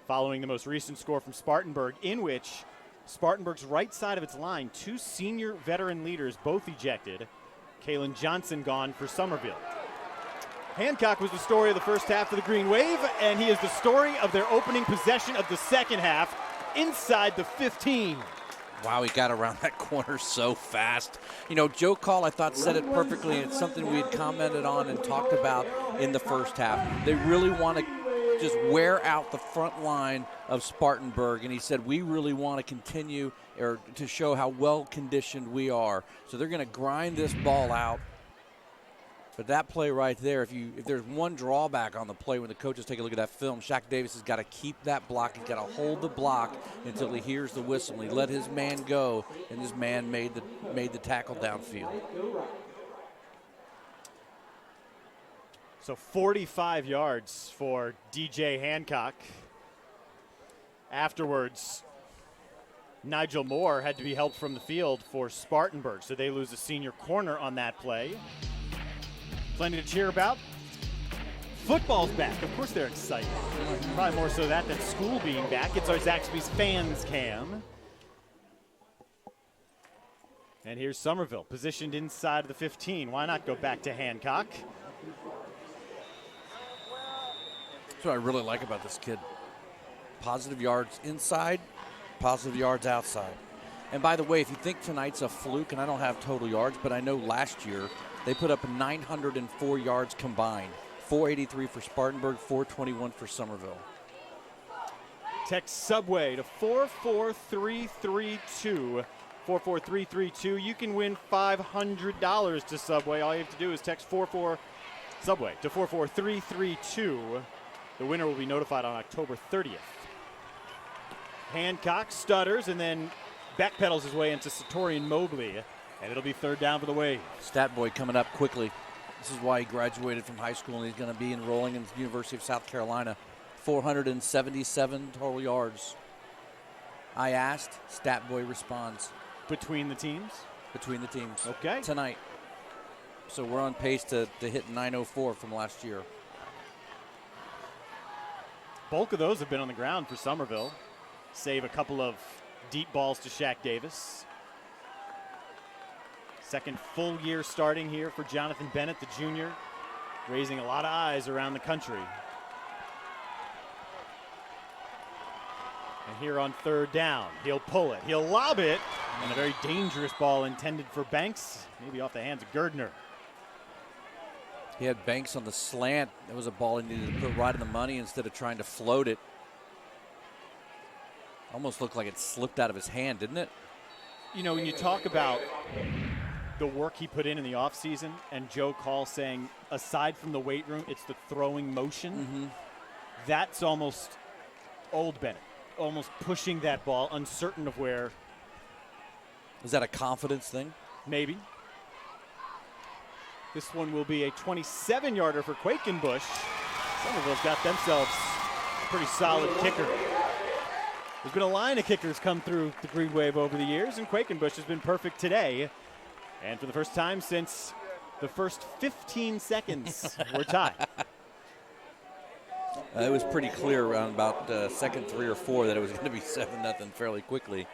following the most recent score from Spartanburg, in which Spartanburg's right side of its line, 2 senior veteran leaders both ejected. Kalen Johnson gone for Summerville. Hancock was the story of the first half of the Green Wave, and he is the story of their opening possession of the second half inside the 15. Wow, he got around that corner so fast. You know, Joe Call, I thought, said it perfectly, and it's something we had commented on and talked about in the first half. They really want to just wear out the front line of Spartanburg, and he said, we really want to continue or to show how well-conditioned we are. So they're going to grind this ball out. But that play right there, if there's one drawback on the play when the coaches take a look at that film, Shaq Davis has got to keep that block. He's got to hold the block until he hears the whistle. He let his man go, and his man made the tackle downfield. So 45 yards for DJ Hancock. Afterwards, Nigel Moore had to be helped from the field for Spartanburg, so they lose a senior corner on that play. Plenty to cheer about. Football's back. Of course they're excited. Probably more so that than school being back. It's our Zaxby's Fans Cam. And here's Summerville, positioned inside of the 15. Why not go back to Hancock? That's what I really like about this kid. Positive yards inside, positive yards outside. And by the way, if you think tonight's a fluke, and I don't have total yards, but I know last year they put up 904 yards combined. 483 for Spartanburg, 421 for Summerville. Text Subway to 44332. 44332. You can win $500 to Subway. All you have to do is text Subway to 44332. The winner will be notified on October 30th. Hancock stutters and then backpedals his way into Satorian Mobley, and it'll be third down for the Wave. Stat boy coming up quickly. This is why he graduated from high school, and he's going to be enrolling in the University of South Carolina. 477 total yards. I asked, Stat boy responds. Between the teams? Between the teams. Okay. Tonight. So we're on pace to hit 904 from last year. Bulk of those have been on the ground for Summerville. Save a couple of deep balls to Shaq Davis. Second full year starting here for Jonathan Bennett, the junior, raising a lot of eyes around the country. And here on third down, he'll pull it, he'll lob it, and a very dangerous ball intended for Banks, maybe off the hands of Gerdner. He had Banks on the slant. That was a ball he needed to put right in the money instead of trying to float it. Almost looked like it slipped out of his hand, didn't it? You know, when you talk about the work he put in the offseason, and Joe Call saying, aside from the weight room, it's the throwing motion. That's almost old Bennett, almost pushing that ball, uncertain of where. Is that a confidence thing? Maybe. This one will be a 27-yarder for Quakenbush. Summerville's got themselves a pretty solid kicker. There's been a line of kickers come through the Green Wave over the years, and Quakenbush has been perfect today. And for the first time since the first 15 seconds, we're tied. It was pretty clear around about second 3 or 4 that it was going to be 7-0 fairly quickly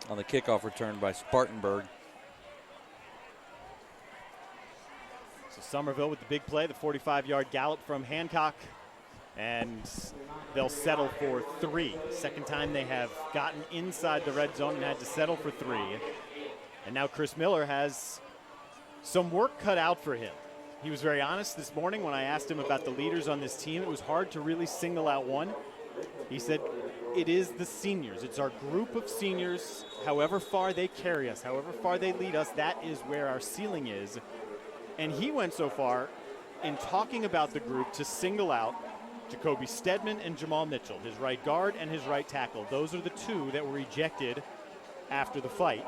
on the kickoff return by Spartanburg. So Summerville with the big play, the 45-yard gallop from Hancock, and they'll settle for 3. Second time they have gotten inside the red zone and had to settle for 3. And now Chris Miller has some work cut out for him. He was very honest this morning when I asked him about the leaders on this team. It was hard to really single out one. He said, it is the seniors. It's our group of seniors. However far they carry us, however far they lead us, that is where our ceiling is. And he went so far in talking about the group to single out Jacoby Stedman and Jamal Mitchell, his right guard and his right tackle. Those are the 2 that were ejected after the fight.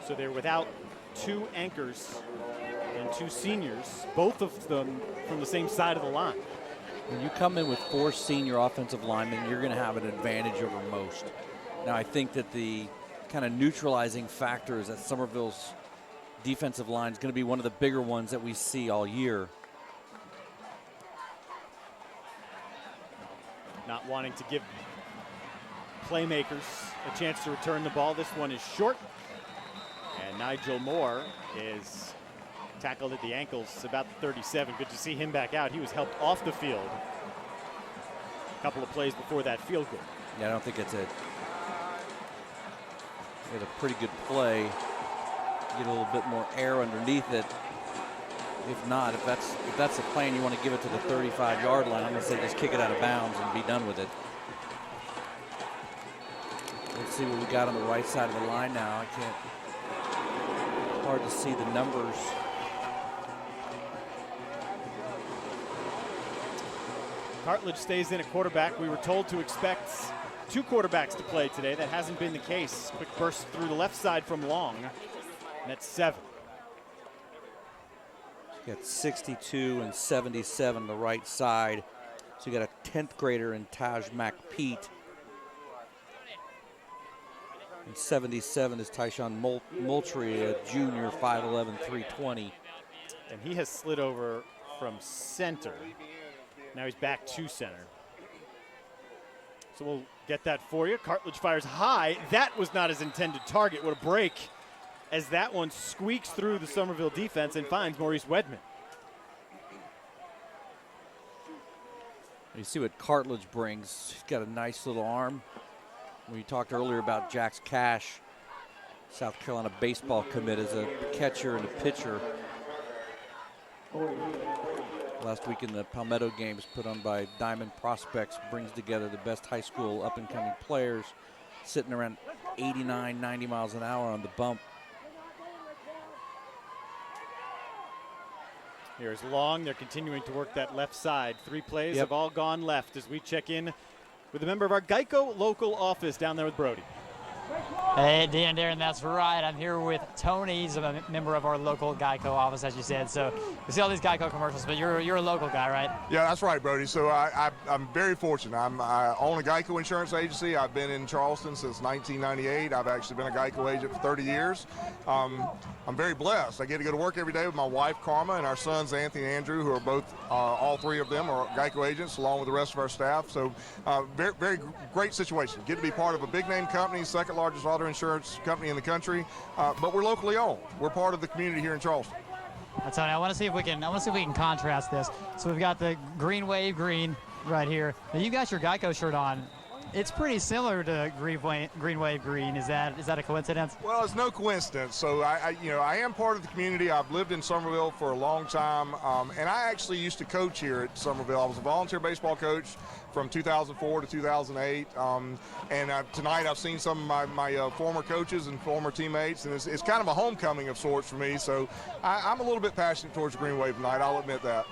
So they're without 2 anchors and 2 seniors, both of them from the same side of the line. When you come in with 4 senior offensive linemen, you're going to have an advantage over most. Now, I think that the kind of neutralizing factor is that Summerville's defensive line is going to be one of the bigger ones that we see all year. Not wanting to give playmakers a chance to return the ball. This one is short. And Nigel Moore is tackled at the ankles, about the 37. Good to see him back out. He was helped off the field a couple of plays before that field goal. Yeah, I don't think it's a pretty good play. Get a little bit more air underneath it. If not, if that's the plan, you want to give it to the 35-yard line. I'm going to say just kick it out of bounds and be done with it. Let's see what we got on the right side of the line now. Hard to see the numbers. Cartledge stays in at quarterback. We were told to expect 2 quarterbacks to play today. That hasn't been the case. Quick burst through the left side from Long. And that's 7. You got 62 and 77 the right side. So you got a 10th grader in Taj McPete. And 77 is Tyshawn Moultrie, a junior, 5'11", 320. And he has slid over from center. Now he's back to center. So we'll get that for you. Cartledge fires high. That was not his intended target. What a break as that one squeaks through the Summerville defense and finds Maurice Wedman. You see what Cartledge brings. He's got a nice little arm. We talked earlier about Jax Cash, South Carolina baseball commit, as a catcher and a pitcher. Last week in the Palmetto Games put on by Diamond Prospects brings together the best high school up-and-coming players, sitting around 89, 90 miles an hour on the bump. Here's Long. They're continuing to work that left side. 3 plays have all gone left as we check in with a member of our Geico local office down there with Brody. Hey, Dan Darren, that's right. I'm here with Tony. He's a member of our local Geico office, as you said. So we see all these Geico commercials, but you're a local guy, right? Yeah, that's right, Brody. So I'm very fortunate. I own a Geico insurance agency. I've been in Charleston since 1998. I've actually been a Geico agent for 30 years. I'm very blessed. I get to go to work every day with my wife, Karma, and our sons, Anthony and Andrew, who are both, all 3 of them are Geico agents, along with the rest of our staff. So very, very great situation. Get to be part of a big-name company, second largest auto insurance company in the country, but we're locally owned. We're part of the community here in Charleston. Tony, I want to see if we can contrast this. So we've got the Green Wave green right here. Now you got your Geico shirt on. It's pretty similar to Green Wave green. Is that a coincidence? Well, it's no coincidence. So I am part of the community. I've lived in Summerville for a long time, and I actually used to coach here at Summerville. I was a volunteer baseball coach from 2004 to 2008, and tonight I've seen some of my former coaches and former teammates, and it's kind of a homecoming of sorts for me. So I'm a little bit passionate towards Green Wave tonight. I'll admit that.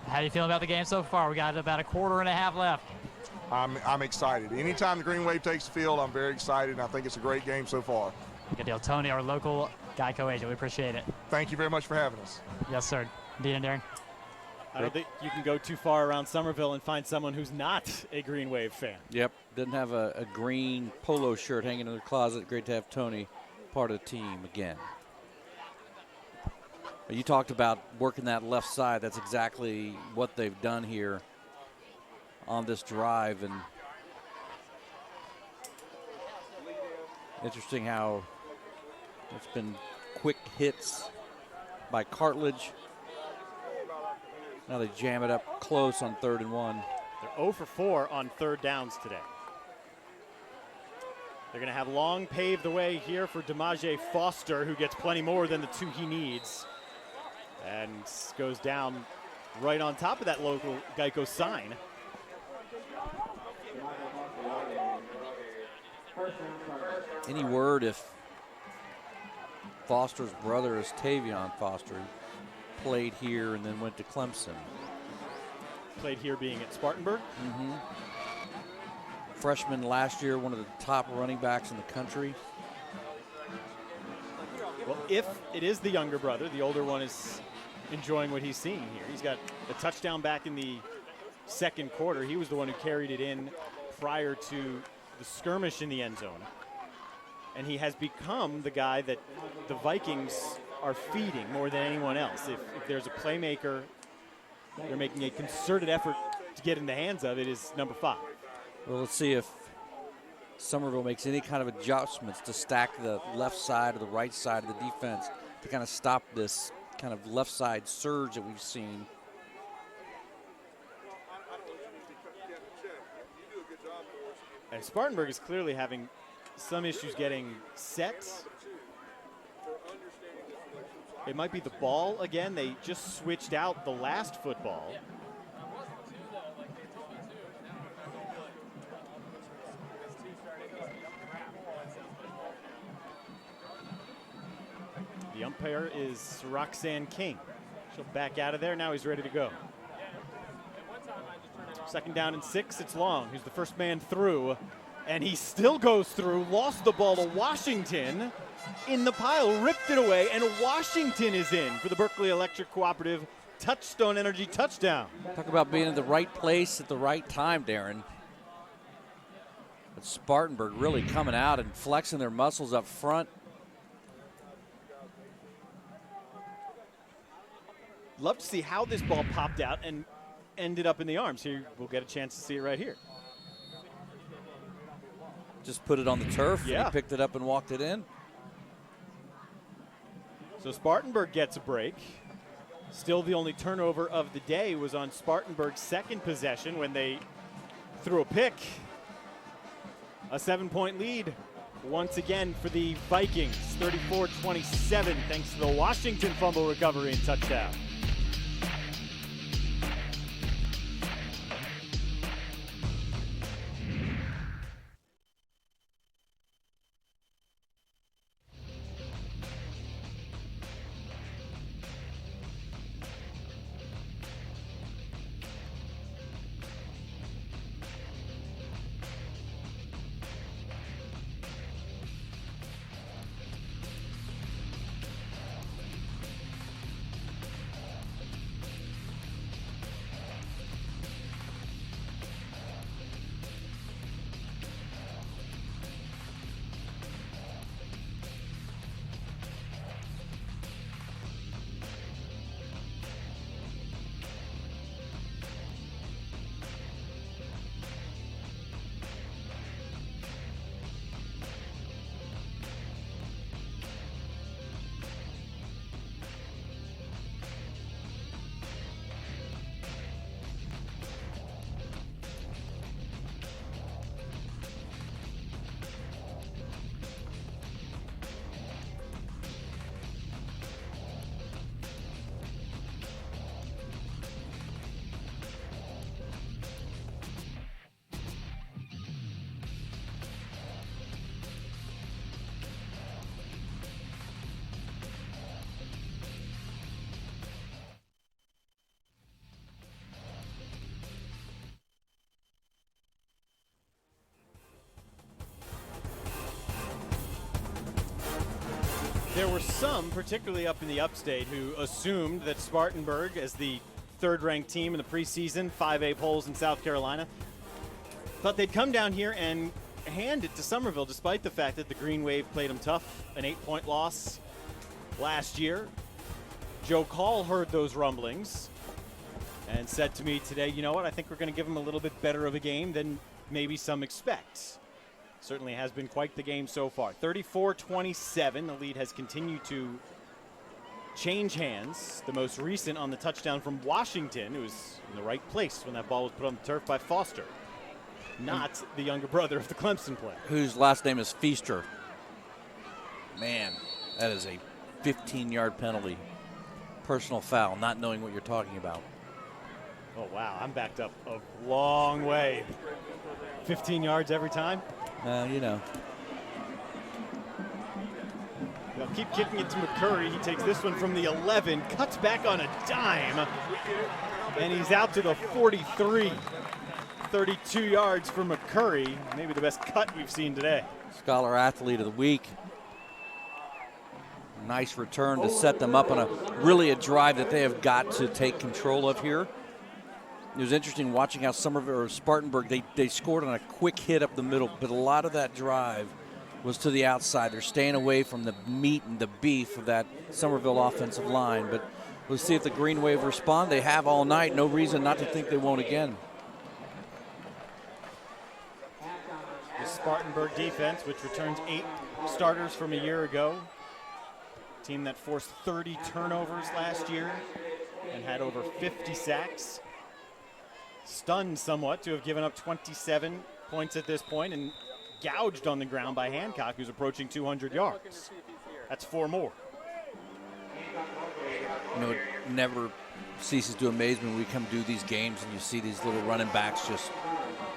How do you feel about the game so far? We got about a quarter and a half left. I'm excited. Anytime the Green Wave takes the field, I'm very excited, and I think it's a great game so far. Good deal. Tony, our local Geico agent, we appreciate it. Thank you very much for having us. Yes, sir. Dean and Darren. I don't think you can go too far around Summerville and find someone who's not a Green Wave fan. Yep, doesn't have a green polo shirt hanging in the closet. Great to have Tony part of the team again. But you talked about working that left side. That's exactly what they've done here on this drive. And interesting how it's been quick hits by Cartledge. Now they jam it up close on 3rd and 1. They're 0 for 4 on 3rd downs today. They're going to have Long pave the way here for DeMaje Foster, who gets plenty more than the 2 he needs. And goes down right on top of that local Geico sign. Any word if Foster's brother is Tavion Foster? Played here and then went to Clemson. Played here being at Spartanburg. freshman last year, one of the top running backs in the country. Well, if it is the younger brother, the older one is enjoying what he's seeing here. He's got a touchdown back in the second quarter. He was the one who carried it in prior to the skirmish in the end zone. And he has become the guy that the Vikings are feeding more than anyone else. If there's a playmaker they're making a concerted effort to get in the hands of, it is number 5. Well, let's see if Summerville makes any kind of adjustments to stack the left side or the right side of the defense to kind of stop this kind of left side surge that we've seen. And Spartanburg is clearly having some issues getting set. It might be the ball again. They just switched out the last football. The umpire is Roxanne King. She'll back out of there. Now he's ready to go. 2nd down and 6. It's Long, who's the first man through. And he still goes through. Lost the ball to Washington. In the pile, ripped it away, and Washington is in for the Berkeley Electric Cooperative Touchstone Energy touchdown. Talk about being in the right place at the right time, Darren. But Spartanburg really coming out and flexing their muscles up front. Love to see how this ball popped out and ended up in the arms. Here, we'll get a chance to see it right here. Just put it on the turf. Yeah. And he picked it up and walked it in. So Spartanburg gets a break. Still the only turnover of the day was on Spartanburg's second possession when they threw a pick. A 7-point lead once again for the Vikings, 34-27, thanks to the Washington fumble recovery and touchdown. There were some, particularly up in the upstate, who assumed that Spartanburg, as the third-ranked team in the preseason, 5A polls in South Carolina, thought they'd come down here and hand it to Summerville, despite the fact that the Green Wave played them tough, an 8-point loss last year. Joe Call heard those rumblings and said to me today, you know what, I think we're going to give them a little bit better of a game than maybe some expect. Certainly has been quite the game so far. 34-27, the lead has continued to change hands. The most recent on the touchdown from Washington, who was in the right place when that ball was put on the turf by Foster. Not the younger brother of the Clemson player. Whose last name is Feaster. Man, that is a 15-yard penalty. Personal foul, not knowing what you're talking about. Oh, wow, I'm backed up a long way. 15 yards every time? You know. They'll keep kicking it to McCurry. He takes this one from the 11, cuts back on a dime, and he's out to the 43. 32 yards for McCurry. Maybe the best cut we've seen today. Scholar Athlete of the Week. Nice return to set them up on a drive that they have got to take control of here. It was interesting watching how Summerville or Spartanburg, they scored on a quick hit up the middle, but a lot of that drive was to the outside. They're staying away from the meat and the beef of that Summerville offensive line. But we'll see if the Green Wave respond. They have all night. No reason not to think they won't again. The Spartanburg defense, which returns 8 starters from a year ago. Team that forced 30 turnovers last year and had over 50 sacks. Stunned somewhat to have given up 27 points at this point and gouged on the ground by Hancock, who's approaching 200 yards. That's 4 more. You know, it never ceases to amaze me when we come do these games and you see these little running backs just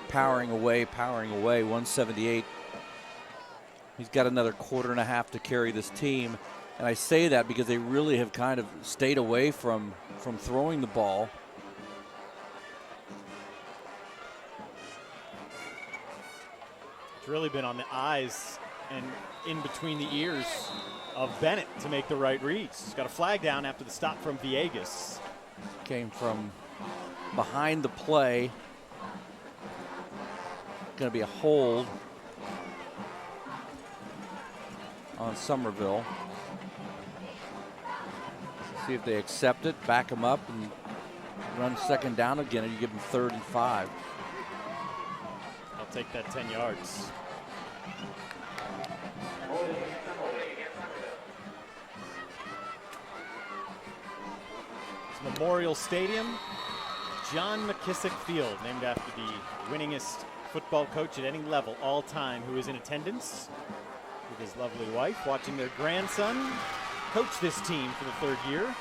powering away, 178. He's got another quarter and a half to carry this team. And I say that because they really have kind of stayed away from throwing the ball. It's really been on the eyes and in between the ears of Bennett to make the right reads. He's got a flag down after the stop from Villegas. Came from behind the play. Going to be a hold on Summerville. See if they accept it, back them up, and run second down again, and you give them 3rd and 5. I'll take that 10 yards. It's Memorial Stadium, John McKissick Field, named after the winningest football coach at any level all time who is in attendance with his lovely wife, watching their grandson coach this team for the 3rd year.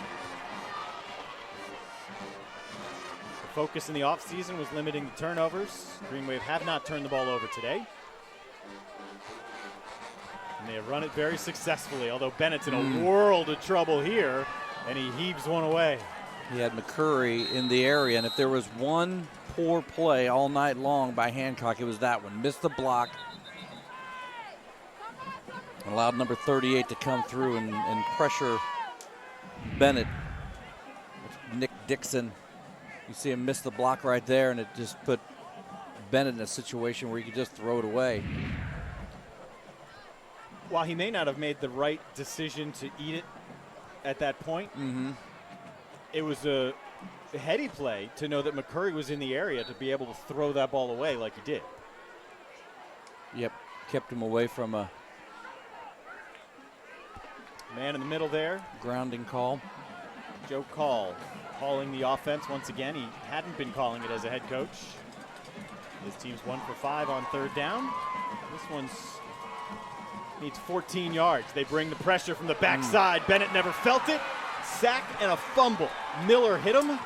The focus in the offseason was limiting the turnovers. Green Wave have not turned the ball over today. And they have run it very successfully, although Bennett's in a world of trouble here, and he heaves one away. He had McCurry in the area, and if there was one poor play all night long by Hancock, it was that one. Missed the block. Allowed number 38 to come through and pressure Bennett. Nick Dixon, you see him miss the block right there, and it just put Bennett in a situation where he could just throw it away. While he may not have made the right decision to eat it at that point, it was a heady play to know that McCurry was in the area to be able to throw that ball away like he did. Yep, kept him away from a man in the middle there. Grounding call. Joe Call calling the offense once again. He hadn't been calling it as a head coach. His team's 1 for 5 on 3rd down. This one's needs 14 yards. They bring the pressure from the backside. Bennett never felt it. Sack and a fumble. Miller hit him,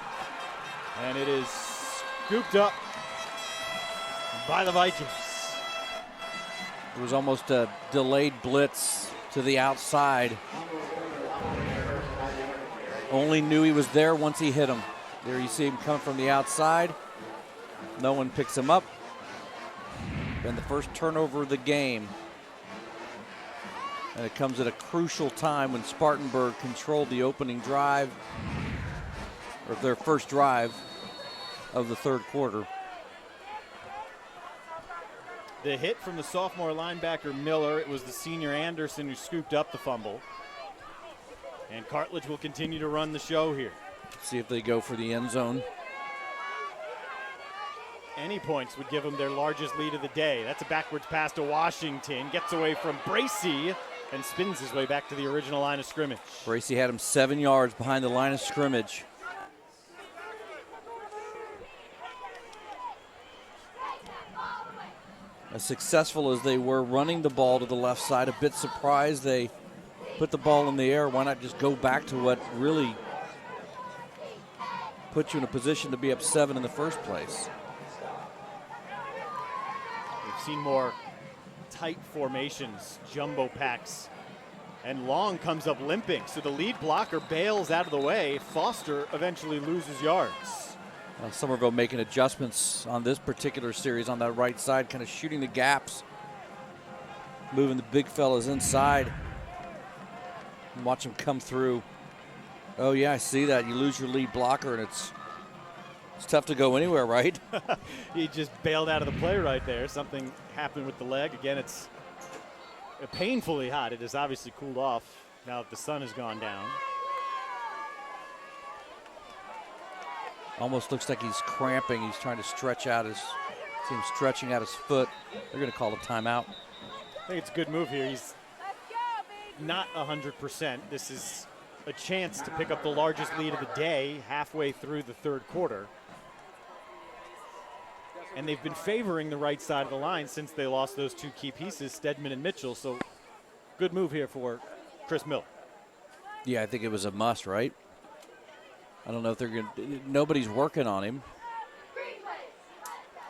and it is scooped up by the Vikings. It was almost a delayed blitz to the outside. Only knew he was there once he hit him. There you see him come from the outside. No one picks him up. And the first turnover of the game. And it comes at a crucial time when Spartanburg controlled the opening drive, or their first drive of the 3rd quarter. The hit from the sophomore linebacker Miller. It was the senior Anderson who scooped up the fumble. And Cartledge will continue to run the show here. See if they go for the end zone. Any points would give them their largest lead of the day. That's a backwards pass to Washington. Gets away from Bracey and spins his way back to the original line of scrimmage. Bracey had him 7 yards behind the line of scrimmage. As successful as they were running the ball to the left side, a bit surprised they put the ball in the air. Why not just go back to what really put you in a position to be up 7 in the first place? We've seen more tight formations, jumbo packs, and Long comes up limping. So the lead blocker bails out of the way. Foster eventually loses yards. Summerville making adjustments on this particular series on that right side, kind of shooting the gaps, moving the big fellas inside. And watch them come through. Oh, yeah, I see that. You lose your lead blocker, and it's tough to go anywhere, right? He just bailed out of the play right there. Something happened with the leg. Again, it's painfully hot. It has obviously cooled off now that the sun has gone down. Almost looks like he's cramping. He's trying to stretch out see him stretching out his foot. They're going to call a timeout. I think it's a good move here. He's not 100%. This is a chance to pick up the largest lead of the day halfway through the third quarter. And they've been favoring the right side of the line since they lost those two key pieces, Stedman and Mitchell. So good move here for Chris Mill. Yeah, I think it was a must, right? I don't know if they're going to, nobody's working on him.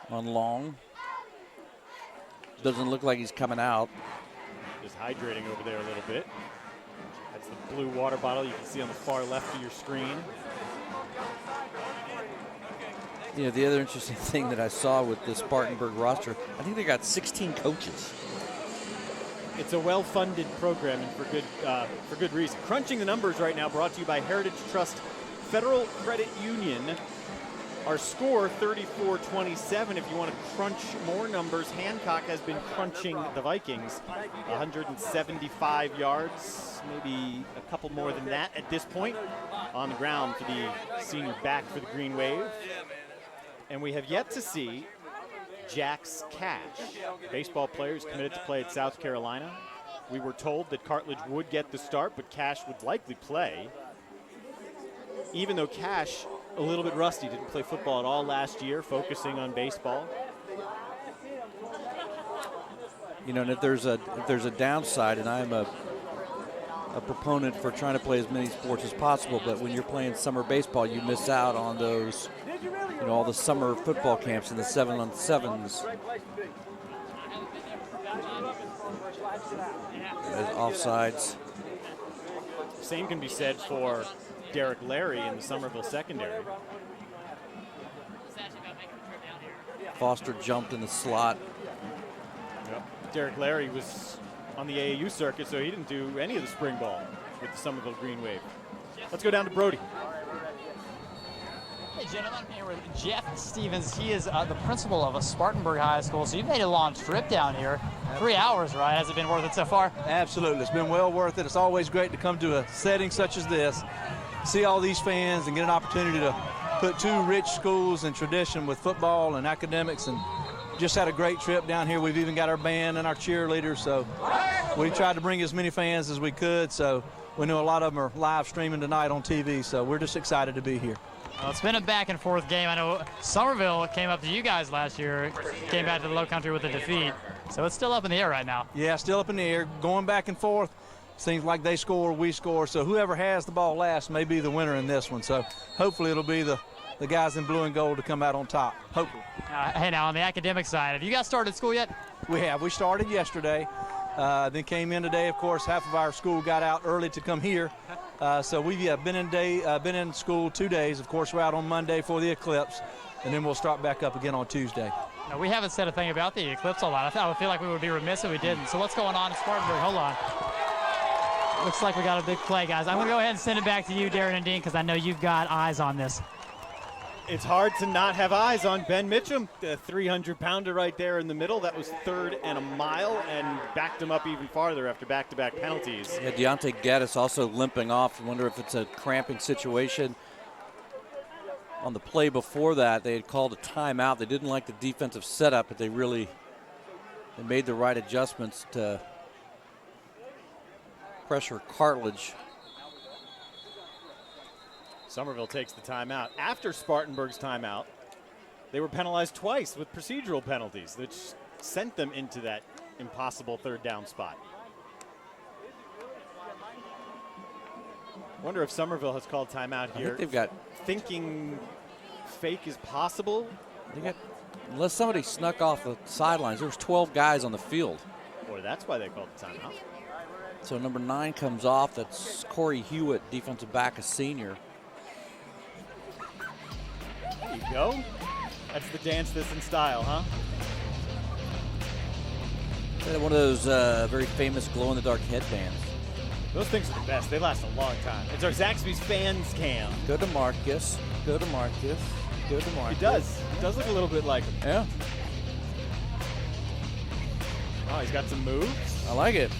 On Long. Doesn't look like he's coming out. Just hydrating over there a little bit. That's the blue water bottle you can see on the far left of your screen. You know, the other interesting thing that I saw with the Spartanburg roster, I think they got 16 coaches. It's a well-funded program, and for good reason. Crunching the numbers right now, brought to you by Heritage Trust Federal Credit Union. Our score, 34-27. If you want to crunch more numbers, Hancock has been crunching the Vikings. 175 yards, maybe a couple more than that at this point. On the ground for the senior back for the Green Wave. And we have yet to see Jax Cash, baseball player who's committed to play at South Carolina. We were told that Cartledge would get the start, but Cash would likely play. Even though Cash, a little bit rusty, didn't play football at all last year, focusing on baseball. You know, and if there's a downside, and I'm a proponent for trying to play as many sports as possible, but when you're playing summer baseball, you miss out on those, you know, all the summer football camps and the 7-on-7s. Offsides. Same can be said for Derek Larry in the Summerville secondary. Foster jumped in the slot. Yep. Derek Larry was on the AAU circuit, so he didn't do any of the spring ball with the Summerville Green Wave. Let's go down to Brody. Hey, gentlemen, I'm here with Jeff Stevens. He is the principal of a Spartanburg High School, so you've made a long trip down here. 3 hours, right? Has it been worth it so far? Absolutely. It's been well worth it. It's always great to come to a setting such as this, see all these fans, and get an opportunity to put two rich schools in tradition with football and academics, and just had a great trip down here. We've even got our band and our cheerleaders, so we tried to bring as many fans as we could. So we know a lot of them are live streaming tonight on TV, so we're just excited to be here. Well, it's been a back-and-forth game. I know Summerville came up to you guys last year, came back to the Low Country with a defeat, so it's still up in the air right now. Yeah, still up in the air, going back and forth. Seems like they score, we score, so whoever has the ball last may be the winner in this one. So hopefully it'll be the guys in blue and gold to come out on top, hopefully. Hey, now on the academic side, have you guys started school yet? We have. We started yesterday, then came in today. Of course, half of our school got out early to come here. So we've been in school 2 days. Of course, we're out on Monday for the eclipse, and then we'll start back up again on Tuesday. Now, we haven't said a thing about the eclipse a lot. I would feel like we would be remiss if we didn't. So what's going on in Spartanburg? Hold on. Looks like we got a big play, guys. I'm going to go ahead and send it back to you, Darren and Dean, because I know you've got eyes on this. It's hard to not have eyes on Ben Mitchum, the 300-pounder right there in the middle. That was 3rd and a mile and backed him up even farther after back-to-back penalties. Yeah, Deontay Gaddis also limping off. I wonder if it's a cramping situation. On the play before that, they had called a timeout. They didn't like the defensive setup, but they made the right adjustments to pressure Cartledge. Summerville takes the timeout. After Spartanburg's timeout, they were penalized twice with procedural penalties, which sent them into that impossible 3rd down spot. Wonder if Summerville has called timeout here. I think they've got thinking fake is possible. Unless somebody snuck off the sidelines, there was 12 guys on the field. Boy, that's why they called the timeout. So number 9 comes off. That's Corey Hewitt, defensive back, a senior. You you go. That's the dance this in style, huh? One of those very famous glow-in-the-dark headbands. Those things are the best. They last a long time. It's our Zaxby's fans cam. Go to Marcus. Go to Marcus. Go to Marcus. It does. It does look a little bit like him. Yeah. Oh, he's got some moves. I like it.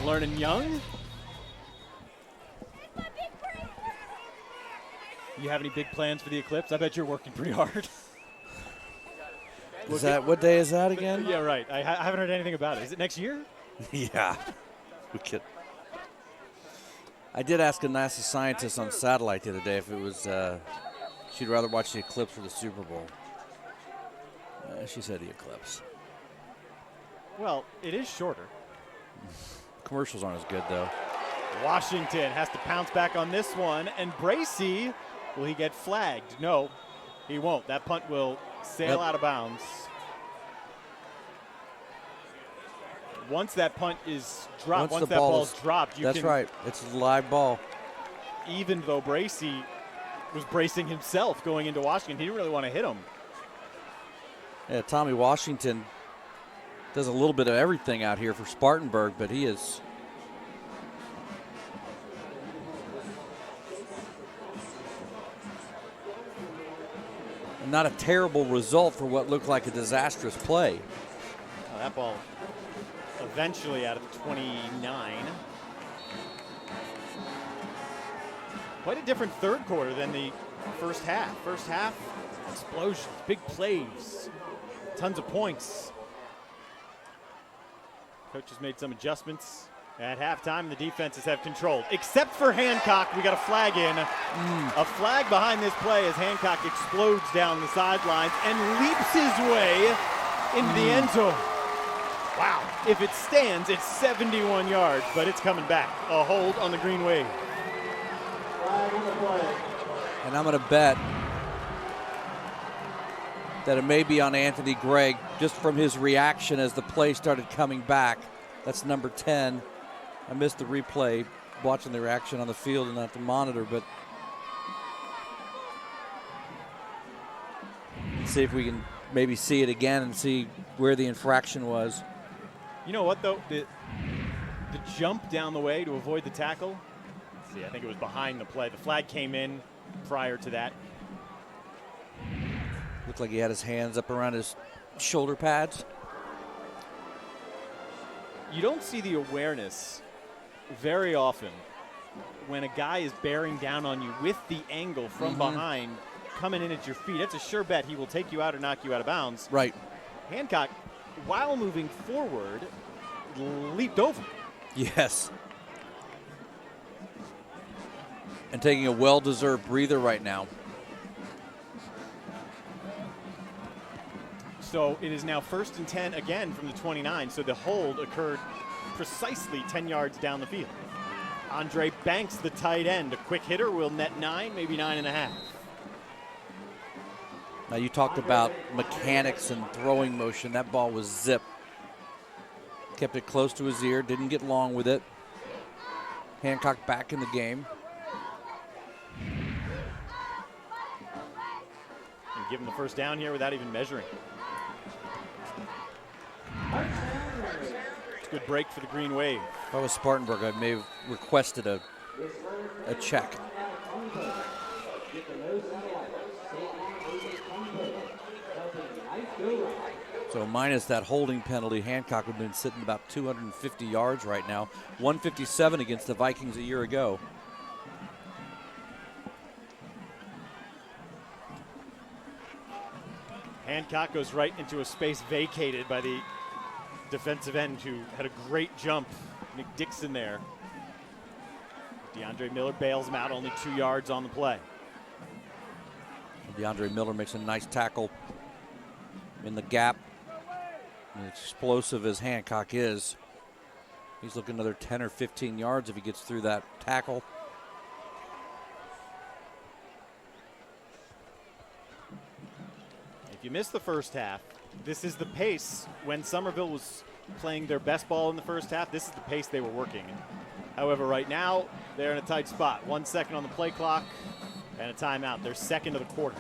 Learning young. You have any big plans for the eclipse? I bet you're working pretty hard. Is that, what day is that again? Yeah, right. I haven't heard anything about it. Is it next year? Yeah. We could. I did ask a NASA scientist on satellite the other day if it was, she'd rather watch the eclipse or the Super Bowl. She said the eclipse. Well, it is shorter. Commercials aren't as good, though. Washington has to pounce back on this one. And Bracey, will he get flagged? No, he won't. That punt will sail out of bounds. Once that punt is dropped, once that ball's dropped, you can. That's right. It's a live ball. Even though Bracey was bracing himself going into Washington, he didn't really want to hit him. Yeah, Tommy Washington does a little bit of everything out here for Spartanburg, but he is. Not a terrible result for what looked like a disastrous play. Oh, that ball eventually out of the 29. Quite a different third quarter than the first half. First half, explosions, big plays, tons of points. Coaches made some adjustments at halftime. The defenses have controlled, except for Hancock. We got a flag in. A flag behind this play as Hancock explodes down the sidelines and leaps his way into the end zone. Wow. If it stands, it's 71 yards, but it's coming back. A hold on the green wave. Flag on the play. And I'm going to bet that it may be on Anthony Gregg just from his reaction as the play started coming back. That's number 10. I missed the replay, watching the reaction on the field and not the monitor, but let's see if we can maybe see it again and see where the infraction was. You know what, though? The jump down the way to avoid the tackle, let's see, I think it was behind the play. The flag came in prior to that. Looked like he had his hands up around his shoulder pads. You don't see the awareness very often when a guy is bearing down on you with the angle from behind, coming in at your feet. That's a sure bet he will take you out or knock you out of bounds. Right. Hancock, while moving forward, leaped over. Yes. And taking a well-deserved breather right now. So it is now 1st and 10 again from the 29. So the hold occurred precisely 10 yards down the field. Andre Banks, the tight end, a quick hitter, will net 9, maybe 9.5. Now you talked about mechanics and throwing motion. That ball was zip. Kept it close to his ear, didn't get long with it. Hancock back in the game. And give him the first down here without even measuring. It's a good break for the Green Wave. If I was Spartanburg, I may have requested a check. So minus that holding penalty, Hancock would have been sitting about 250 yards right now. 157 against the Vikings a year ago. Hancock goes right into a space vacated by the defensive end who had a great jump. Nick Dixon there. DeAndre Miller bails him out, only 2 yards on the play. DeAndre Miller makes a nice tackle in the gap. And explosive as Hancock is, he's looking another 10 or 15 yards if he gets through that tackle. If you missed the first half, this is the pace. When Summerville was playing their best ball in the first half, this is the pace they were working. However, right now, they're in a tight spot. 1 second on the play clock and a timeout. They're second of the quarter.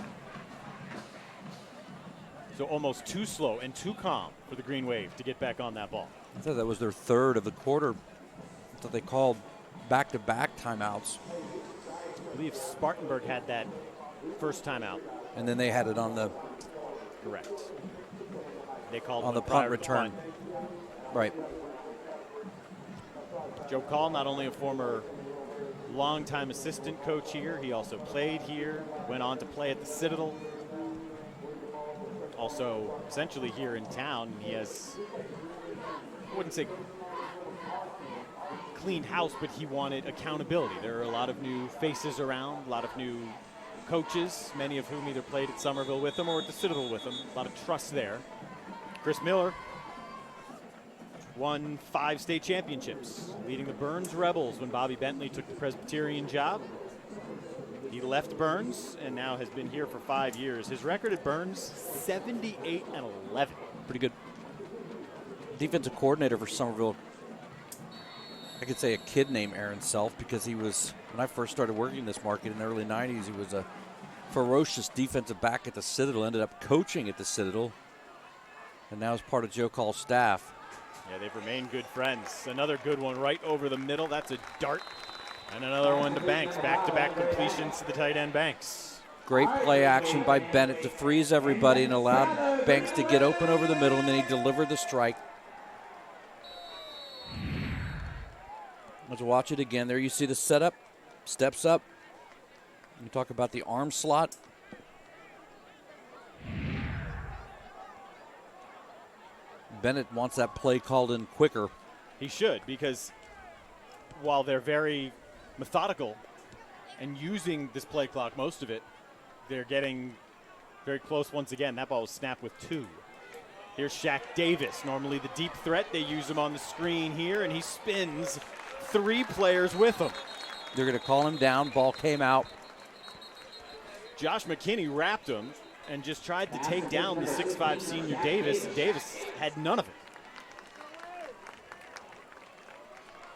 So almost too slow and too calm for the Green Wave to get back on that ball. I thought that was their third of the quarter. I thought they called back-to-back timeouts. I believe Spartanburg had that first timeout. And then they had it on the correct. They called on the punt return. Right. Joe Call, not only a former longtime assistant coach here, he also played here, went on to play at the Citadel. Also, essentially here in town, he has, I wouldn't say cleaned house, but he wanted accountability. There are a lot of new faces around, a lot of new coaches, many of whom either played at Summerville with him or at the Citadel with him. A lot of trust there. Chris Miller won 5 state championships, leading the Burns Rebels when Bobby Bentley took the Presbyterian job. He left Burns and now has been here for 5 years. His record at Burns, 78-11. Pretty good. Defensive coordinator for Summerville. I could say a kid named Aaron Self, because he was, when I first started working in this market in the early 90s, he was a ferocious defensive back at the Citadel, ended up coaching at the Citadel, and now is part of Joe Call's staff. Yeah, they've remained good friends. Another good one right over the middle. That's a dart. And another one to Banks. Back-to-back completions to the tight end Banks. Great play action by Bennett to freeze everybody and allowed Banks to get open over the middle, and then he delivered the strike. Let's watch it again. There you see the setup, steps up. You talk about the arm slot. Bennett wants that play called in quicker. He should, because while they're very methodical and using this play clock, most of it, they're getting very close once again. That ball was snapped with 2. Here's Shaq Davis, normally the deep threat. They use him on the screen here, and he spins 3 players with him. They're going to call him down. Ball came out. Josh McKinney wrapped him and just tried to take down the 6'5 senior Davis. Davis had none of it.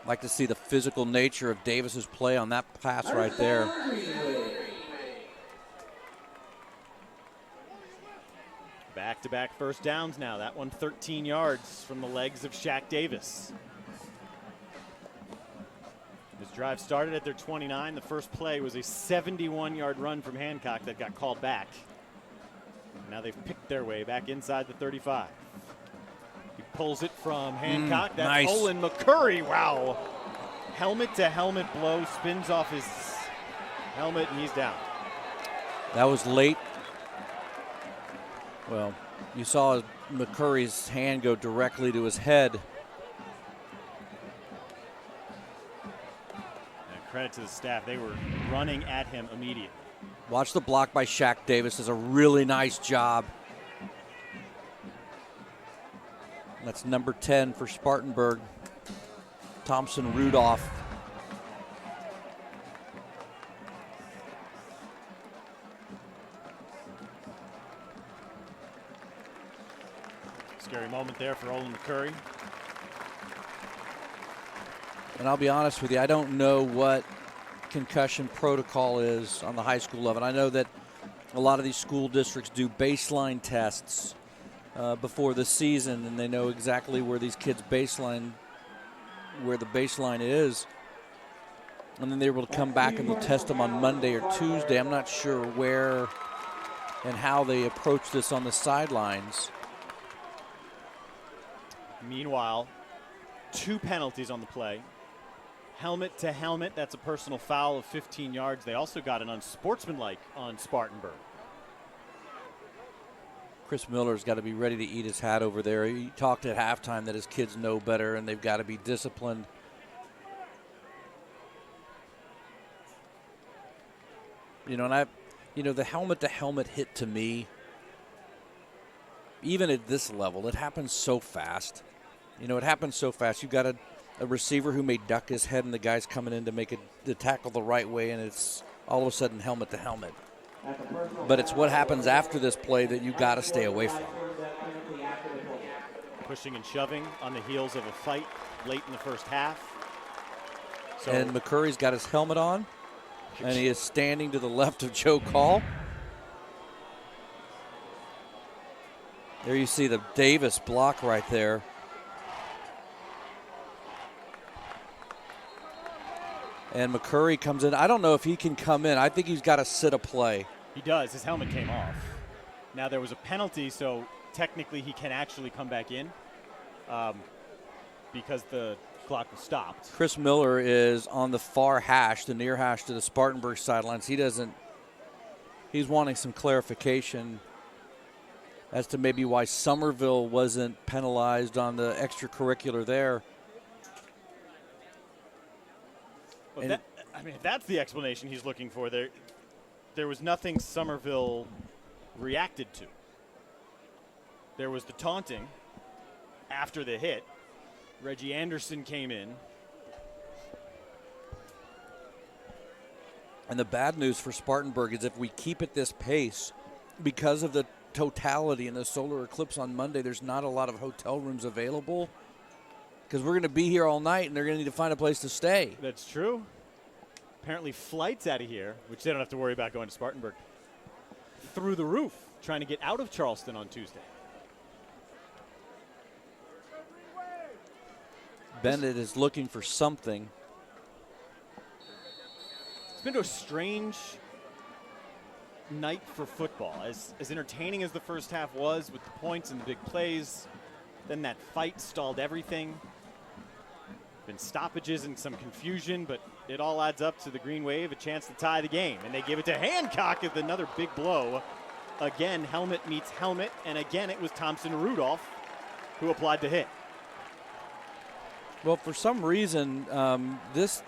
Like to see the physical nature of Davis's play on that pass right there. Back-to-back first downs now. That one 13 yards from the legs of Shaq Davis. This drive started at their 29. The first play was a 71-yard run from Hancock that got called back. Now they've picked their way back inside the 35. He pulls it from Hancock. That's nice. Olin McCurry. Wow. Helmet-to-helmet blow. Spins off his helmet, and he's down. That was late. Well, you saw McCurry's hand go directly to his head. And credit to the staff. They were running at him immediately. Watch the block by Shaq Davis. Does a really nice job. That's number 10 for Spartanburg, Thompson Rudolph. Scary moment there for Olin McCurry. And I'll be honest with you, I don't know what concussion protocol is on the high school level. I know that a lot of these school districts do baseline tests before the season, and they know exactly where these kids' baseline, where the baseline is. And then they're able to come back and they'll test them on Monday or Tuesday. I'm not sure where and how they approach this on the sidelines. Meanwhile, 2 penalties on the play. Helmet to helmet, that's a personal foul of 15 yards. They also got an unsportsmanlike on Spartanburg. Chris Miller's got to be ready to eat his hat over there. He talked at halftime that his kids know better and they've got to be disciplined. You know, and the helmet-to-helmet hit to me, even at this level, it happens so fast. You know, it happens so fast. You've got a receiver who may duck his head and the guy's coming in to make the tackle the right way, and it's all of a sudden helmet-to-helmet. But it's what happens after this play that you got to stay away from. Pushing and shoving on the heels of a fight late in the first half. So And McCurry's got his helmet on, and he is standing to the left of Joe Call. There you see the Davis block right there. And McCurry comes in. I don't know if he can come in. I think he's got to sit a play. He does. His helmet came off. Now, there was a penalty, so technically he can actually come back in because the clock was stopped. Chris Miller is on the far hash, the near hash to the Spartanburg sidelines. He's wanting some clarification as to maybe why Summerville wasn't penalized on the extracurricular there. Well, if that's the explanation he's looking for, there was nothing Summerville reacted to. There was the taunting after the hit. Reggie Anderson came in. And the bad news for Spartanburg is if we keep at this pace, because of the totality and the solar eclipse on Monday, there's not a lot of hotel rooms available because we're going to be here all night and they're going to need to find a place to stay. That's true. Apparently flights out of here, which they don't have to worry about going to Spartanburg, through the roof, trying to get out of Charleston on Tuesday. Bennett is looking for something. It's been a strange night for football. As entertaining as the first half was with the points and the big plays, then that fight stalled everything. Been stoppages and some confusion, but it all adds up to the Green Wave, a chance to tie the game. And they give it to Hancock with another big blow. Again, helmet meets helmet, and again it was Thompson Rudolph who applied the hit. Well, for some reason, this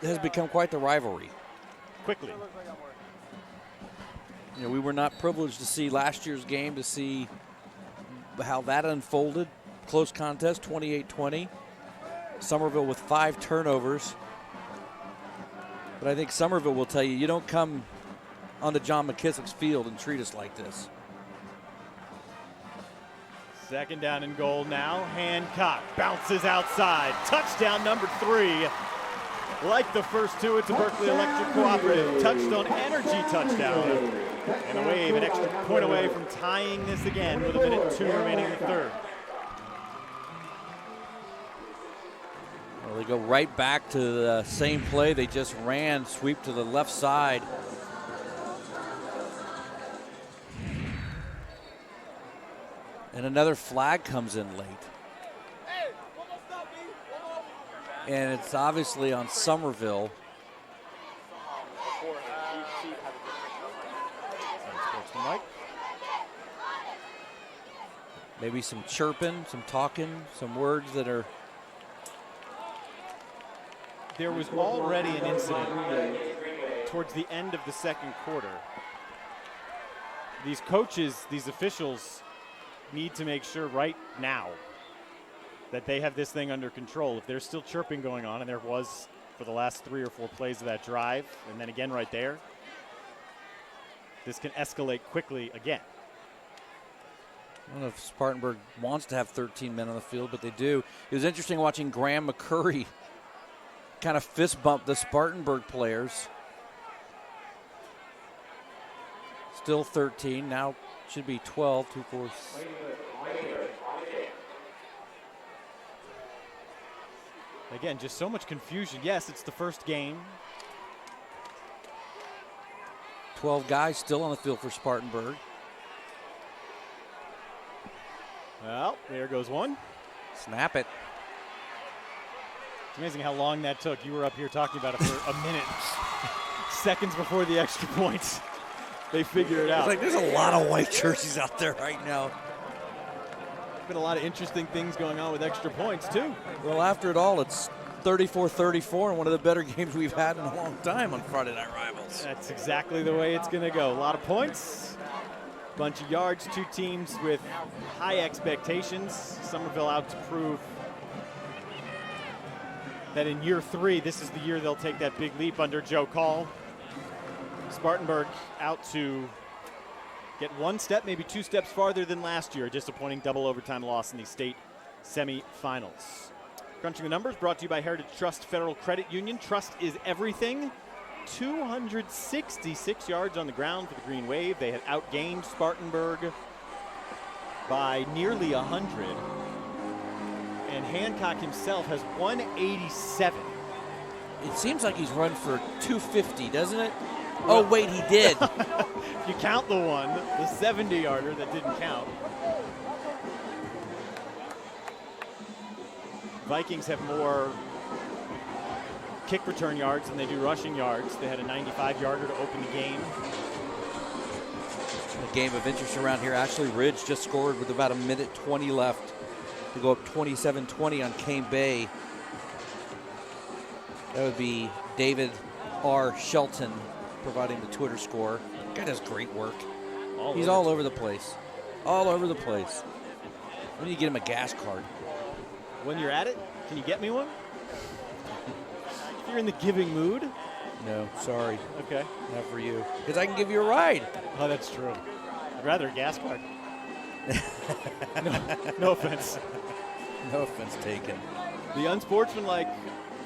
has become quite the rivalry. Quickly. You know, we were not privileged to see last year's game, to see how that unfolded. Close contest, 28-20. Summerville with 5 turnovers. But I think Summerville will tell you, you don't come onto John McKissick's field and treat us like this. Second down and goal now. Hancock bounces outside. Touchdown number 3. Like the first two, it's a Berkeley Electric Cooperative Touchstone Energy touchdown. And a Wave an extra point away from tying this again with 1:02 remaining in the third. Well, they go right back to the same play they just ran, sweep to the left side. And another flag comes in late. And it's obviously on Summerville. Maybe some chirping, some talking, some words that are... There was already an incident towards the end of the second quarter. These coaches, these officials need to make sure right now that they have this thing under control. If there's still chirping going on, and there was for the last 3 or 4 plays of that drive, and then again right there, this can escalate quickly again. I don't know if Spartanburg wants to have 13 men on the field, but they do. It was interesting watching Graham McCurry kind of fist bump the Spartanburg players. Still 13, now should be 12, 2, 4. Again, just so much confusion. Yes, it's the first game. 12 guys still on the field for Spartanburg. Well, there goes one. Snap it. It's amazing how long that took. You were up here talking about it for a minute. Seconds before the extra points. They figure it out. It's like there's a lot of white jerseys out there right now. Been a lot of interesting things going on with extra points, too. Well, after it all, it's 34-34 and one of the better games we've had in a long time on Friday Night Rivals. That's exactly the way it's going to go. A lot of points, bunch of yards, 2 teams with high expectations. Summerville out to prove that in year 3, this is the year they'll take that big leap under Joe Call. Spartanburg out to get 1 step, maybe 2 steps farther than last year. A disappointing double overtime loss in the state semifinals. Crunching the numbers brought to you by Heritage Trust Federal Credit Union. Trust is everything. 266 yards on the ground for the Green Wave. They had outgained Spartanburg by nearly 100. And Hancock himself has 187. It seems like he's run for 250, doesn't it? Oh, wait, he did. If you count the one, the 70-yarder that didn't count. Vikings have more kick return yards than they do rushing yards. They had a 95-yarder to open the game. A game of interest around here. Ashley Ridge just scored with about 1:20 left to go up 27-20 on Cane Bay. That would be David R. Shelton providing the Twitter score. Guy does great work. He's all over the place. All over the place. We need to get him a gas card. When you're at it, can you get me one? If you're in the giving mood? No, sorry. Okay. Not for you. Because I can give you a ride. Oh, that's true. I'd rather a gas card. No offense. No offense taken. The unsportsmanlike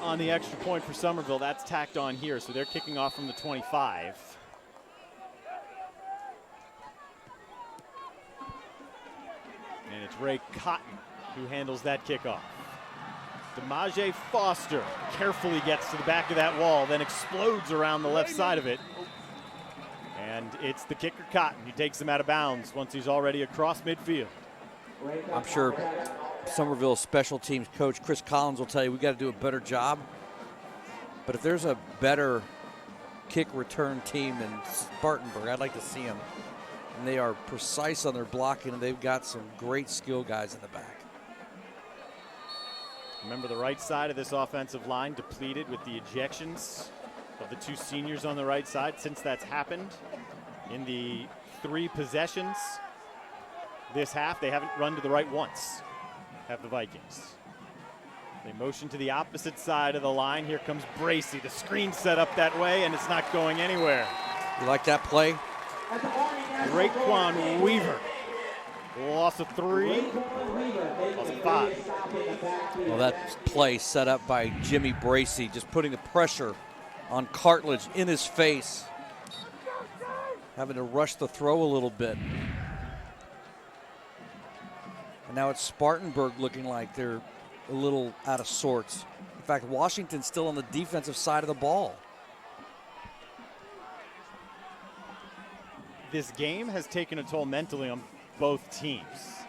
on the extra point for Summerville, that's tacked on here, so they're kicking off from the 25. And it's Ray Cotton who handles that kickoff. DeMaje Foster carefully gets to the back of that wall, then explodes around the left side of it. And it's the kicker Cotton who takes him out of bounds once he's already across midfield. I'm sure Summerville special teams coach Chris Collins will tell you we got to do a better job. But if there's a better kick return team than Spartanburg, I'd like to see them. And they are precise on their blocking, and they've got some great skill guys in the back. Remember, the right side of this offensive line depleted with the ejections of the two seniors on the right side. Since that's happened in the 3 possessions this half, they haven't run to the right once, have the Vikings. They motion to the opposite side of the line. Here comes Bracey. The screen set up that way, and it's not going anywhere. You like that play? Raekwon Weaver. Loss of 3. Loss of 5. Well, that play set up by Jimmy Bracey, just putting the pressure on Cartledge in his face. Having to rush the throw a little bit. And now it's Spartanburg looking like they're a little out of sorts. In fact, Washington's still on the defensive side of the ball. This game has taken a toll mentally on both teams.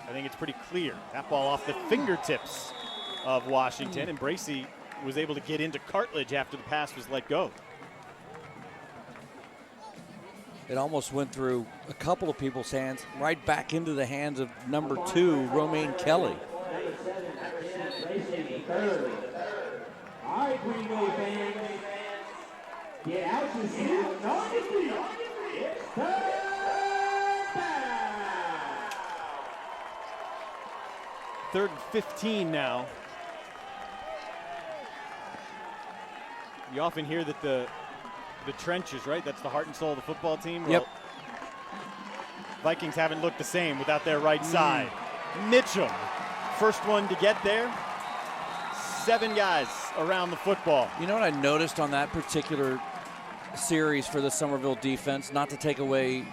I think it's pretty clear. That ball off the fingertips of Washington, and Bracey was able to get into Cartledge after the pass was let go. It almost went through a couple of people's hands, right back into the hands of number 2, Romaine Kelly. All right, Green Bay fans, get out to see on the field. It's third down. 3rd and 15 now. You often hear that the trenches, right? That's the heart and soul of the football team. Well, yep. Vikings haven't looked the same without their right side. Mitchell, first one to get there. 7 guys around the football. You know what I noticed on that particular series for the Summerville defense, not to take away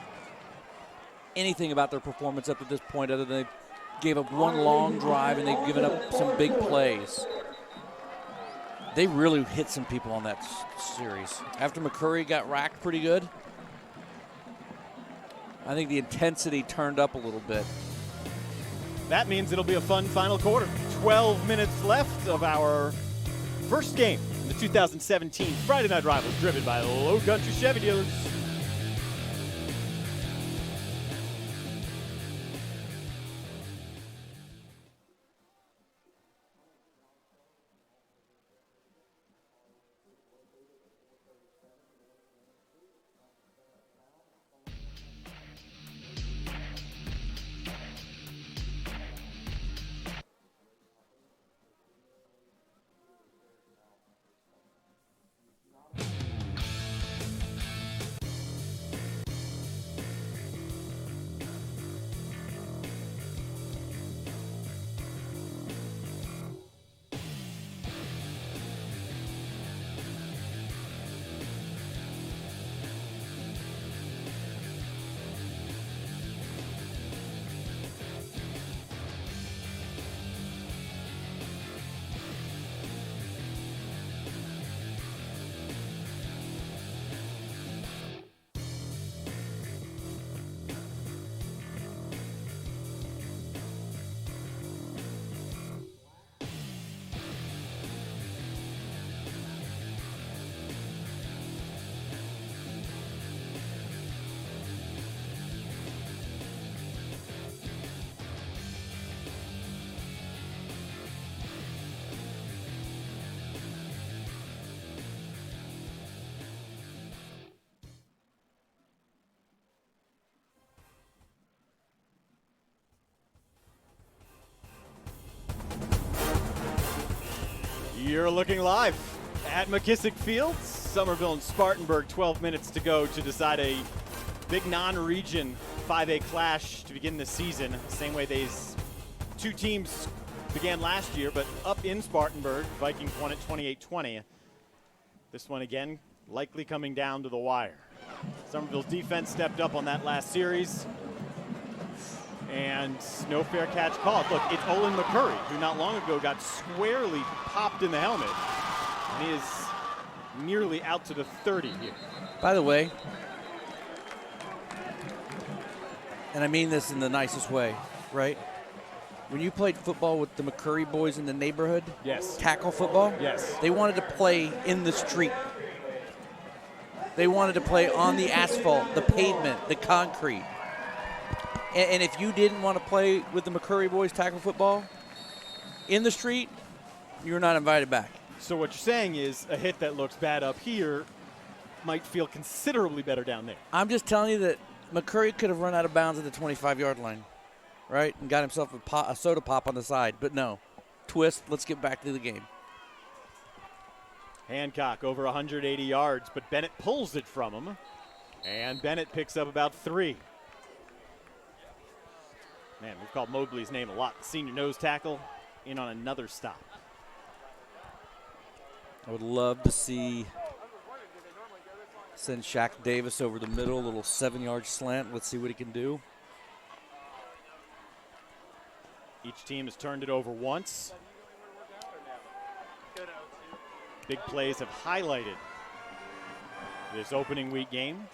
anything about their performance up to this point other than they gave up one long drive and they've given up some big plays. They really hit some people on that series. After McCurry got racked pretty good, I think the intensity turned up a little bit. That means it'll be a fun final quarter. 12 minutes left of our first game in the 2017 Friday Night Rivals, driven by Low Country Chevy Dealers. You're looking live at McKissick Field. Summerville and Spartanburg, 12 minutes to go to decide a big non-region 5A clash to begin the season. Same way these two teams began last year, but up in Spartanburg. Vikings won it 28-20. This one again, likely coming down to the wire. Summerville's defense stepped up on that last series. And no fair catch called. Look, it's Olin McCurry, who not long ago got squarely popped in the helmet. And he is nearly out to the 30 here. By the way, and I mean this in the nicest way, right? When you played football with the McCurry boys in the neighborhood, yes, tackle football, yes, they wanted to play in the street. They wanted to play on the asphalt, the pavement, the concrete. And if you didn't want to play with the McCurry boys tackle football in the street, you're not invited back. So what you're saying is a hit that looks bad up here might feel considerably better down there. I'm just telling you that McCurry could have run out of bounds at the 25-yard line, right, and got himself a soda pop on the side. But no, twist, let's get back to the game. Hancock over 180 yards, but Bennett pulls it from him. And Bennett picks up about 3. Man, we've called Mobley's name a lot. The senior nose tackle in on another stop. I would love to send Shaq Davis over the middle, a little 7-yard slant. Let's see what he can do. Each team has turned it over once. Big plays have highlighted this opening week game.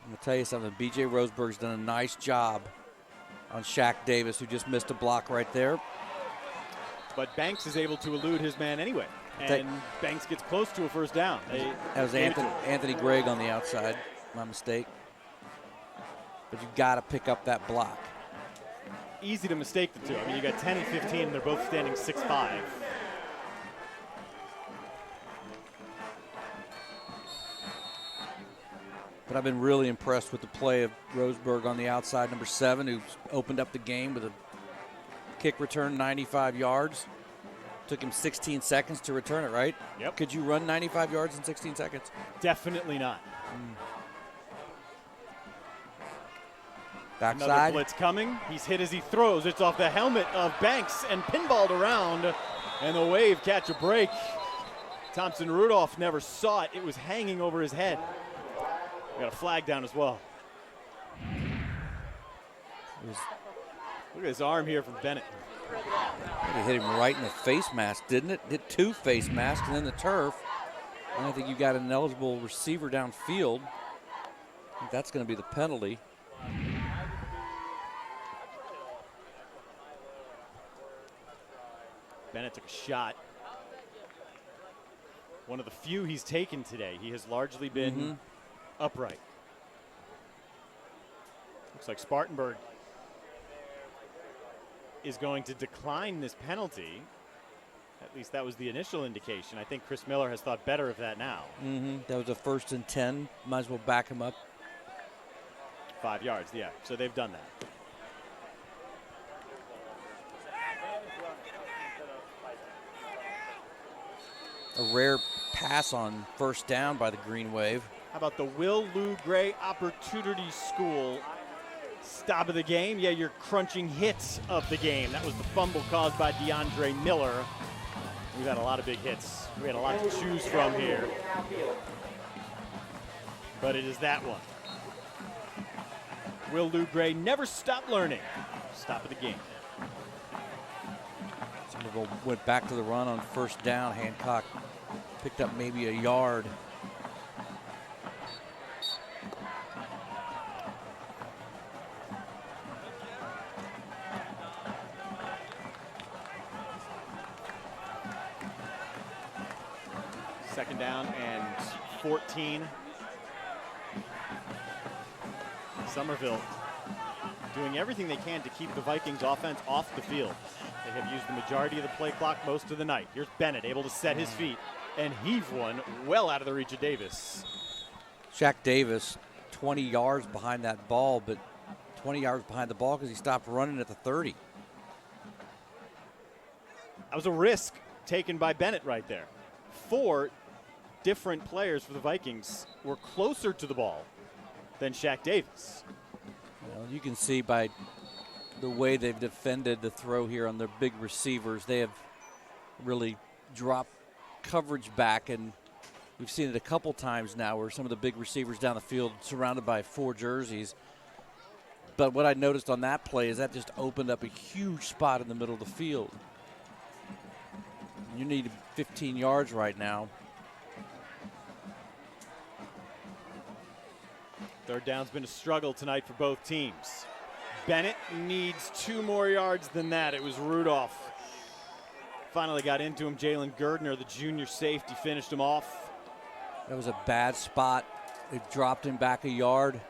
I'm going to tell you something. B.J. Roseberg's done a nice job on Shaq Davis, who just missed a block right there. But Banks is able to elude his man anyway. And Banks gets close to a first down. That was Anthony Gregg on the outside. My mistake. But you got to pick up that block. Easy to mistake the two. I mean, you got 10 and 15, and they're both standing 6'5". But I've been really impressed with the play of Roseberg on the outside, number 7, who opened up the game with a kick return 95 yards. Took him 16 seconds to return it, right? Yep. Could you run 95 yards in 16 seconds? Definitely not. Backside. Another blitz coming. He's hit as he throws. It's off the helmet of Banks and pinballed around. And the wave catch a break. Thompson Rudolph never saw it. It was hanging over his head. We got a flag down as well. Look at his arm here from Bennett. He hit him right in the face mask, didn't it? Hit 2 face masks and then the turf. And I think you got an eligible receiver downfield. I think that's going to be the penalty. Bennett took a shot. One of the few he's taken today. He has largely been upright. Looks like Spartanburg is going to decline this penalty. At least that was the initial indication. I think Chris Miller has thought better of that now. That was a 1st and 10. Might as well back him up. 5 yards, yeah. So they've done that. A rare pass on 1st down by the Green Wave. How about the Will Lou Gray Opportunity School stop of the game? Yeah, your crunching hits of the game. That was the fumble caused by DeAndre Miller. We've had a lot of big hits. We had a lot to choose from here. But it is that one. Will Lou Gray never stopped learning. Stop of the game. Summerville went back to the run on 1st down. Hancock picked up maybe a yard. Second down and 14. Summerville doing everything they can to keep the Vikings offense off the field. They have used the majority of the play clock most of the night. Here's Bennett able to set his feet and heave one well out of the reach of Davis. Shaq Davis, 20 yards behind that ball, but 20 yards behind the ball because he stopped running at the 30. That was a risk taken by Bennett right there. 4 different players for the Vikings were closer to the ball than Shaq Davis. Well, you can see by the way they've defended the throw here on their big receivers, they have really dropped coverage back, and we've seen it a couple times now where some of the big receivers down the field surrounded by 4 jerseys. But what I noticed on that play is that just opened up a huge spot in the middle of the field. You need 15 yards right now. Third down's been a struggle tonight for both teams. Bennett needs 2 more yards than that. It was Rudolph. Finally got into him. Jalen Girdner, the junior safety, finished him off. That was a bad spot. They dropped him back a yard.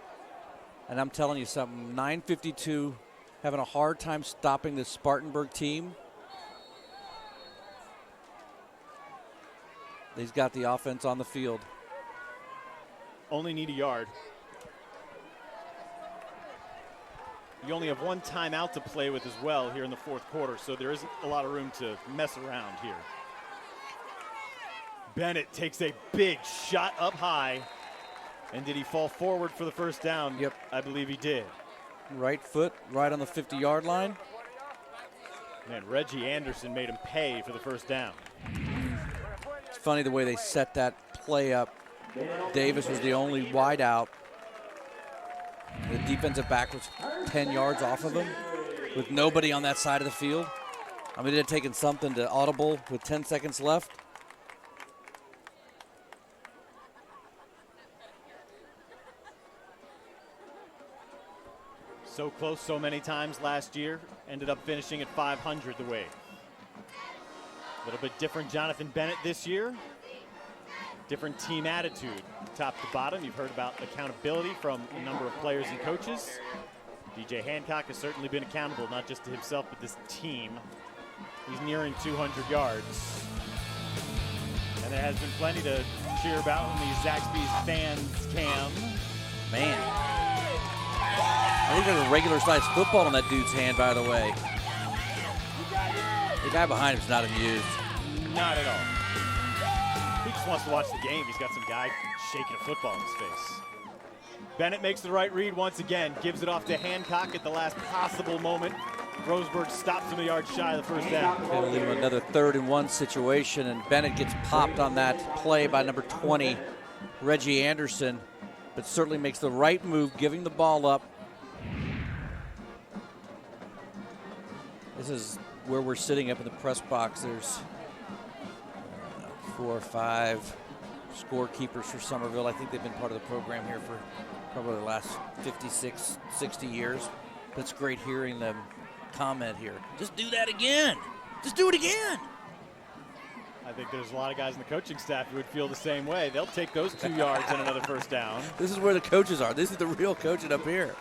And I'm telling you something, 9:52, having a hard time stopping the Spartanburg team. He's got the offense on the field. Only need a yard. You only have 1 timeout to play with as well here in the 4th quarter, so there isn't a lot of room to mess around here. Bennett takes a big shot up high. And did he fall forward for the first down? Yep. I believe he did. Right foot, right on the 50-yard line. Man, Reggie Anderson made him pay for the first down. It's funny the way they set that play up. Davis was the only wide out. The defensive back was 10 yards off of him with nobody on that side of the field. I mean, it had taken something to audible with 10 seconds left. So close so many times last year. Ended up finishing at 500 the way. A little bit different Jonathan Bennett this year. Different team attitude, top to bottom. You've heard about accountability from a number of players and coaches. DJ Hancock has certainly been accountable, not just to himself, but this team. He's nearing 200 yards. And there has been plenty to cheer about in the Zaxby's fans cam. Man. I think there's a regular-sized football in that dude's hand, by the way. The guy behind him's not amused. Not at all. He just wants to watch the game. He's got some guy shaking a football in his face. Bennett makes the right read once again, gives it off to Hancock at the last possible moment. Roseburg stops him a yard shy of the first down. Going to leave him another 3rd and 1 situation, and Bennett gets popped on that play by number 20, Reggie Anderson, but certainly makes the right move, giving the ball up. This is where we're sitting up in the press box. There's 4 or 5 scorekeepers for Summerville. I think they've been part of the program here for probably the last 56, 60 years. But it's great hearing them comment here. Just do that again. Just do it again. I think there's a lot of guys in the coaching staff who would feel the same way. They'll take those 2 yards and another first down. This is where the coaches are. This is the real coaching up here.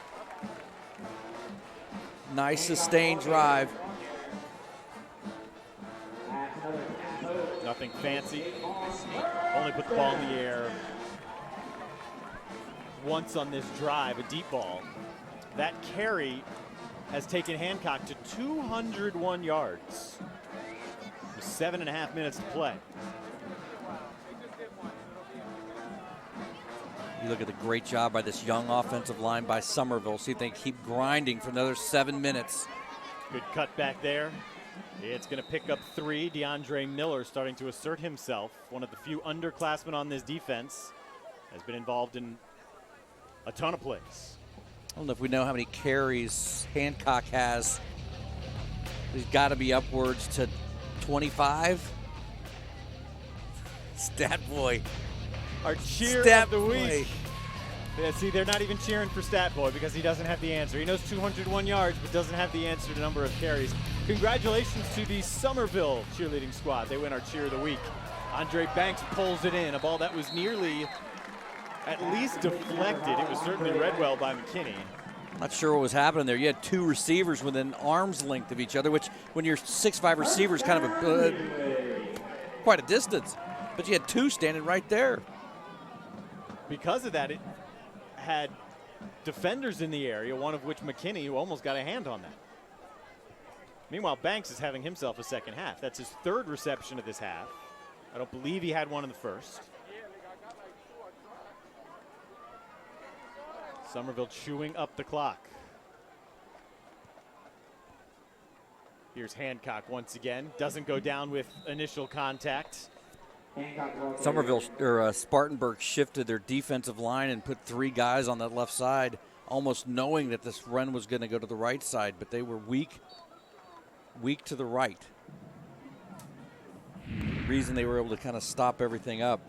Nice sustained drive. Nothing fancy. Only put the ball in the air once on this drive, a deep ball. That carry has taken Hancock to 201 yards. With 7.5 minutes to play. You look at the great job by this young offensive line by Summerville. See if they keep grinding for another 7 minutes. Good cut back there. It's going to pick up 3. DeAndre Miller starting to assert himself. One of the few underclassmen on this defense. Has been involved in a ton of plays. I don't know if we know how many carries Hancock has. He's got to be upwards to 25. Stat boy. Our cheer Stat of the week. boy. Yeah, see, they're not even cheering for Stat Boy because he doesn't have the answer. He knows 201 yards, but doesn't have the answer to number of carries. Congratulations to the Summerville cheerleading squad. They win our cheer of the week. Andre Banks pulls it in, a ball that was nearly at least deflected. It was certainly read well by McKinney. Not sure what was happening there. You had 2 receivers within arm's length of each other, which when you're 6'5" receiver is kind of quite a distance. But you had 2 standing right there. Because of that, it had defenders in the area, one of which McKinney, who almost got a hand on that. Meanwhile, Banks is having himself a second half. That's his third reception of this half. I don't believe he had one in the first. Summerville chewing up the clock. Here's Hancock once again. Doesn't go down with initial contact. Summerville or Spartanburg shifted their defensive line and put 3 guys on that left side, almost knowing that this run was going to go to the right side, but they were weak to the right. Reason they were able to kind of stop everything up.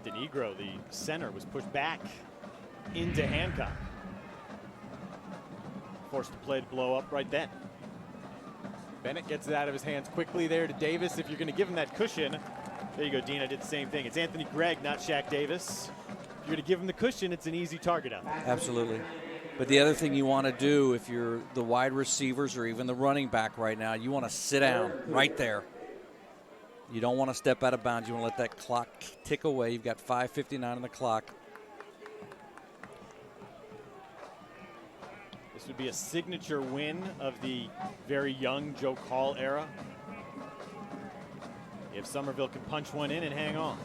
Denigro, the center, was pushed back into Hancock. Forced the play to blow up right then. Bennett gets it out of his hands quickly there to Davis. If you're going to give him that cushion, there you go, Dean. I did the same thing. It's Anthony Gregg, not Shaq Davis. If you're going to give him the cushion, it's an easy target out there. Absolutely. But the other thing you want to do if you're the wide receivers or even the running back right now, you want to sit down right there. You don't want to step out of bounds. You want to let that clock tick away. You've got 5:59 on the clock. This would be a signature win of the very young Joe Call era. If Summerville can punch one in and hang on.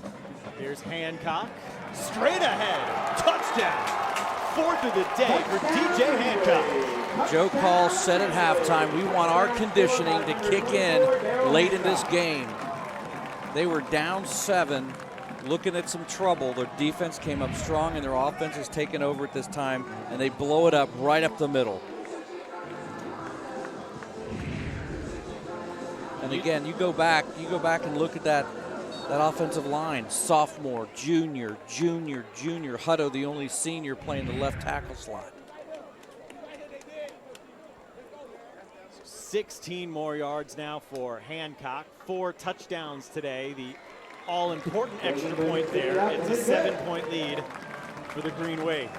Here's Hancock. Straight ahead. Touchdown. 4th of the day for DJ Hancock. Joe Call said at halftime, we want our conditioning to kick in late in this game. They were down 7, looking at some trouble. Their defense came up strong, and their offense has taken over at this time, and they blow it up right up the middle. And again, you go back and look at that offensive line. Sophomore, junior. Hutto, the only senior, playing the left tackle slot. 16 more yards now for Hancock. 4 touchdowns today. The all-important extra point there. It's a 7-point lead for the Green Wave.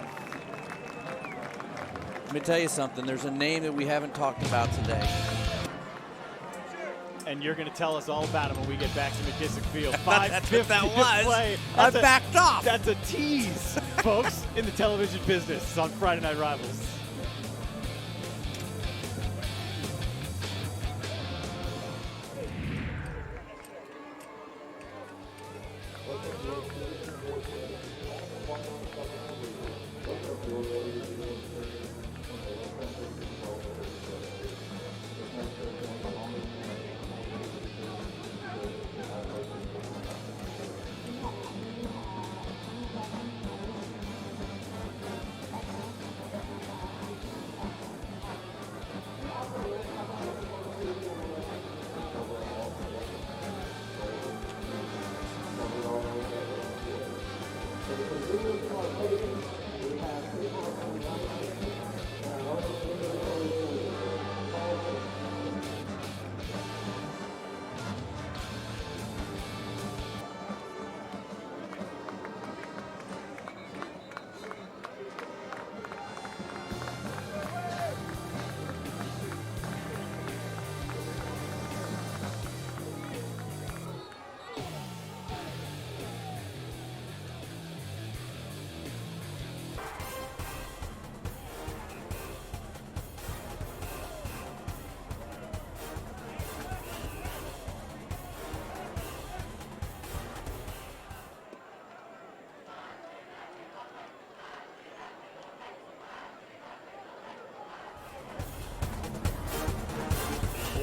Let me tell you something. There's a name that we haven't talked about today. And you're going to tell us all about him when we get back to McKissick Field. That's what that was. Play. I backed off. That's a tease, folks, in the television business on Friday Night Rivals.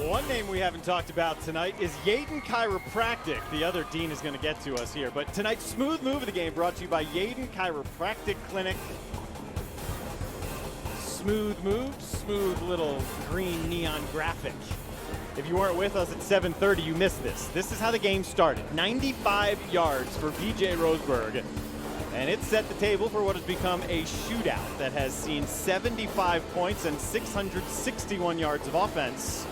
One name we haven't talked about tonight is Yaden Chiropractic. The other Dean is going to get to us here. But tonight's smooth move of the game brought to you by Yaden Chiropractic Clinic. Smooth move, smooth little green neon graphic. If you weren't with us at 7:30, you missed this. This is how the game started. 95 yards for BJ Roseburg. And it set the table for what has become a shootout that has seen 75 points and 661 yards of offense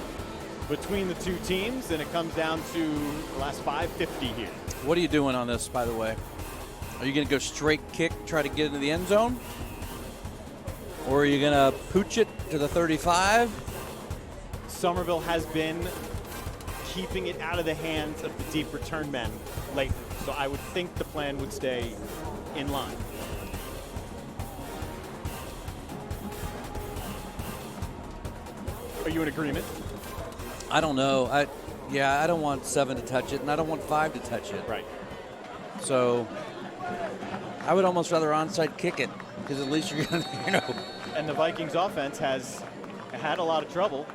between the two teams, and it comes down to the last 5:50 here. What are you doing on this, by the way? Are you going to go straight kick, try to get into the end zone? Or are you going to pooch it to the 35? Summerville has been keeping it out of the hands of the deep return men lately, so I would think the plan would stay in line. Are you in agreement? I don't know. I don't want 7 to touch it, and I don't want 5 to touch it. Right. So I would almost rather onside kick it, because at least you're going to, And the Vikings offense has had a lot of trouble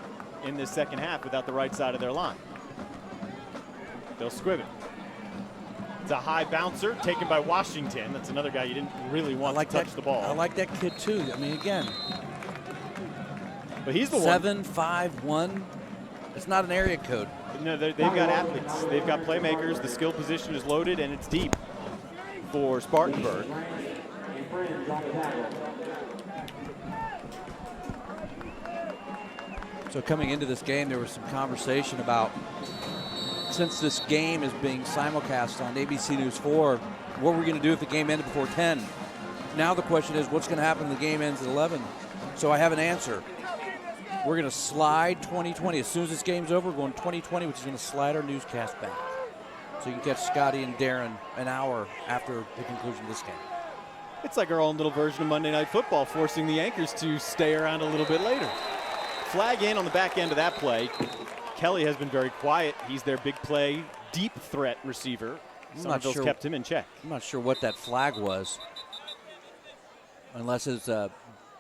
in this second half without the right side of their line. They'll squib it. It's a high bouncer taken by Washington. That's another guy you didn't really want to touch the ball. I like that kid too. I mean, again, but he's the 7-5-1. It's not an area code. No, they've got athletes. They've got playmakers. The skill position is loaded, and it's deep for Spartanburg. So coming into this game, there was some conversation about, since this game is being simulcast on ABC News 4, what we're going to do if the game ended before 10. Now the question is, what's going to happen if the game ends at 11? So I have an answer. We're going to slide 2020. As soon as this game's over, we're going 2020, which is going to slide our newscast back. So you can catch Scotty and Darren an hour after the conclusion of this game. It's like our own little version of Monday Night Football, forcing the anchors to stay around a little bit later. Flag in on the back end of that play. Kelly has been very quiet. He's their big play, deep threat receiver. Summerville's kept him in check. I'm not sure what that flag was, unless it's a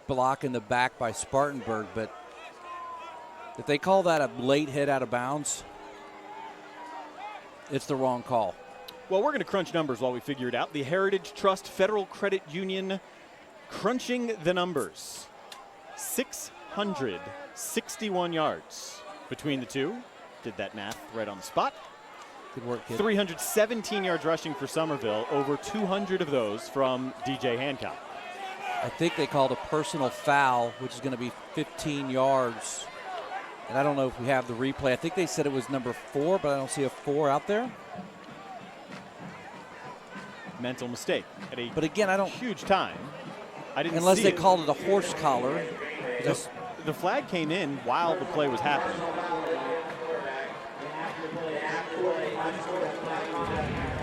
block in the back by Spartanburg. But if they call that a late hit out of bounds, it's the wrong call. Well, we're going to crunch numbers while we figure it out. The Heritage Trust Federal Credit Union crunching the numbers. 661 yards between the two. Did that math right on the spot. Good work, kid. 317 yards rushing for Summerville. Over 200 of those from DJ Hancock. I think they called a personal foul, which is going to be 15 yards. And I don't know if we have the replay. I think they said it was number 4, but I don't see a 4 out there. Mental mistake at a but again, I don't huge time. I didn't unless see they it. Called it a horse collar. The flag came in while the play was happening.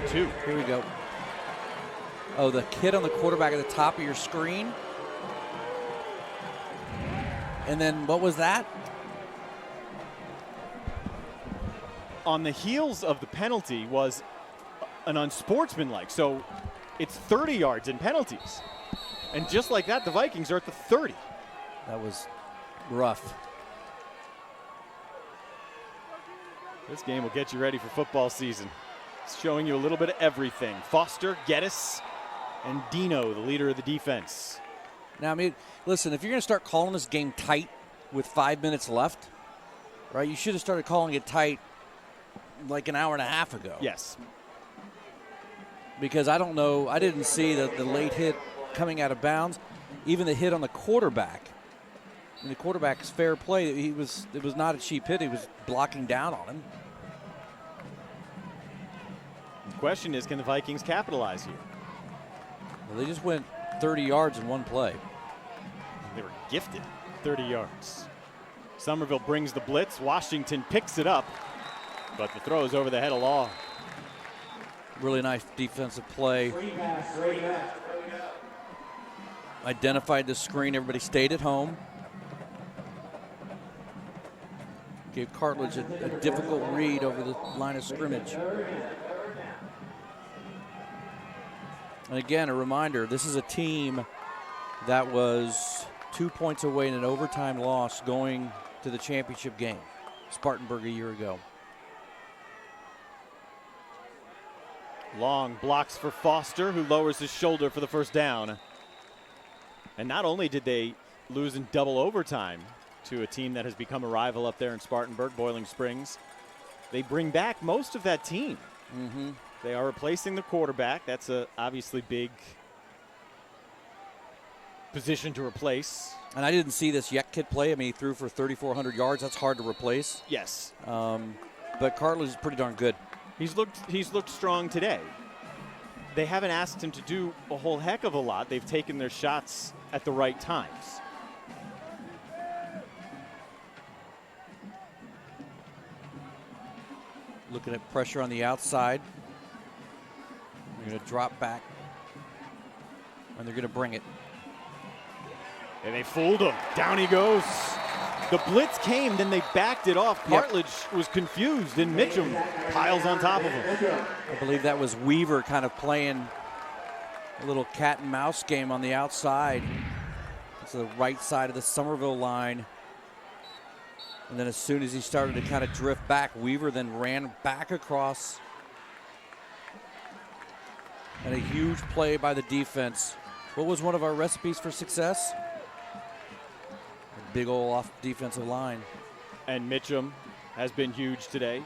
Two. Here we go. Oh, the kid on the quarterback at the top of your screen. And then what was that? On the heels of the penalty was an unsportsmanlike. So it's 30 yards in penalties. And just like that, the Vikings are at the 30. That was rough. This game will get you ready for football season. It's showing you a little bit of everything. Foster, Geddes, and Dino, the leader of the defense. Now, I mean, listen, if you're going to start calling this game tight with 5 minutes left, right, you should have started calling it tight like an hour and a half ago. Yes. Because I don't know, I didn't see the late hit coming out of bounds, even the hit on the quarterback. And the quarterback's fair play. It was not a cheap hit. He was blocking down on him. The question is, can the Vikings capitalize here? Well, they just went 30 yards in one play. They were gifted 30 yards. Summerville brings the blitz. Washington picks it up, but the throw is over the head of Law. Really nice defensive play. Identified the screen. Everybody stayed at home. Gave Cartledge a difficult read over the line of scrimmage. And again, a reminder, this is a team that was 2 points away in an overtime loss going to the championship game. Spartanburg a year ago. Long blocks for Foster, who lowers his shoulder for the first down. And not only did they lose in double overtime to a team that has become a rival up there in Spartanburg, Boiling Springs, they bring back most of that team. Mm-hmm. They are replacing the quarterback. That's a obviously big position to replace. And I didn't see this Yek kid play. I mean, he threw for 3,400 yards. That's hard to replace. Yes. But Cartledge is pretty darn good. He's looked strong today. They haven't asked him to do a whole heck of a lot. They've taken their shots at the right times. Looking at pressure on the outside. They're going to drop back. And they're going to bring it. And they fooled him. Down he goes. The blitz came, then they backed it off. Cartledge was confused, and Mitchum piles on top of him. I believe that was Weaver kind of playing a little cat and mouse game on the outside. It's the right side of the Summerville line. And then as soon as he started to kind of drift back, Weaver then ran back across. And a huge play by the defense. What was one of our recipes for success? A big old off defensive line. And Mitchum has been huge today.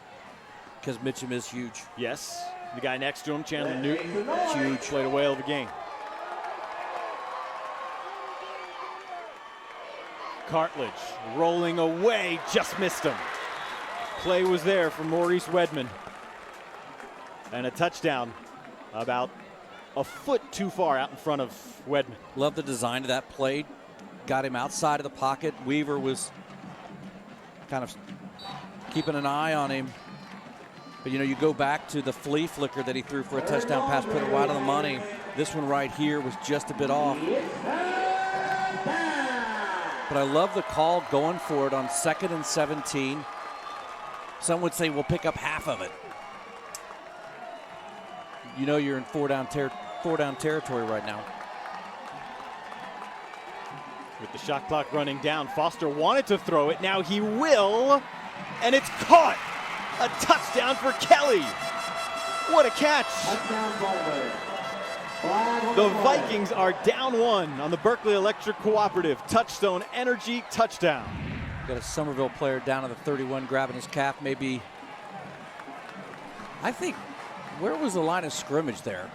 Because Mitchum is huge. Yes. The guy next to him, Chandler Newton, huge. Played a whale of a game. Cartledge rolling away, just missed him. Play was there for Maurice Wedman. And a touchdown about a foot too far out in front of Wedman. Love the design of that play. Got him outside of the pocket. Weaver was kind of keeping an eye on him. But, you know, you go back to the flea flicker that he threw for a touchdown pass, put it right on the money. This one right here was just a bit off. But I love the call going for it on 2nd and 17. Some would say we'll pick up half of it. You know you're in four down territory right now. With the shot clock running down, Foster wanted to throw it. Now he will, and it's caught. A touchdown for Kelly. What a catch. The Vikings are down 1 on the Berkeley Electric Cooperative. Touchstone Energy touchdown. Got a Summerville player down at the 31 grabbing his calf. Maybe, I think, where was the line of scrimmage there?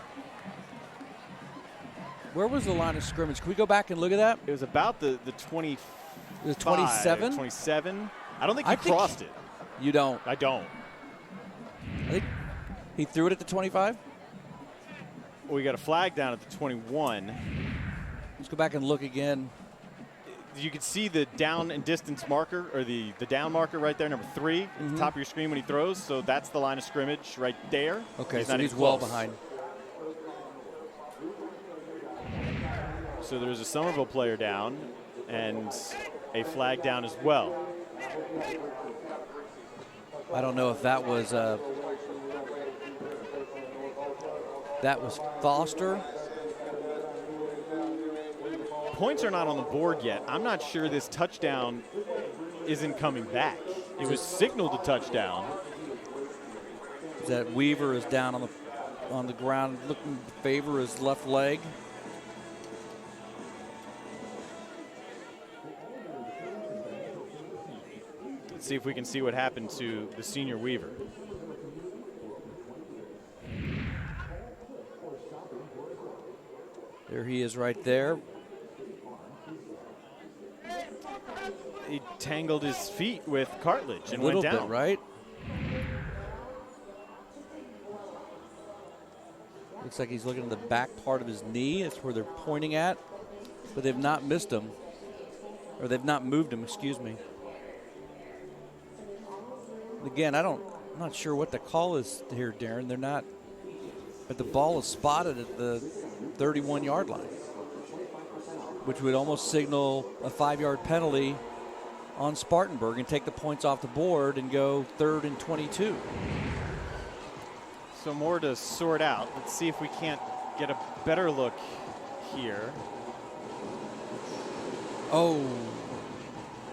Where was the line of scrimmage? Can we go back and look at that? It was about the 20. The 27? 27. I don't think he crossed it. You don't? I don't. I think he threw it at the 25? Well, we got a flag down at the 21. Let's go back and look again. You can see the down and distance marker, or the down marker right there, number 3, at the top of your screen when he throws. So that's the line of scrimmage right there. Okay, so he's well behind. So there's a Summerville player down and a flag down as well. I don't know if that was Foster. Points are not on the board yet. I'm not sure this touchdown isn't coming back. It was signaled a touchdown. That Weaver is down on the ground looking to favor his left leg. Let's see if we can see what happened to the senior Weaver. There he is right there. He tangled his feet with cartilage and went down. A little bit, right? Looks like he's looking at the back part of his knee. That's where they're pointing at. But they've not missed him. Or they've not moved him, excuse me. Again, I'm not sure what the call is here, Darren. They're not. But the ball is spotted at the 31-yard line, which would almost signal a 5-yard penalty on Spartanburg and take the points off the board and go 3rd and 22. So more to sort out. Let's see if we can't get a better look here. Oh,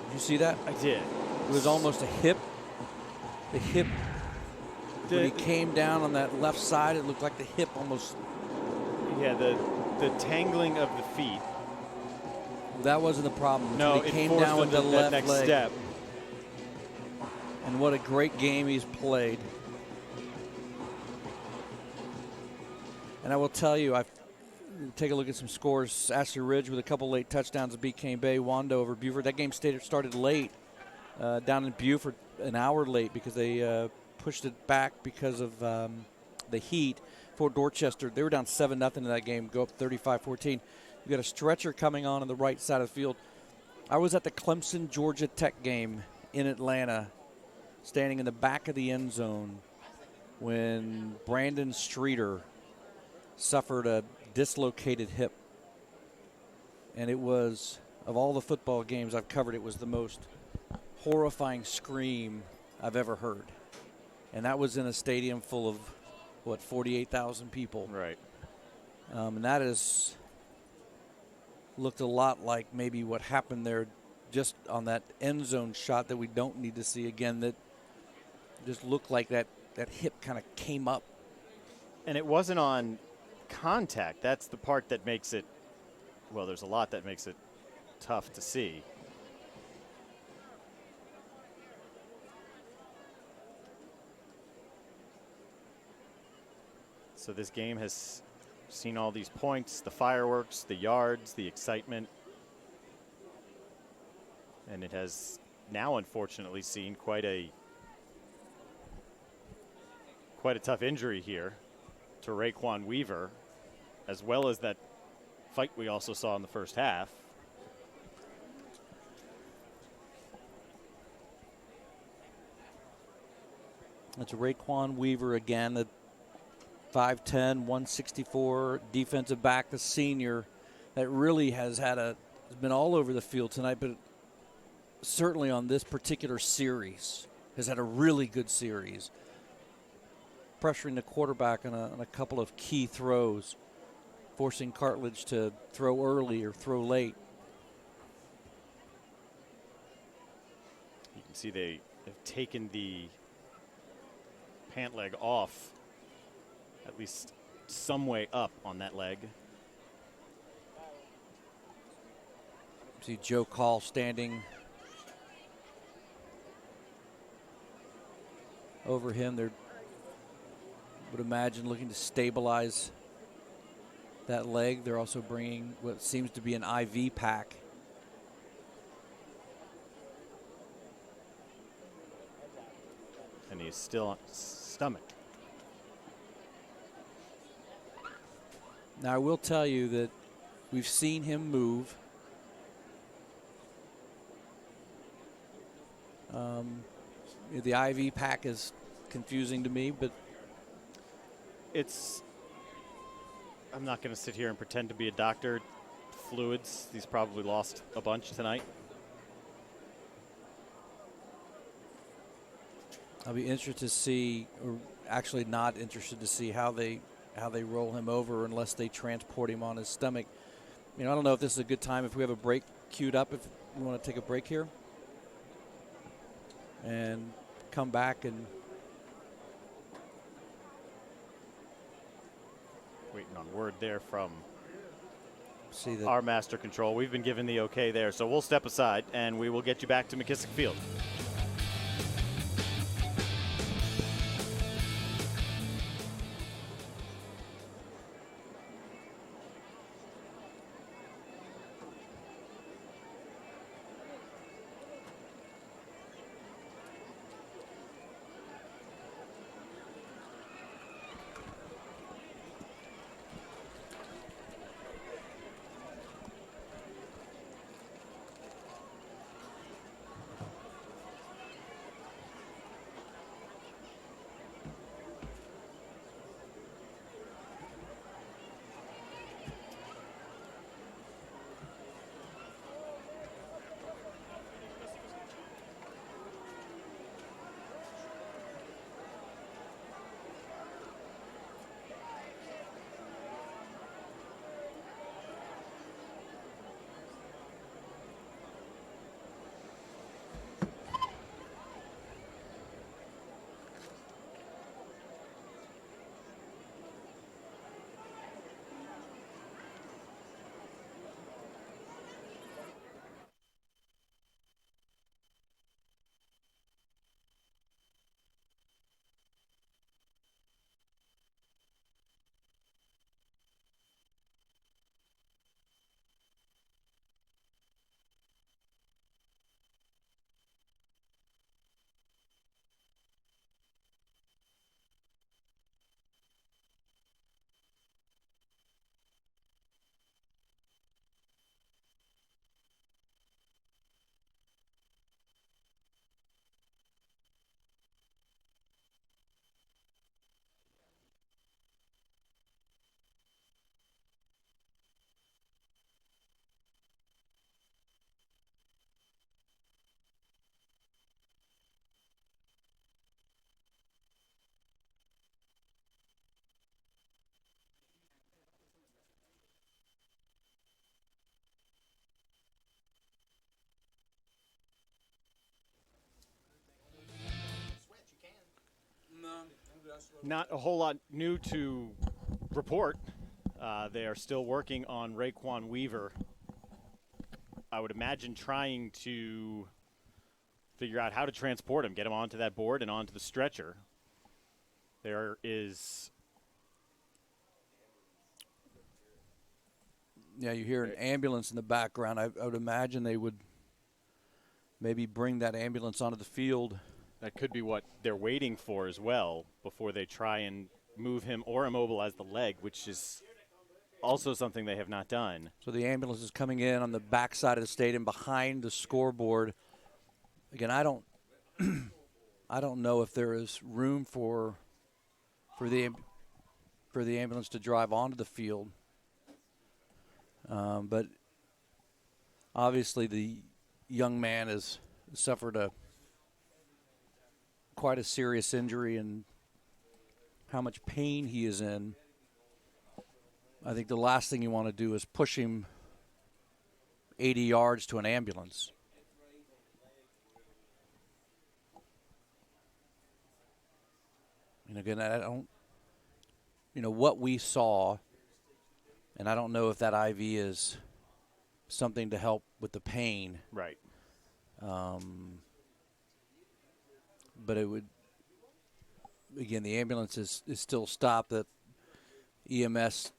did you see that? I did. It was almost a hip. The hip, when he came down on that left side, it looked like the hip almost. Yeah, the tangling of the feet. That wasn't the problem. No, he came down with the left next leg. step. And what a great game he's played. And I will tell you, I've take a look at some scores. Ashley Ridge with a couple late touchdowns beat Cane Bay. Wando over Buford. That game started late down in Buford, an hour late because they pushed it back because of the heat. Fort Dorchester, they were down 7-0 in that game, go up 35-14. You've got a stretcher coming on the right side of the field. I was at the Clemson Georgia Tech game in Atlanta, standing in the back of the end zone when Brandon Streeter suffered a dislocated hip. And it was, of all the football games I've covered, it was the most horrifying scream I've ever heard. And that was in a stadium full of, 48,000 people. Right. And that has looked a lot like maybe what happened there just on that end zone shot that we don't need to see again, that just looked like that hip kind of came up. And it wasn't on contact. That's the part that makes it, well, there's a lot that makes it tough to see. So this game has seen all these points, the fireworks, the yards, the excitement. And it has now, unfortunately, seen quite a tough injury here to Raekwon Weaver, as well as that fight we also saw in the first half. That's Raekwon Weaver again, the 5'10", 164 defensive back, the senior that really has been all over the field tonight, but certainly on this particular series has had a really good series, pressuring the quarterback on a couple of key throws, forcing Cartledge to throw early or throw late. You can see they have taken the pant leg off, at least some way up on that leg. See Joe Call standing over him. They would imagine looking to stabilize that leg. They're also bringing what seems to be an IV pack. And he's still on stomach. Now, I will tell you that we've seen him move. The IV pack is confusing to me, but I'm not going to sit here and pretend to be a doctor. Fluids, he's probably lost a bunch tonight. I'll be interested to see, or actually not interested to see how they roll him over unless they transport him on his stomach. I don't know if this is a good time, if we have a break queued up, if we want to take a break here and come back and waiting on word there from see that our master control. We've been given the okay there, so we'll step aside and we will get you back to McKissick Field. Not a whole lot new to report. They are still working on Raekwon Weaver. I would imagine trying to figure out how to transport him, get him onto that board and onto the stretcher. There is... Yeah, you hear an ambulance in the background. I would imagine they would maybe bring that ambulance onto the field. That could be what they're waiting for as well before they try and move him or immobilize the leg, which is also something they have not done. So the ambulance is coming in on the backside of the stadium behind the scoreboard. Again, I don't I don't know if there is room for the ambulance to drive onto the field. But obviously the young man has suffered quite a serious injury, and how much pain he is in. I think the last thing you want to do is push him 80 yards to an ambulance. And again, I don't, what we saw, and I don't know if that IV is something to help with the pain. Right. But it would, again, the ambulance is still stopped. That EMTs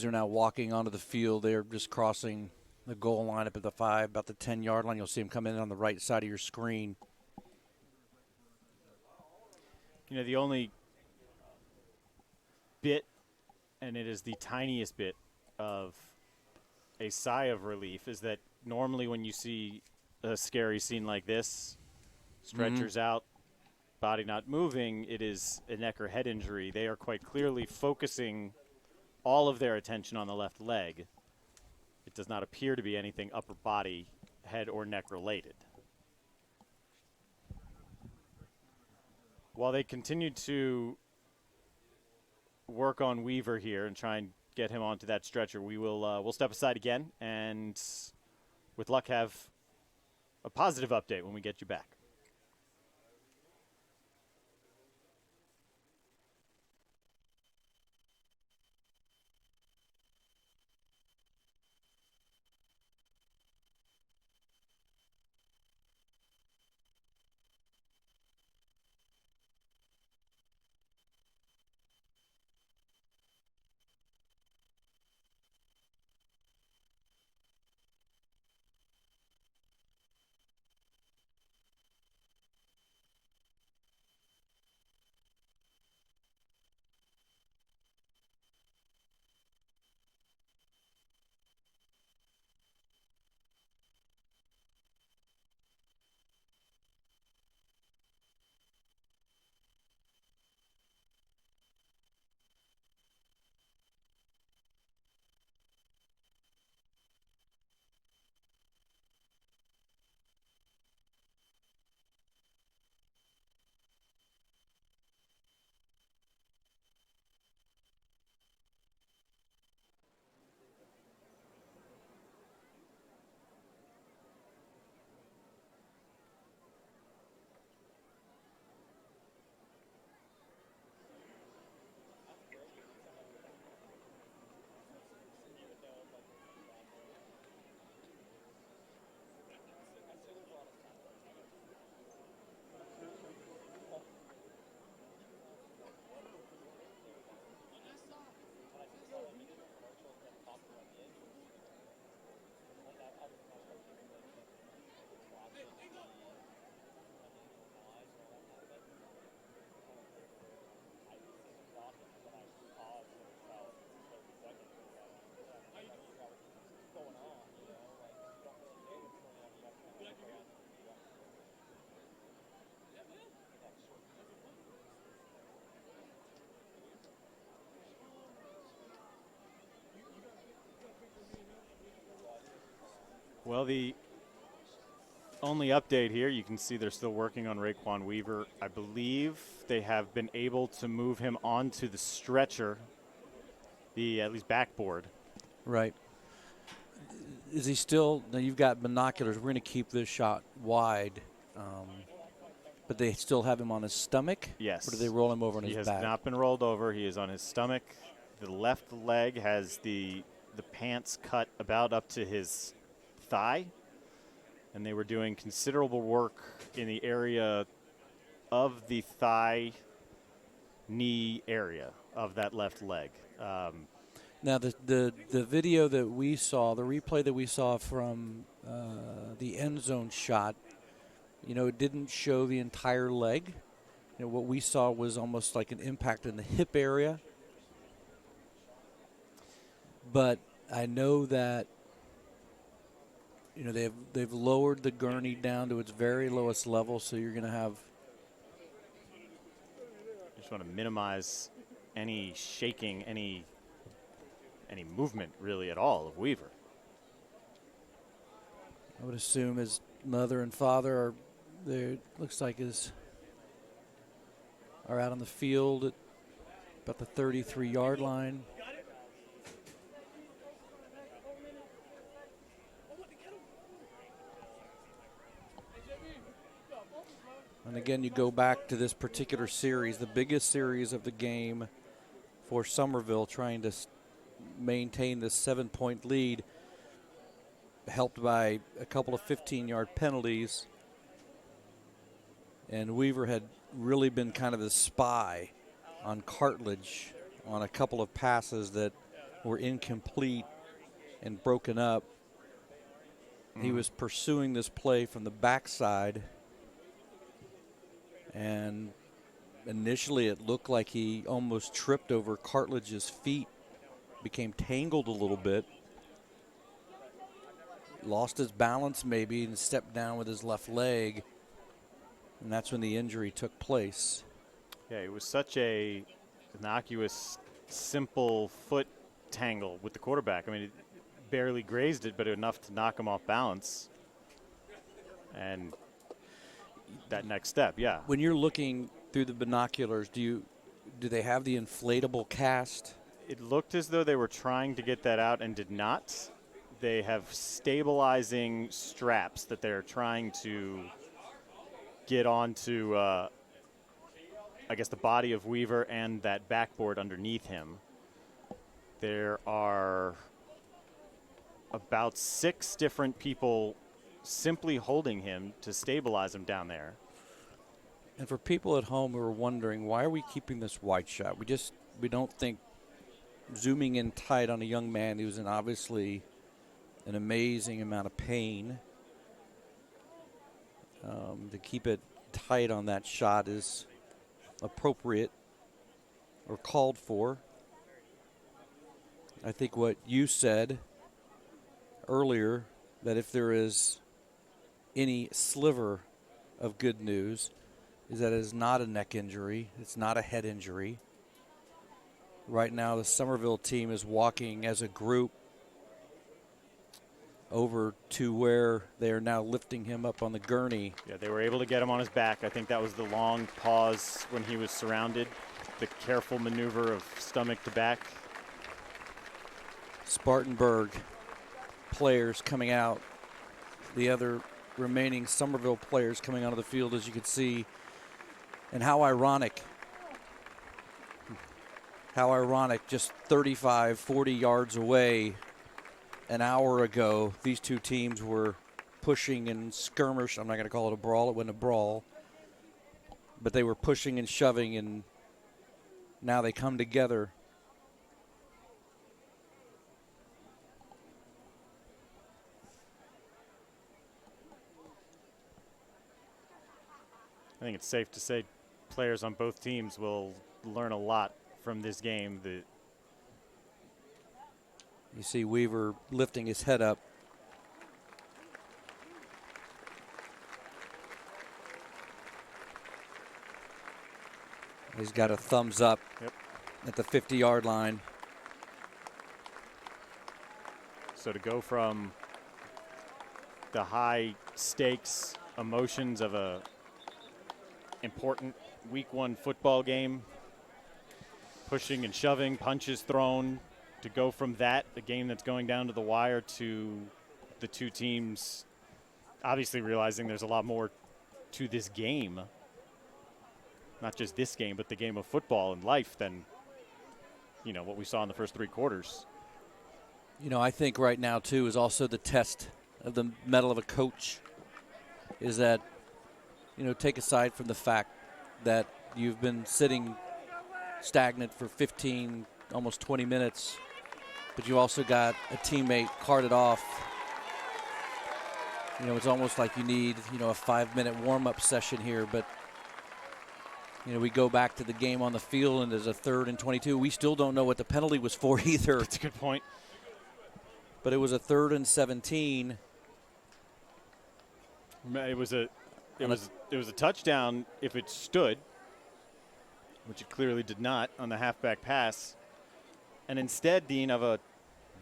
are now walking onto the field. They're just crossing the goal line up at the 5, about the 10-yard line. You'll see them come in on the right side of your screen. The only bit, and it is the tiniest bit of a sigh of relief, is that normally when you see a scary scene like this, stretchers out, body not moving, it is a neck or head injury. They are quite clearly focusing all of their attention on the left leg. It does not appear to be anything upper body, head, or neck related. While they continue to work on Weaver here and try and get him onto that stretcher, we'll step aside again and, with luck, have a positive update when we get you back. Well, the only update here, you can see they're still working on Raekwon Weaver. I believe they have been able to move him onto the stretcher, the at least backboard. Right. Is he still, now you've got binoculars. We're going to keep this shot wide. But they still have him on his stomach? Yes. Or do they roll him over on his back? He has not been rolled over. He is on his stomach. The left leg has the pants cut about up to his thigh. And they were doing considerable work in the area of the thigh, knee area of that left leg. Now, the video that we saw, the replay that we saw from the end zone shot, it didn't show the entire leg. What we saw was almost like an impact in the hip area. But I know that they've lowered the gurney down to its very lowest level, so you're going to have. Just want to minimize any shaking, any movement really at all of Weaver. I would assume his mother and father are there. Looks like are out on the field at about the 33-yard line. And again, you go back to this particular series, the biggest series of the game for Summerville, trying to maintain this 7-point lead, helped by a couple of 15-yard penalties. And Weaver had really been kind of the spy on Cartledge on a couple of passes that were incomplete and broken up. He was pursuing this play from the backside, and initially it looked like he almost tripped over Cartledge's feet, became tangled a little bit, lost his balance maybe, and stepped down with his left leg, and that's when the injury took place. Yeah, it was such a innocuous, simple foot tangle with the quarterback. I mean, it barely grazed it, but enough to knock him off balance. And that next step, yeah. When you're looking through the binoculars, do they have the inflatable cast? It looked as though they were trying to get that out and did not. They have stabilizing straps that they're trying to get onto, I guess, the body of Weaver and that backboard underneath him. There are about 6 different people simply holding him to stabilize him down there. And for people at home who are wondering, why are we keeping this wide shot? We don't think zooming in tight on a young man who's in obviously an amazing amount of pain. To keep it tight on that shot is appropriate or called for. I think what you said earlier, that if there is any sliver of good news, is that it is not a neck injury. It's not a head injury. Right now, the Summerville team is walking as a group over to where they are now lifting him up on the gurney. Yeah, they were able to get him on his back. I think that was the long pause when he was surrounded, the careful maneuver of stomach to back. Spartanburg players coming out. The other remaining Summerville players coming onto the field, as you can see. And how ironic, just 35, 40 yards away an hour ago, these two teams were pushing and skirmish. I'm not going to call it a brawl. It wasn't a brawl. But they were pushing and shoving, and now they come together. I think it's safe to say players on both teams will learn a lot from this game. You see Weaver lifting his head up. He's got a thumbs up at the 50-yard line. So to go from the high stakes emotions of a important week 1 football game, pushing and shoving, punches thrown, to go from that, a game that's going down to the wire, to the two teams obviously realizing there's a lot more to this game not just this game, but the game of football and life than, you know, what we saw in the first 3 quarters. You know, I think right now, too, is also the test of the mettle of a coach is that, you know, take aside from the fact that you've been sitting stagnant for 15, almost 20 minutes, but you also got a teammate carted off. You know, it's almost like you need, you know, a 5-minute warm-up session here, but, you know, we go back to the game on the field and there's a 3rd and 22. We still don't know what the penalty was for either. That's a good point. But it was a 3rd and 17. It was a touchdown if it stood, which it clearly did not on the halfback pass. And instead, Dean, of a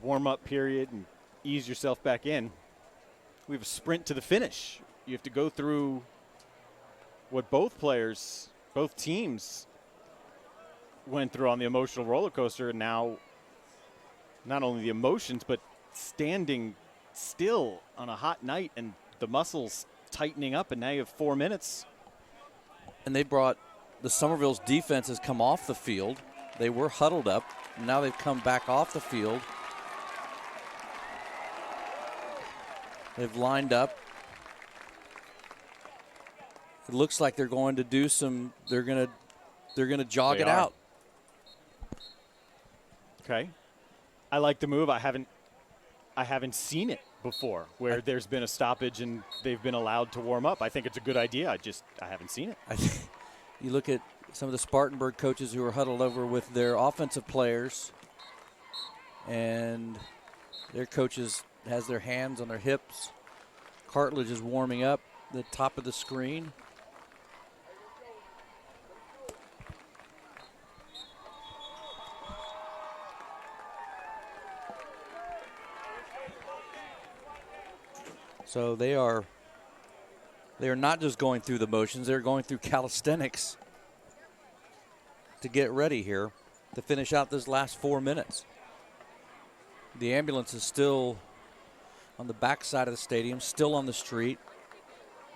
warm-up period and ease yourself back in, we have a sprint to the finish. You have to go through what both teams went through on the emotional roller coaster, and now not only the emotions, but standing still on a hot night and the muscles tightening up, and now you have 4 minutes. And they brought the Summerville's defense has come off the field. They were huddled up. And now they've come back off the field. They've lined up. It looks like they're going to do some. They're going to jog it out. Okay, I like the move. I haven't seen it before where there's been a stoppage and they've been allowed to warm up. I think it's a good idea. I haven't seen it. You look at some of the Spartanburg coaches who are huddled over with their offensive players, and their coaches has their hands on their hips. Cartilage is warming up the top of the screen. So they are not just going through the motions, they're going through calisthenics to get ready here to finish out this last 4 minutes. The ambulance is still on the back side of the stadium, still on the street,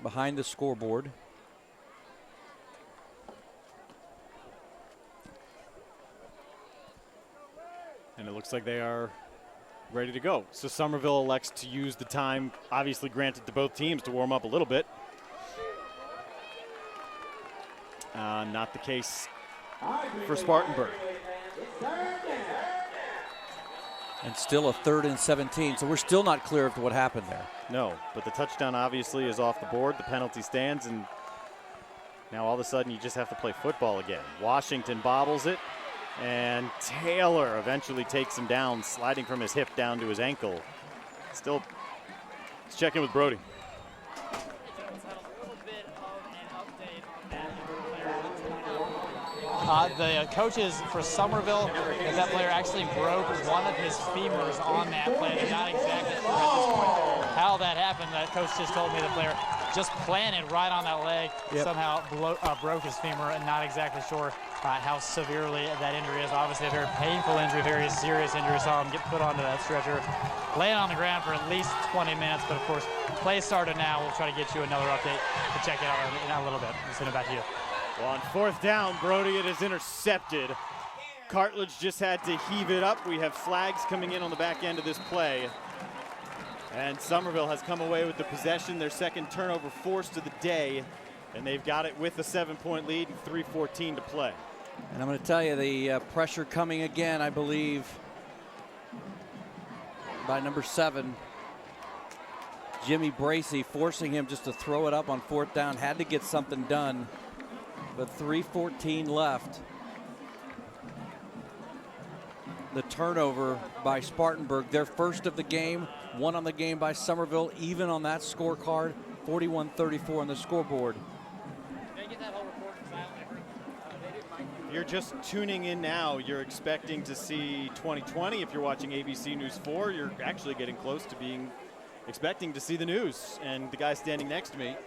behind the scoreboard. And it looks like they are ready to go. So Summerville elects to use the time, obviously granted to both teams, to warm up a little bit. Not the case for Spartanburg. And still a 3rd and 17, so we're still not clear of what happened there. No, but the touchdown obviously is off the board. The penalty stands, and now all of a sudden you just have to play football again. Washington bobbles it, and Taylor eventually takes him down, sliding from his hip down to his ankle. Still, let's check in with Brody. The coaches for Summerville, that player actually broke one of his femurs on that play. They're not exactly sure at this point how that happened. That coach just told me the player just planted right on that leg, somehow broke his femur, and not exactly sure how severely that injury is. Obviously a very painful injury, very serious injury. Saw him get put onto that stretcher, laying on the ground for at least 20 minutes. But of course, play started now. We'll try to get you another update to check it out in a little bit. We'll send it back to you. Well, on 4th down, Brody, it is intercepted. Cartilage just had to heave it up. We have flags coming in on the back end of this play. And Summerville has come away with the possession, their second turnover forced of the day. And they've got it with a 7-point lead and 3:14 to play. And I'm going to tell you, the pressure coming again, I believe, by number 7, Jimmy Bracey, forcing him just to throw it up on 4th down. Had to get something done. But 3:14 left. The turnover by Spartanburg, their first of the game, one on the game by Summerville, even on that scorecard, 41-34 on the scoreboard. You're just tuning in now. You're expecting to see 2020. If you're watching ABC News 4, you're actually getting close to expecting to see the news. And the guy standing next to me,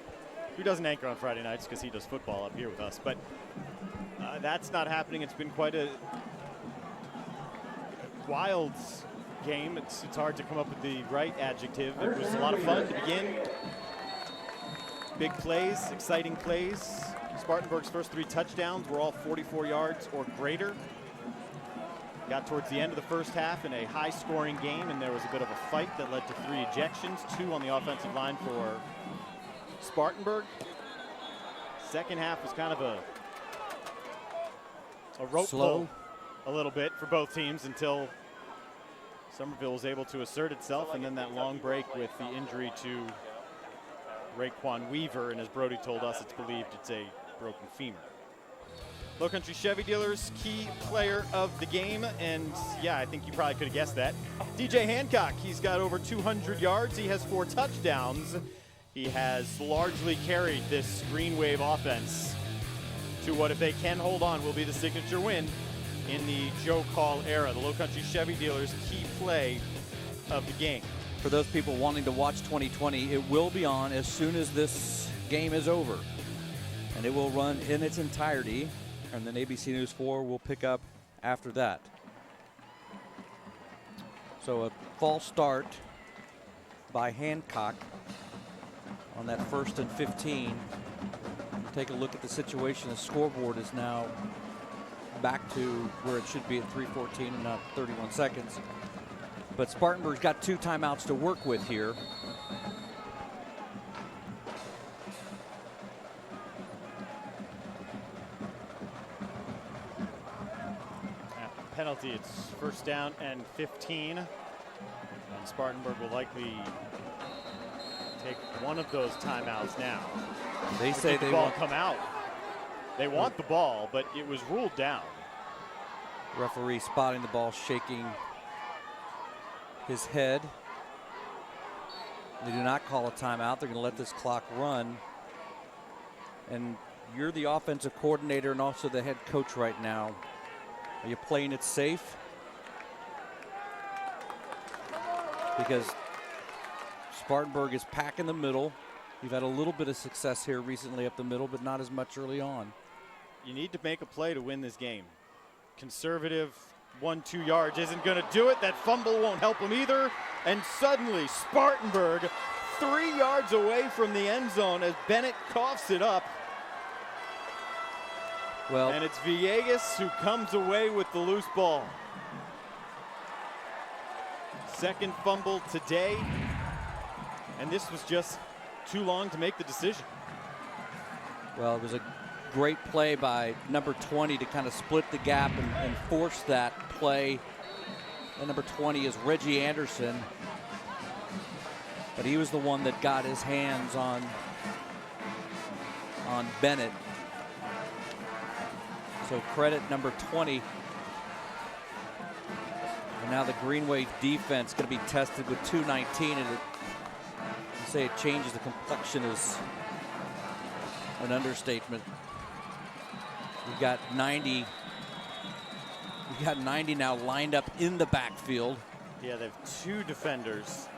who doesn't anchor on Friday nights because he does football up here with us, but that's not happening. It's been quite a wild game. It's hard to come up with the right adjective. It was a lot of fun to begin. Big plays, exciting plays. Spartanburg's first 3 touchdowns were all 44 yards or greater. Got towards the end of the first half in a high-scoring game, and there was a bit of a fight that led to 3 ejections, 2 on the offensive line for Spartanburg. Second half was kind of a rope pull a little bit for both teams until Summerville was able to assert itself, and then that long break with the injury to Raekwon Weaver, and as Brody told us, it's believed it's a broken femur. Low Country Chevy Dealers key player of the game, and yeah, I think you probably could have guessed that. DJ Hancock, he's got over 200 yards. He has 4 touchdowns. He has largely carried this Green Wave offense to what, if they can hold on, will be the signature win in the Joe Call era. The Low Country Chevy Dealers key play of the game. For those people wanting to watch 2020, it will be on as soon as this game is over. And it will run in its entirety, and then ABC News 4 will pick up after that. So a false start by Hancock on that 1st and 15. Take a look at the situation. The scoreboard is now back to where it should be at 3:14 and not 31 seconds. But Spartanburg's got 2 timeouts to work with here. After the penalty, it's 1st down and 15. And Spartanburg will likely take one of those timeouts now. They say the they ball want come out. They want the ball, but it was ruled down. Referee spotting the ball, shaking his head. They do not call a timeout. They're going to let this clock run. And you're the offensive coordinator and also the head coach right now. Are you playing it safe? Because Spartanburg is packing the middle. You've had a little bit of success here recently up the middle, but not as much early on. You need to make a play to win this game. Conservative 1-2 yards isn't going to do it. That fumble won't help them either. And suddenly Spartanburg 3 yards away from the end zone as Bennett coughs it up. Well, and it's Villegas who comes away with the loose ball. Second fumble today. And this was just too long to make the decision. Well, it was a great play by number 20 to kind of split the gap and force that play. And number 20 is Reggie Anderson. But he was the one that got his hands on Bennett. So credit number 20. And now the Green Wave defense going to be tested with 219, and say it changes the complexion is an understatement. We've got 90. We've got 90 now lined up in the backfield. Yeah, they have 2 defenders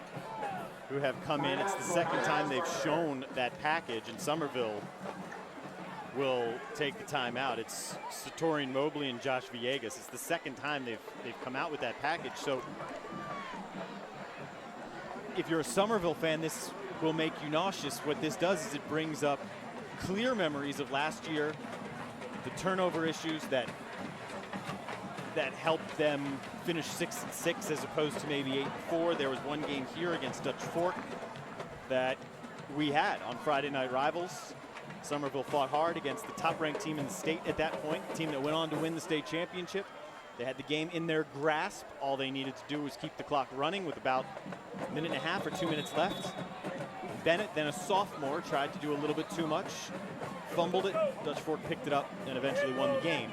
who have come in. It's the second time they've shown that package, and Summerville will take the timeout. It's Satorian Mobley and Josh Villegas. It's the second time they've come out with that package. So if you're a Summerville fan, this will make you nauseous. What this does is it brings up clear memories of last year, the turnover issues that helped them finish 6-6 as opposed to maybe 8-4. There was one game here against Dutch Fork that we had on Friday Night Rivals. Summerville fought hard against the top-ranked team in the state at that point, the team that went on to win the state championship. They had the game in their grasp. All they needed to do was keep the clock running with about a minute and a half or 2 minutes left. Bennett, then a sophomore, tried to do a little bit too much, fumbled it. Dutch Fork picked it up and eventually won the game.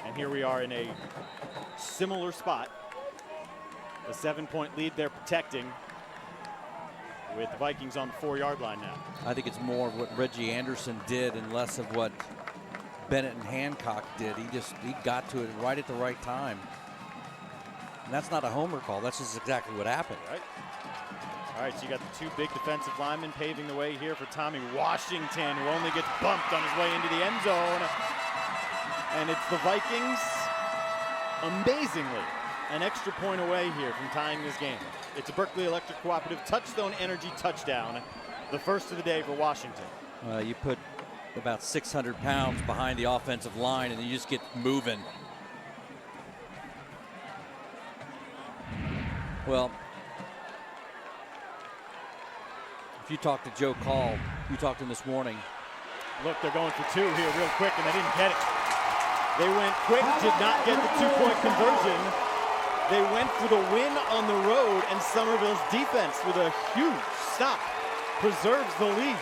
And here we are in a similar spot. The 7-point lead they're protecting, with the Vikings on the 4-yard line now. I think it's more of what Reggie Anderson did and less of what Bennett and Hancock did. He got to it right at the right time. And that's not a homer call. That's just exactly what happened. Right. All right, so you got the 2 big defensive linemen paving the way here for Tommy Washington, who only gets bumped on his way into the end zone. And it's the Vikings, amazingly, an extra point away here from tying this game. It's a Berkeley Electric Cooperative Touchstone Energy touchdown, the first of the day for Washington. You put about 600 pounds behind the offensive line, and you just get moving. Well, if you talk to Joe Call, you talked to him this morning. Look, they're going for two here real quick, and they didn't get it. They went quick, did not get the two-point conversion. They went for the win on the road, and Summerville's defense with a huge stop preserves the lead.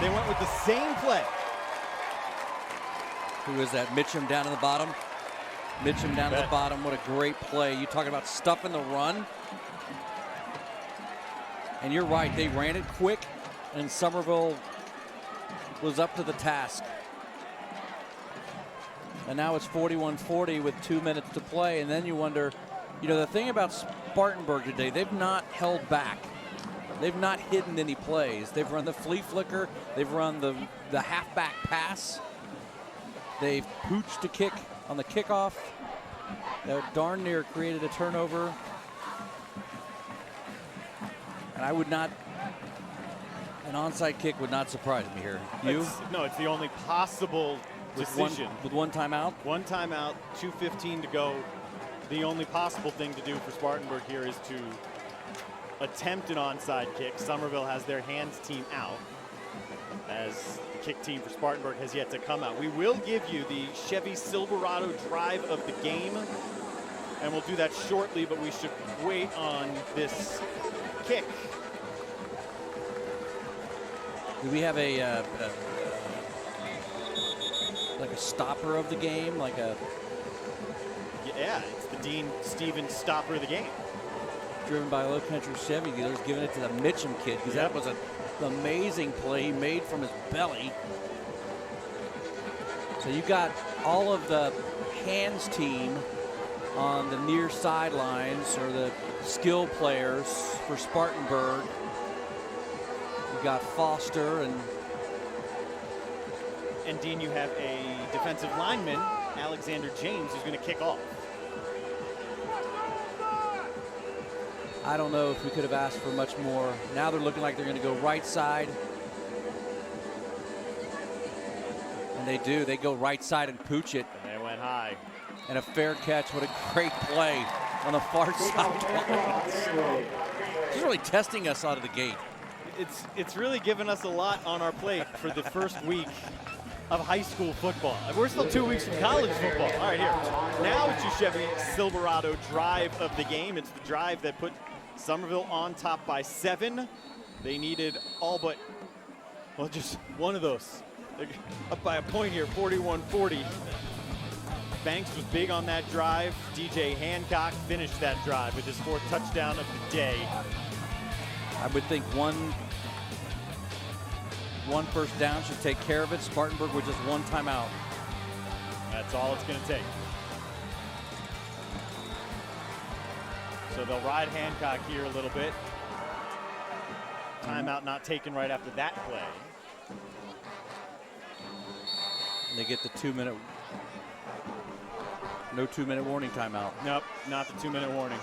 They went with the same play. Who is that? Mitchum down in the bottom. Mitchum down at the bottom. What a great play. You talking about stuffing the run. And you're right. They ran it quick, and Summerville was up to the task. And now it's 41-40 with 2 minutes to play. And then you wonder, you know, the thing about Spartanburg today, they've not held back. They've not hidden any plays. They've run the flea flicker. They've run the halfback pass. They've pooched a kick on the kickoff. That darn near created a turnover. And I would not, an onside kick would not surprise me here. You? No, it's the only possible decision. With one timeout? One timeout, 2:15 to go. The only possible thing to do for Spartanburg here is to attempt an onside kick. Summerville has their hands team out, as the kick team for Spartanburg has yet to come out. We will give you the Chevy Silverado drive of the game, and we'll do that shortly, but we should wait on this kick. Do we have like a stopper of the game, like a? Yeah, it's the Dean Stevens stopper of the game. Driven by Low Country Chevy dealers, giving it to the Mitchum kid, because that was an amazing play he made from his belly. So you got all of the hands team on the near sidelines, or the skill players for Spartanburg. You got Foster and Dean, you have a defensive lineman, Alexander James, who's going to kick off. I don't know if we could have asked for much more. Now they're looking like they're going to go right side. And they do. They go right side and pooch it. And they went high. And a fair catch. What a great play on the far side. He's really testing us out of the gate. It's really given us a lot on our plate for the first week of high school football. We're still 2 weeks from college football. All right, here. Now it's your Chevy Silverado drive of the game. It's the drive that put Summerville on top by 7. They needed all but, well, just one of those. They're up by a point here, 41-40. Banks was big on that drive. DJ Hancock finished that drive with his 4th touchdown of the day. I would think one first down should take care of it. Spartanburg with just one timeout. That's all it's going to take. So they'll ride Hancock here a little bit. Timeout not taken right after that play. And they get the 2-minute, no 2-minute warning timeout. Nope, not the 2-minute warning.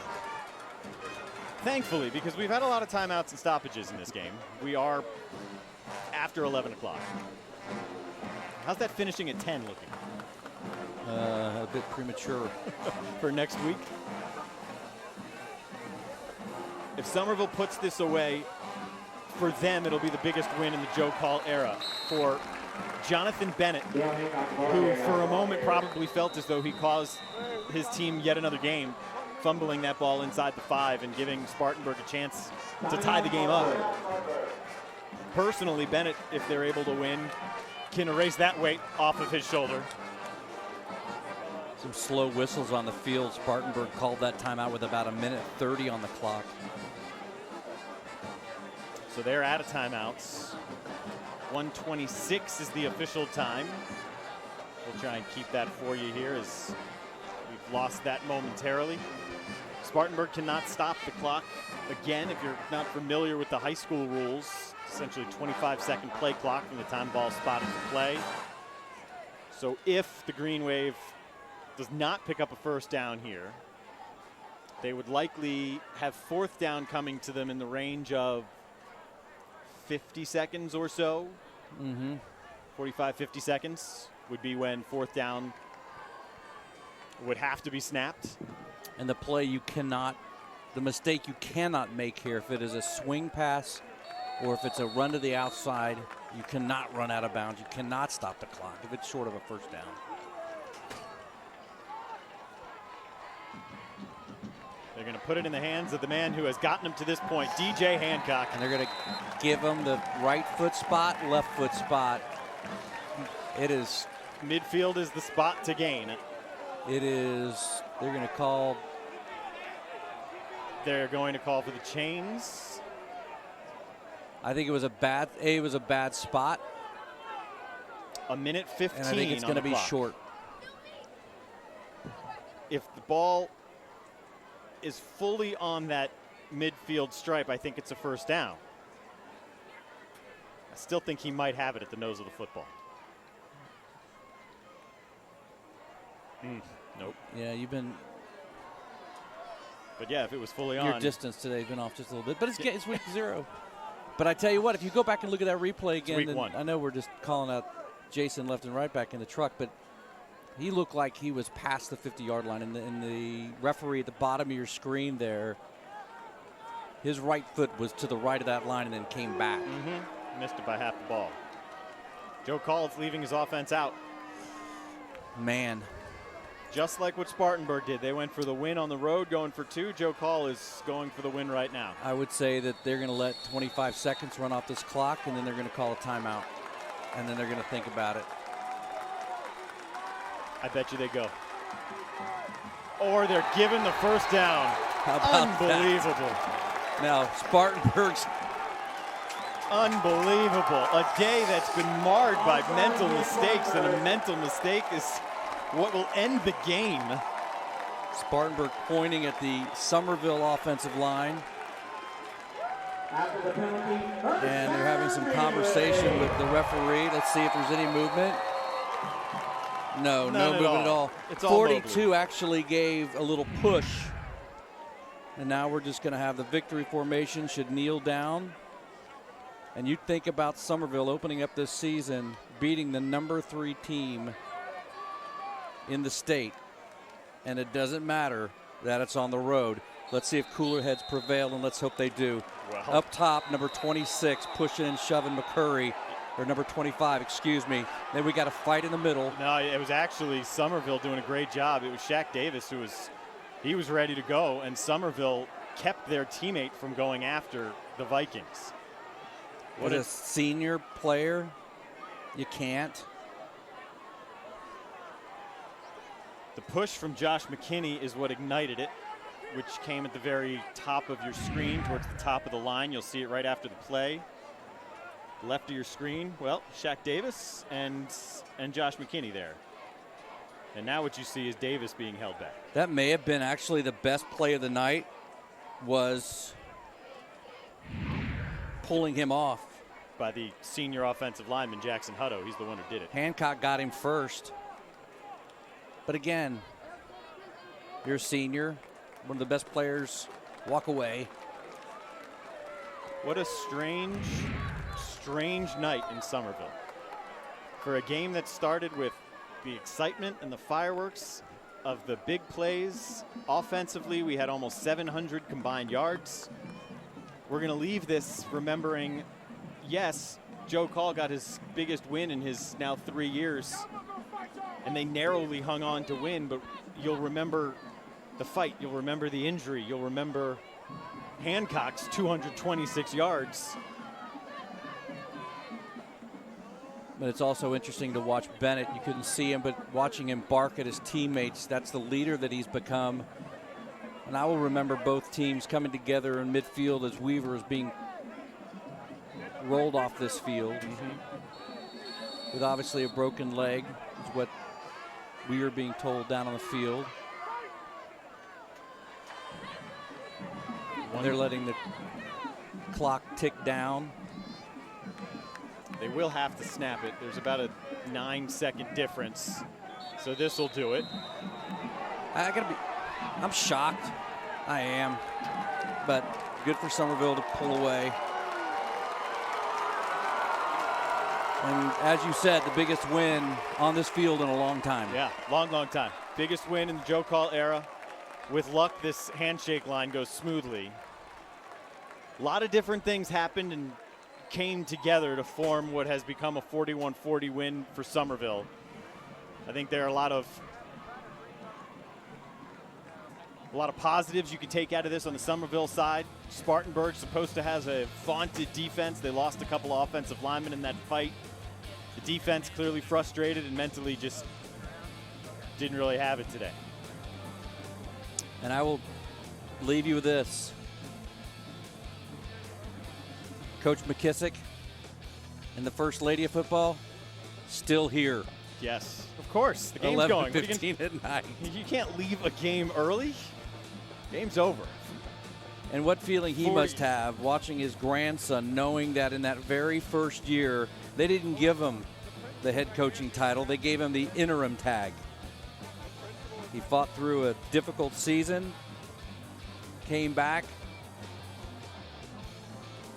Thankfully, because we've had a lot of timeouts and stoppages in this game. We are after 11 o'clock. How's that finishing at 10 looking? A bit premature. For next week? If Summerville puts this away, for them it'll be the biggest win in the Joe Call era. For Jonathan Bennett, who for a moment probably felt as though he caused his team yet another game, fumbling that ball inside the 5 and giving Spartanburg a chance to tie the game up. Personally, Bennett, if they're able to win, can erase that weight off of his shoulder. Some slow whistles on the field. Spartanburg called that timeout with about 1:30 on the clock. So they're out of timeouts. 1:26 is the official time. We'll try and keep that for you here, as we've lost that momentarily. Spartanburg cannot stop the clock. Again, if you're not familiar with the high school rules, essentially 25-second play clock from the time ball spotted for play. So if the Green Wave does not pick up a first down here, they would likely have 4th down coming to them in the range of 50 seconds or so. 45, 50 seconds would be when fourth down would have to be snapped. And the play the mistake you cannot make here, if it is a swing pass or if it's a run to the outside, you cannot run out of bounds. You cannot stop the clock if it's short of a first down. They're going to put it in the hands of the man who has gotten him to this point, DJ Hancock. And they're going to give him the right foot spot, left foot spot. It is. Midfield is the spot to gain. It is. They're going to call. They're going to call for the chains. I think it was a bad spot. A minute 15. And I think it's going to be short. If the ball is fully on that midfield stripe, I think it's a first down. I still think he might have it at the nose of the football. Nope. Yeah, you've been. But yeah, if it was fully on. Your distance today has been off just a little bit. But it's week 0. But I tell you what, if you go back and look at that replay again, week 1. I know we're just calling out Jason left and right back in the truck, but he looked like he was past the 50-yard line. And the referee at the bottom of your screen there, his right foot was to the right of that line and then came back. Missed it by half the ball. Joe Call's leaving his offense out. Man. Just like what Spartanburg did. They went for the win on the road, going for 2. Joe Call is going for the win right now. I would say that they're going to let 25 seconds run off this clock, and then they're going to call a timeout. And then they're going to think about it. I bet you they go. Or they're given the first down. How about Unbelievable. That? Now, Spartanburg's. Unbelievable. A day that's been marred by mental mistakes, and a mental mistake is what will end the game. Spartanburg pointing at the Summerville offensive line. And they're having some conversation with the referee. Let's see if there's any movement. No movement at all. It's all 42 Mobley. Actually gave a little push. And now we're just going to have the victory formation, should kneel down. And you think about Summerville opening up this season, beating the number 3 team in the state, and it doesn't matter that it's on the road. Let's see if cooler heads prevail, and let's hope they do. Well. Up top, number 26, pushing and shoving McCurry, or number 25, excuse me. Then we got a fight in the middle. No, it was actually Summerville doing a great job. It was Shaq Davis who was ready to go, and Summerville kept their teammate from going after the Vikings. What a senior player, you can't. The push from Josh McKinney is what ignited it, which came at the very top of your screen, towards the top of the line. You'll see it right after the play. Left of your screen, well, Shaq Davis and Josh McKinney there. And now what you see is Davis being held back. That may have been actually the best play of the night, was pulling him off. By the senior offensive lineman, Jackson Hutto. He's the one who did it. Hancock got him first. But again, you're a senior, one of the best players, walk away. What a strange night in Summerville. For a game that started with the excitement and the fireworks of the big plays. Offensively, we had almost 700 combined yards. We're going to leave this remembering, yes, Joe Call got his biggest win in his now 3 years, and they narrowly hung on to win, but you'll remember the fight, you'll remember the injury, you'll remember Hancock's 226 yards. But it's also interesting to watch Bennett. You couldn't see him, but watching him bark at his teammates, that's the leader that he's become. And I will remember both teams coming together in midfield as Weaver is being rolled off this field. With obviously a broken leg, is what we are being told down on the field. And they're letting the clock tick down. They will have to snap it. There's about a 9-second difference. So this will do it. I'm shocked. I am. But good for Summerville to pull away. And as you said, the biggest win on this field in a long time. Yeah, long time. Biggest win in the Joe Call era. With luck, this handshake line goes smoothly. A lot of different things happened and came together to form what has become a 41-40 win for Summerville. I think there are a lot of positives you can take out of this on the Summerville side. Spartanburg supposed to have a vaunted defense. They lost a couple of offensive linemen in that fight. The defense clearly frustrated and mentally just didn't really have it today. And I will leave you with this. Coach McKissick and the First Lady of Football still here. Yes, of course. The game's 11:15 at night. You can't leave a game early. Game's over. And what feeling he 40. must have watching his grandson, knowing that in that very first year, they didn't give him the head coaching title. They gave him the interim tag. He fought through a difficult season, came back,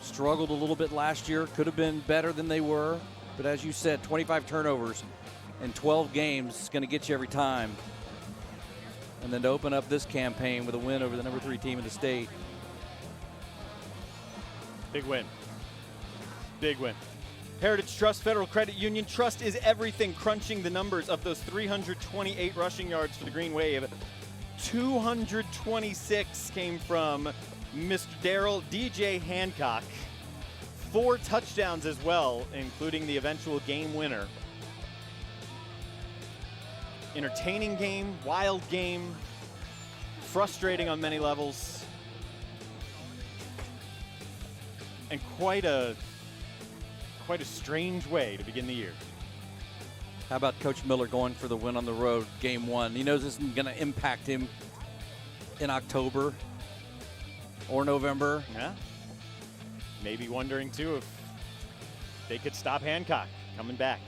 struggled a little bit last year, could have been better than they were. But as you said, 25 turnovers in 12 games is going to get you every time. And then to open up this campaign with a win over the number 3 team in the state. Big win. Big win. Heritage Trust Federal Credit Union. Trust is everything. Crunching the numbers of those 328 rushing yards for the Green Wave. 226 came from Mr. Darrell DJ Hancock. 4 touchdowns as well, including the eventual game winner. Entertaining game, wild game, frustrating on many levels, and quite a strange way to begin the year. How about Coach Miller going for the win on the road, game 1? He knows this isn't going to impact him in October or November. Yeah. Maybe wondering, too, if they could stop Hancock coming back.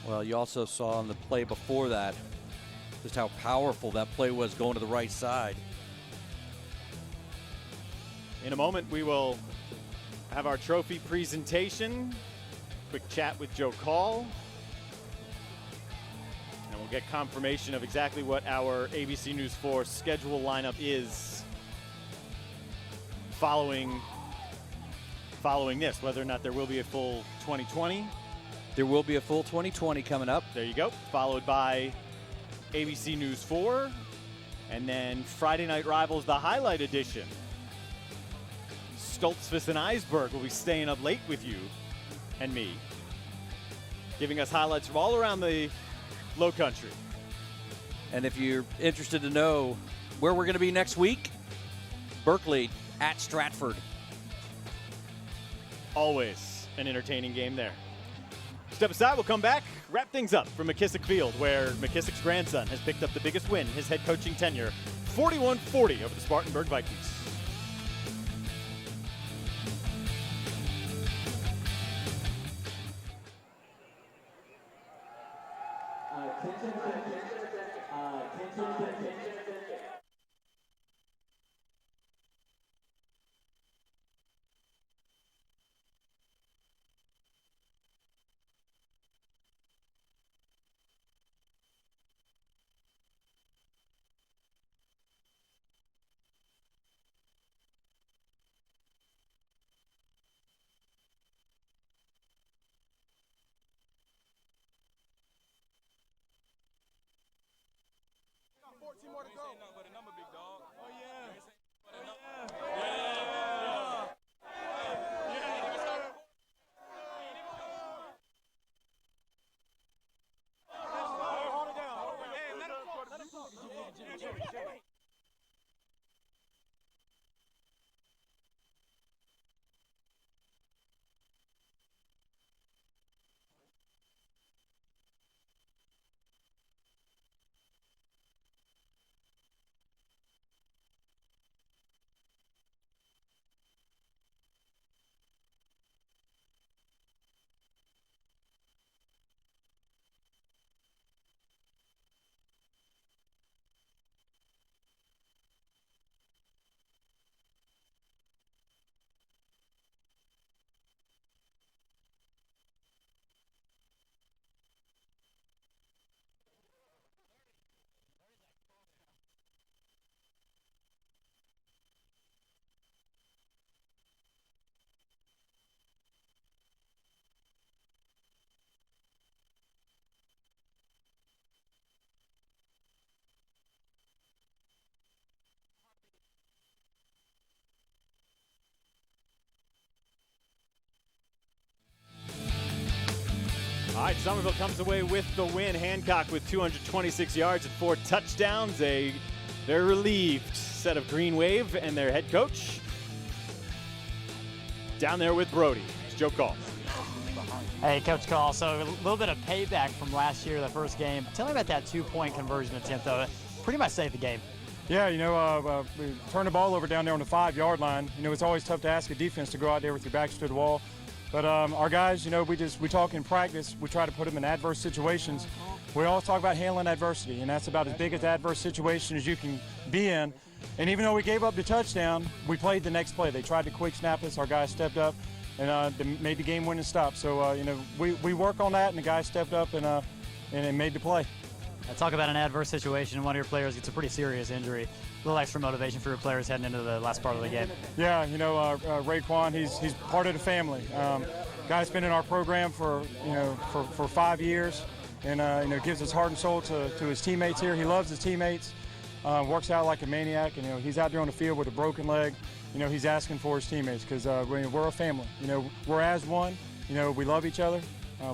Well, you also saw on the play before that just how powerful that play was going to the right side. In a moment, we will have our trophy presentation. Quick chat with Joe Call. And we'll get confirmation of exactly what our ABC News 4 schedule lineup is following this, whether or not there will be a full 2020. There will be a full 2020 coming up. There you go. Followed by ABC News 4. And then Friday Night Rivals, the highlight edition. Stoltzfus and Eisberg will be staying up late with you and me, giving us highlights from all around the Low Country. And if you're interested to know where we're going to be next week, Berkeley at Stratford. Always an entertaining game there. Step aside, we'll come back, wrap things up from McKissick Field, where McKissick's grandson has picked up the biggest win in his head coaching tenure, 41-40 over the Spartanburg Vikings. More to go. But a number, big dog. Oh, yeah. Hold it down. Let him talk. right, Summerville comes away with the win. Hancock with 226 yards and 4 touchdowns. A very relieved set of Green Wave and their head coach down there with Brody. It's Joe Call. Hey, Coach Call, so a little bit of payback from last year, the first game. Tell me about that 2-point conversion attempt, though. It pretty much saved the game. Yeah, we turned the ball over down there on the 5-yard line. It's always tough to ask a defense to go out there with your backs to the wall. But our guys, we talk in practice. We try to put them in adverse situations. We always talk about handling adversity, and that's about as big as adverse situation as you can be in. And even though we gave up the touchdown, we played the next play. They tried to quick snap us. Our guys stepped up and made the game-winning stop. So, we work on that, and the guys stepped up and made the play. Talk about an adverse situation. One of your players gets a pretty serious injury. A little extra motivation for your players heading into the last part of the game. Yeah, Raekwon, he's part of the family. Guy's been in our program for 5 years, and gives his heart and soul to his teammates here. He loves his teammates, works out like a maniac, and he's out there on the field with a broken leg. He's asking for his teammates because we're a family. We're as one. We love each other.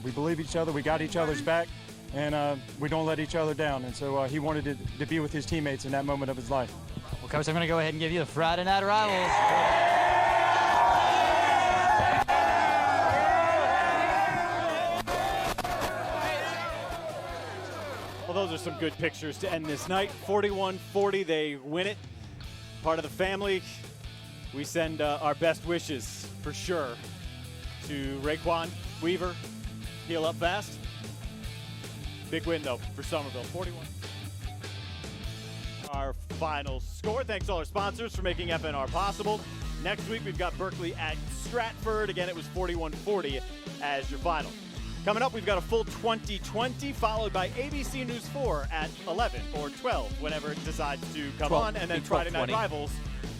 We believe each other. We got each other's back, and we don't let each other down. And so he wanted to be with his teammates in that moment of his life. Well, Coach, I'm going to go ahead and give you the Friday Night Rivals. Well, those are some good pictures to end this night. 41-40, they win it. Part of the family. We send our best wishes, for sure, to Raekwon Weaver. Heal up fast. Big win, though, for Summerville, 41. Our final score. Thanks to all our sponsors for making FNR possible. Next week, we've got Berkeley at Stratford. Again, it was 41-40 as your final. Coming up, we've got a full 2020, followed by ABC News 4 at 11 or 12, whenever it decides to come 12, on, and then 12, Friday Night 20. Rivals,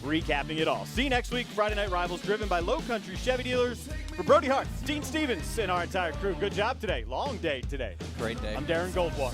recapping it all. See you next week, Friday Night Rivals, driven by Low Country Chevy Dealers. For Brody Hart, Dean Stevens, and our entire crew, good job today. Long day today. Great day. I'm Darren Goldwater.